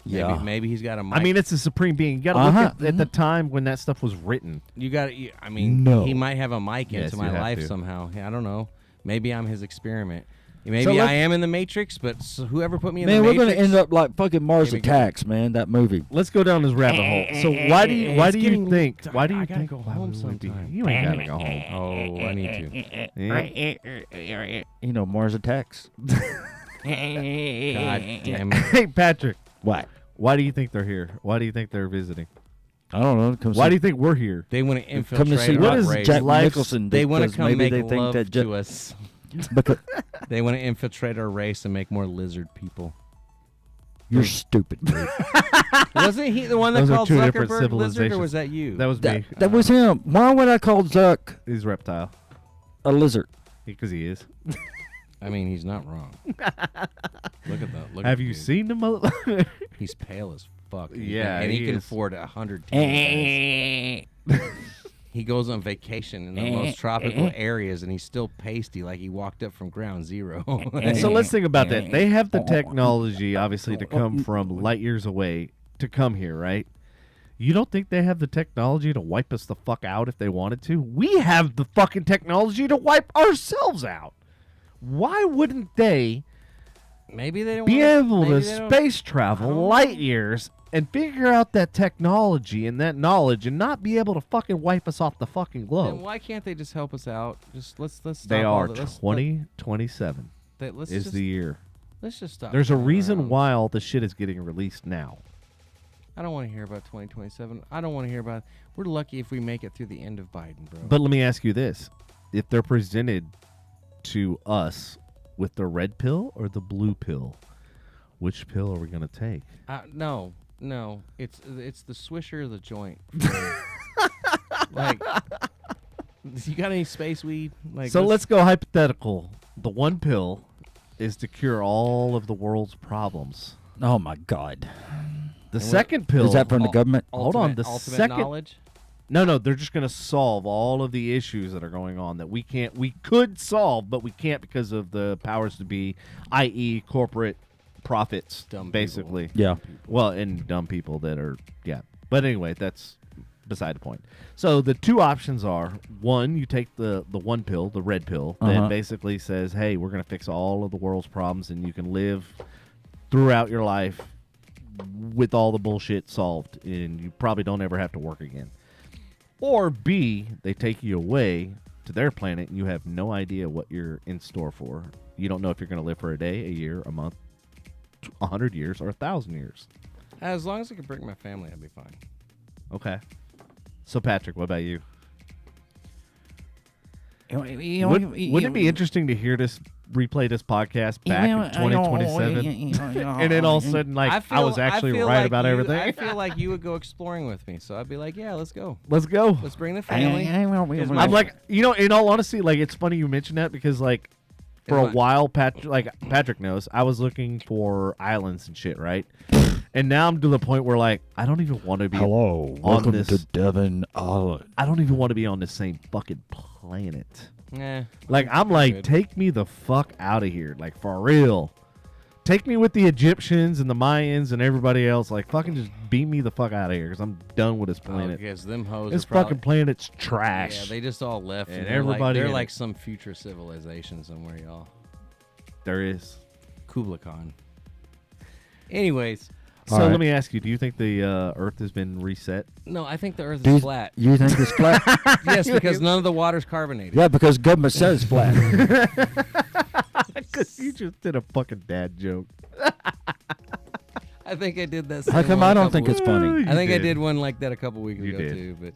Yeah. Maybe he's got a mic. I mean, it's a supreme being. You got to Uh-huh, look at the time when that stuff was written. You got to. I mean, No. he might have a mic Yes, into you my have life to. somehow. I don't know. Maybe I'm his experiment. Maybe I am in the Matrix, but whoever put me in the Man, we're Matrix... gonna end up like fucking Mars Maybe Attacks, man. That movie. Let's go down this rabbit hole. So why do you think? Why do you I gotta think? go why home would we be- sometime. You ain't gotta go home. Oh, I need to. Yeah. You know, Mars Attacks. God damn it. Hey, Patrick. What? Why do you think they're here? Why do you think they're visiting? I don't know. Why Why do you think we're here? They want to come infiltrate to see our what is race. Jack Life's- Nicholson? They want to because come maybe make they think love that to us. because They want to infiltrate our race and make more lizard people. you're stupid, dude. Wasn't he the one that Those are called two different Zuckerberg lizard, or civilizations. was that you? That was me. That was him. Why would I call Zuck He's reptile a lizard? because he is. I mean, he's not wrong. Look at that. Look Have at you dude. seen him? He's pale as fuck. Yeah, and he he can is. afford 100 teams. He goes on vacation in the most tropical areas, and he's still pasty, like he walked up from ground zero. And so let's think about that. They have the technology, obviously, to come from light years away to come here, right? You don't think they have the technology to wipe us the fuck out if they wanted to? We have the fucking technology to wipe ourselves out. Why wouldn't they Maybe they don't be wanna- able maybe to they don't- space I travel don't light know. years and figure out that technology and that knowledge and not be able to fucking wipe us off the fucking Then globe? why can't they just help us out? Just let's stop They all are the- let's- 2027 let's is just, the year. Let's just stop. There's a playing reason around. why all the shit is getting released now. I don't want to hear about 2027. I don't want to hear about. We're lucky if we make it through the end of Biden, bro. But let me ask you this. If they're presented to us with the red pill or the blue pill, which pill are we going to take? No, it's the swisher of the joint. Like, you got any space weed? Like, So let's go hypothetical. The one pill is to cure all of the world's problems. Oh my God! The second pill Is that from the government? Hold on, the ultimate second- knowledge. No, they're just going to solve all of the issues that are going on that we could solve, but we can't because of the powers to be, i.e. corporate profits, Dumb people. basically. Yeah. Well, and dumb people that are, yeah. But anyway, that's beside the point. So the two options are, one, you take the one pill, the red pill, that basically says, hey, we're going to fix all of the world's problems and you can live throughout your life with all the bullshit solved and you probably don't ever have to work again. Or B, they take you away to their planet and you have no idea what you're in store for. You don't know if you're going to live for a day, a year, a month, 100 years, or 1,000 years. As long as I can bring my family, I'll be fine. Okay. So, Patrick, what about you? Wouldn't it be interesting to hear this, replay this podcast back in 2027? And then all of a sudden, like, I was actually feel right like about you- everything? I feel like you would go exploring with me, so I'd be like, yeah, let's go. Let's go. Let's bring the family. I'm like, in all honesty, like, it's funny you mention that because, like, for a while, Patrick knows, I was looking for islands and shit, right? And now I'm to the point where, like, I don't even want to be Hello, on welcome this. to Devin Island. I don't even want to be on the same fucking planet. Nah, Like, I'm like, good. take me the fuck out of here. Like, for real. Take me with the Egyptians and the Mayans and everybody else. Like, fucking just beam me the fuck out of here because I'm done with this planet. because them hoes This are probably, fucking planet's trash. Yeah, they just all left. And they're everybody they're in like it. some future civilization somewhere, y'all. There is. Kublai Khan. Anyways, So All right. let me ask you, do you think the Earth has been reset? no, I think the Earth Do is you, flat. you think it's flat? Yes, because none of the water's carbonated. Yeah, because government says it's flat. Because you just did a fucking dad joke. I think I did that. How same come one I a don't couple think it's weeks- funny? I think I did. did one like that a couple weeks You ago did. too,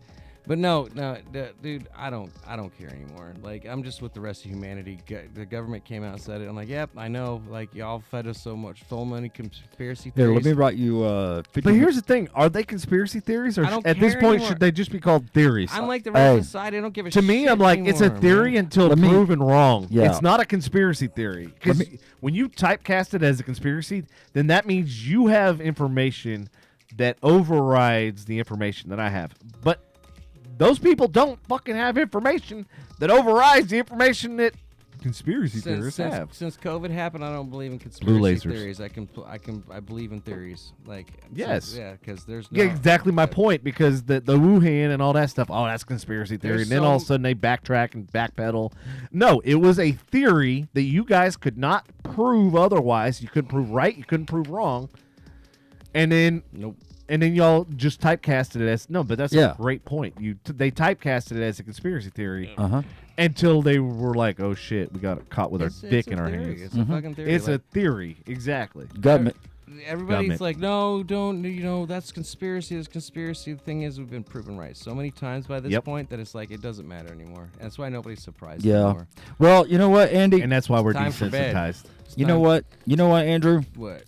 but no, dude, I don't care anymore. Like, I'm just with the rest of humanity. The government came out and said it. I'm like, yep, I know. Like, y'all fed us so many conspiracy Here, theories. let me write you 50 But here's the thing. Are they conspiracy theories? Or I don't at this care point, anymore. should they just be called theories? I'm like the rest Hey. of society. I don't give a To shit me, I'm like, it's a anymore, theory man. until Let me- proven wrong. Yeah. It's not a conspiracy theory. Because when you typecast it as a conspiracy, then that means you have information that overrides the information that I have. But those people don't fucking have information that overrides the information that conspiracy theorists have. Since COVID happened, I don't believe in Blue conspiracy lasers. theories. I believe in theories. Like Yes. yeah, because there's no, Yeah, exactly my point. Because the Wuhan and all that stuff. Oh, that's conspiracy theory. There's And then all of a sudden they backtrack and backpedal. No, it was a theory that you guys could not prove otherwise. You couldn't prove right. You couldn't prove wrong. And then Nope. And then y'all just typecasted it as no, but that's Yeah. a great point. They typecasted it as a conspiracy theory Uh huh. until they were like, "Oh shit, we got caught with our dick in our hands." It's a fucking theory. It's like, a theory, exactly. Government. everybody's Government. like, no, don't. That's conspiracy. That's conspiracy. The thing is, we've been proven right so many times by this Yep. point that it's like it doesn't matter anymore. That's why nobody's surprised Yeah. anymore. Well, you know what, Andy? And that's why we're time for bed. desensitized. It's You know time- what? You know what, Andrew? What?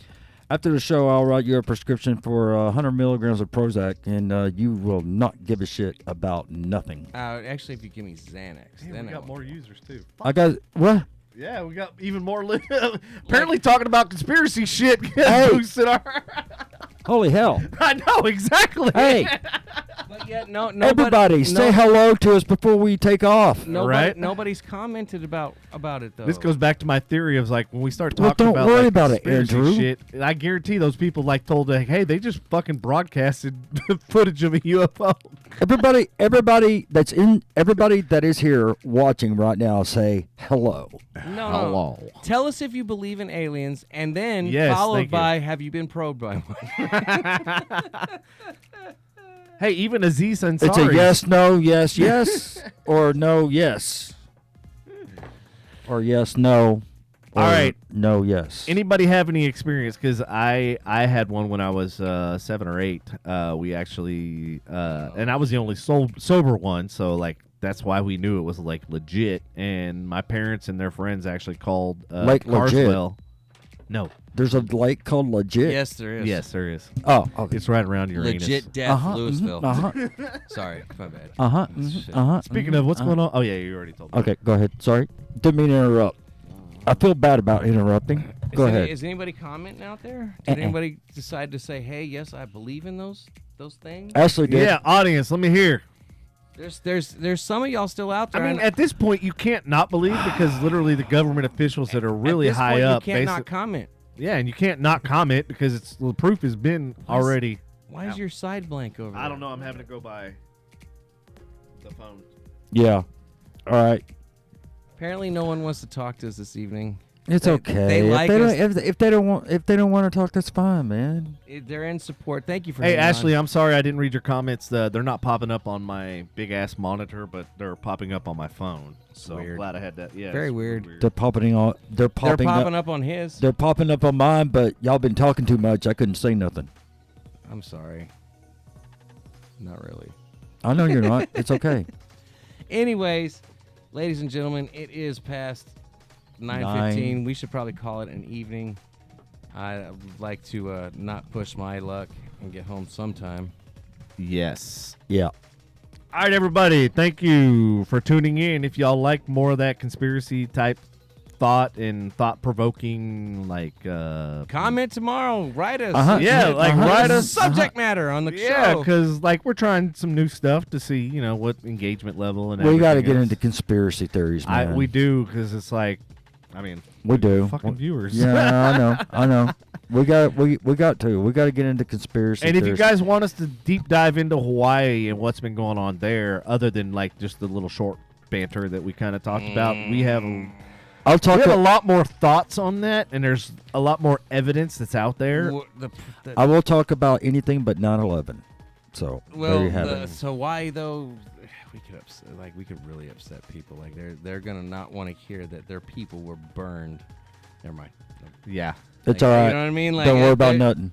After the show, I'll write you a prescription for 100 milligrams of Prozac, and you will not give a shit about nothing. Actually, if you give me Xanax, then we I got won't. more users too. I got what? Yeah, we got even more. Apparently, talking about conspiracy shit Hey. boosted our. Holy hell! I know exactly. Hey, But yet, nobody, everybody, say hello to us before we take off. Right? Nobody's commented about it though. This goes back to my theory of like when we start Well, talking don't about worry like, about it, conspiracy Andrew. shit. I guarantee those people like told hey, they just fucking broadcasted footage of a UFO. Everybody that is here watching right now, say hello. No. Hello. Tell us if you believe in aliens, and then Yes, followed thank you. by have you been probed by one? Hey, even Aziz Ansari. It's a yes, no, yes, yes, or no, yes, or yes, no. Or All right. No, yes. Anybody have any experience? Because I had one when I was 7 or 8. We actually, and I was the only sober one, so like that's why we knew it was like legit. And my parents and their friends actually called Like legit? Carswell. No. There's a lake called Legit. Yes, there is. Yes, there is. Oh, okay. It's right around Uranus. Legit death, Uh-huh, Louisville. Uh-huh. Sorry, my bad. Uh-huh. Shit. Uh-huh. Speaking of what's going on, oh yeah, you already told me. Okay, go ahead. Sorry. Didn't mean to interrupt. I feel bad about interrupting. Go ahead. Is anybody commenting out there? Did Uh-uh. anybody decide to say, "Hey, yes, I believe in those things"? Ashley did. Yeah, audience, let me hear. There's some of y'all still out there. I mean, at this point, you can't not believe because literally the government officials that are really at this high point, up, you can't basi- not comment. yeah, and you can't not comment because the proof has been already. Why is your side blank over? I don't know. I'm having to go by the phone. Yeah. All right. Apparently, no one wants to talk to us this evening. It's They- okay. they like if, us. they don't, if they don't want to talk, that's fine, man. They're in support. Thank you for. Hey, hanging on. Ashley, I'm sorry I didn't read your comments. They're not popping up on my big ass monitor, but they're popping up on my phone. So Weird. I'm glad I had that. Yeah, Very it's weird. They're popping on. They're They're popping, popping up. up on his. They're popping up on mine, but y'all been talking too much. I couldn't say nothing. I'm sorry. Not really. I know you're not. It's okay. Anyways, ladies and gentlemen, it is past 9:15. We should probably call it an evening. I'd like to not push my luck and get home sometime. Yes. Yeah. All right, everybody. Thank you for tuning in. If y'all like more of that conspiracy type thought and thought provoking, like Comment tomorrow. Write us. Uh-huh. Yeah, like write us subject matter on the Yeah, show. because like we're trying some new stuff to see, what engagement level and We got to everything get else. into conspiracy theories, man. We do because it's like, I mean, We do. fucking viewers. Yeah, I know. We got to get into conspiracy And if theories. you guys want us to deep dive into Hawaii and what's been going on there, other than like just the little short banter that we kind of talked about, we have I'll talk. we have a lot more thoughts on that, and there's a lot more evidence that's out there. I will talk about anything but 9/11. So there you have it. So why though? We could really upset people. Like they're gonna not want to hear that their people were burned. Never mind. Yeah. It's Like, all right. You know what I mean? Like, Don't worry about they're- nothing.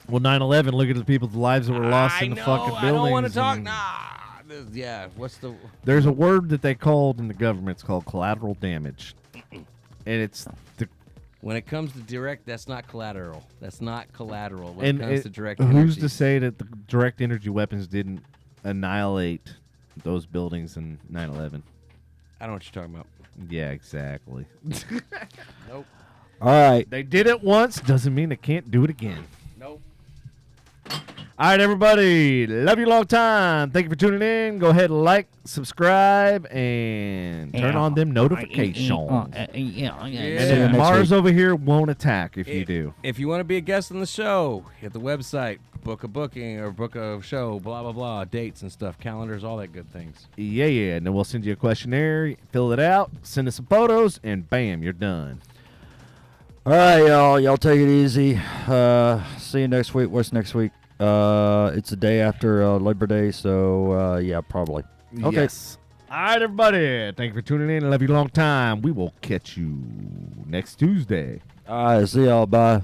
Well, 9/11. Look at the people's lives that were lost in the fucking buildings. I don't want to talk. and- Yeah. What's the? There's a word that they called in the government. It's called collateral damage, and it's the When it comes to direct, that's not collateral. That's not collateral. When and it comes it- to direct who's energy. to say that the direct energy weapons didn't annihilate those buildings in 9/11? I don't know what you're talking about. Yeah, exactly. Nope. All right. They did it once, doesn't mean they can't do it again. Nope. All right, everybody. Love you long time. Thank you for tuning in. Go ahead and like, subscribe, and turn on them notifications. And Mars over here won't attack if you do. If you want to be a guest on the show, hit the website, book a booking or book a show, blah, blah, blah, dates and stuff, calendars, all that good things. Yeah. And then we'll send you a questionnaire, fill it out, send us some photos, and bam, you're done. All right, y'all. Y'all take it easy. See you next week. What's next week? It's the day after Labor Day, so yeah, probably. Okay. Yes. All right, everybody. Thank you for tuning in. Love you a long time. We will catch you next Tuesday. All right, see y'all. Bye.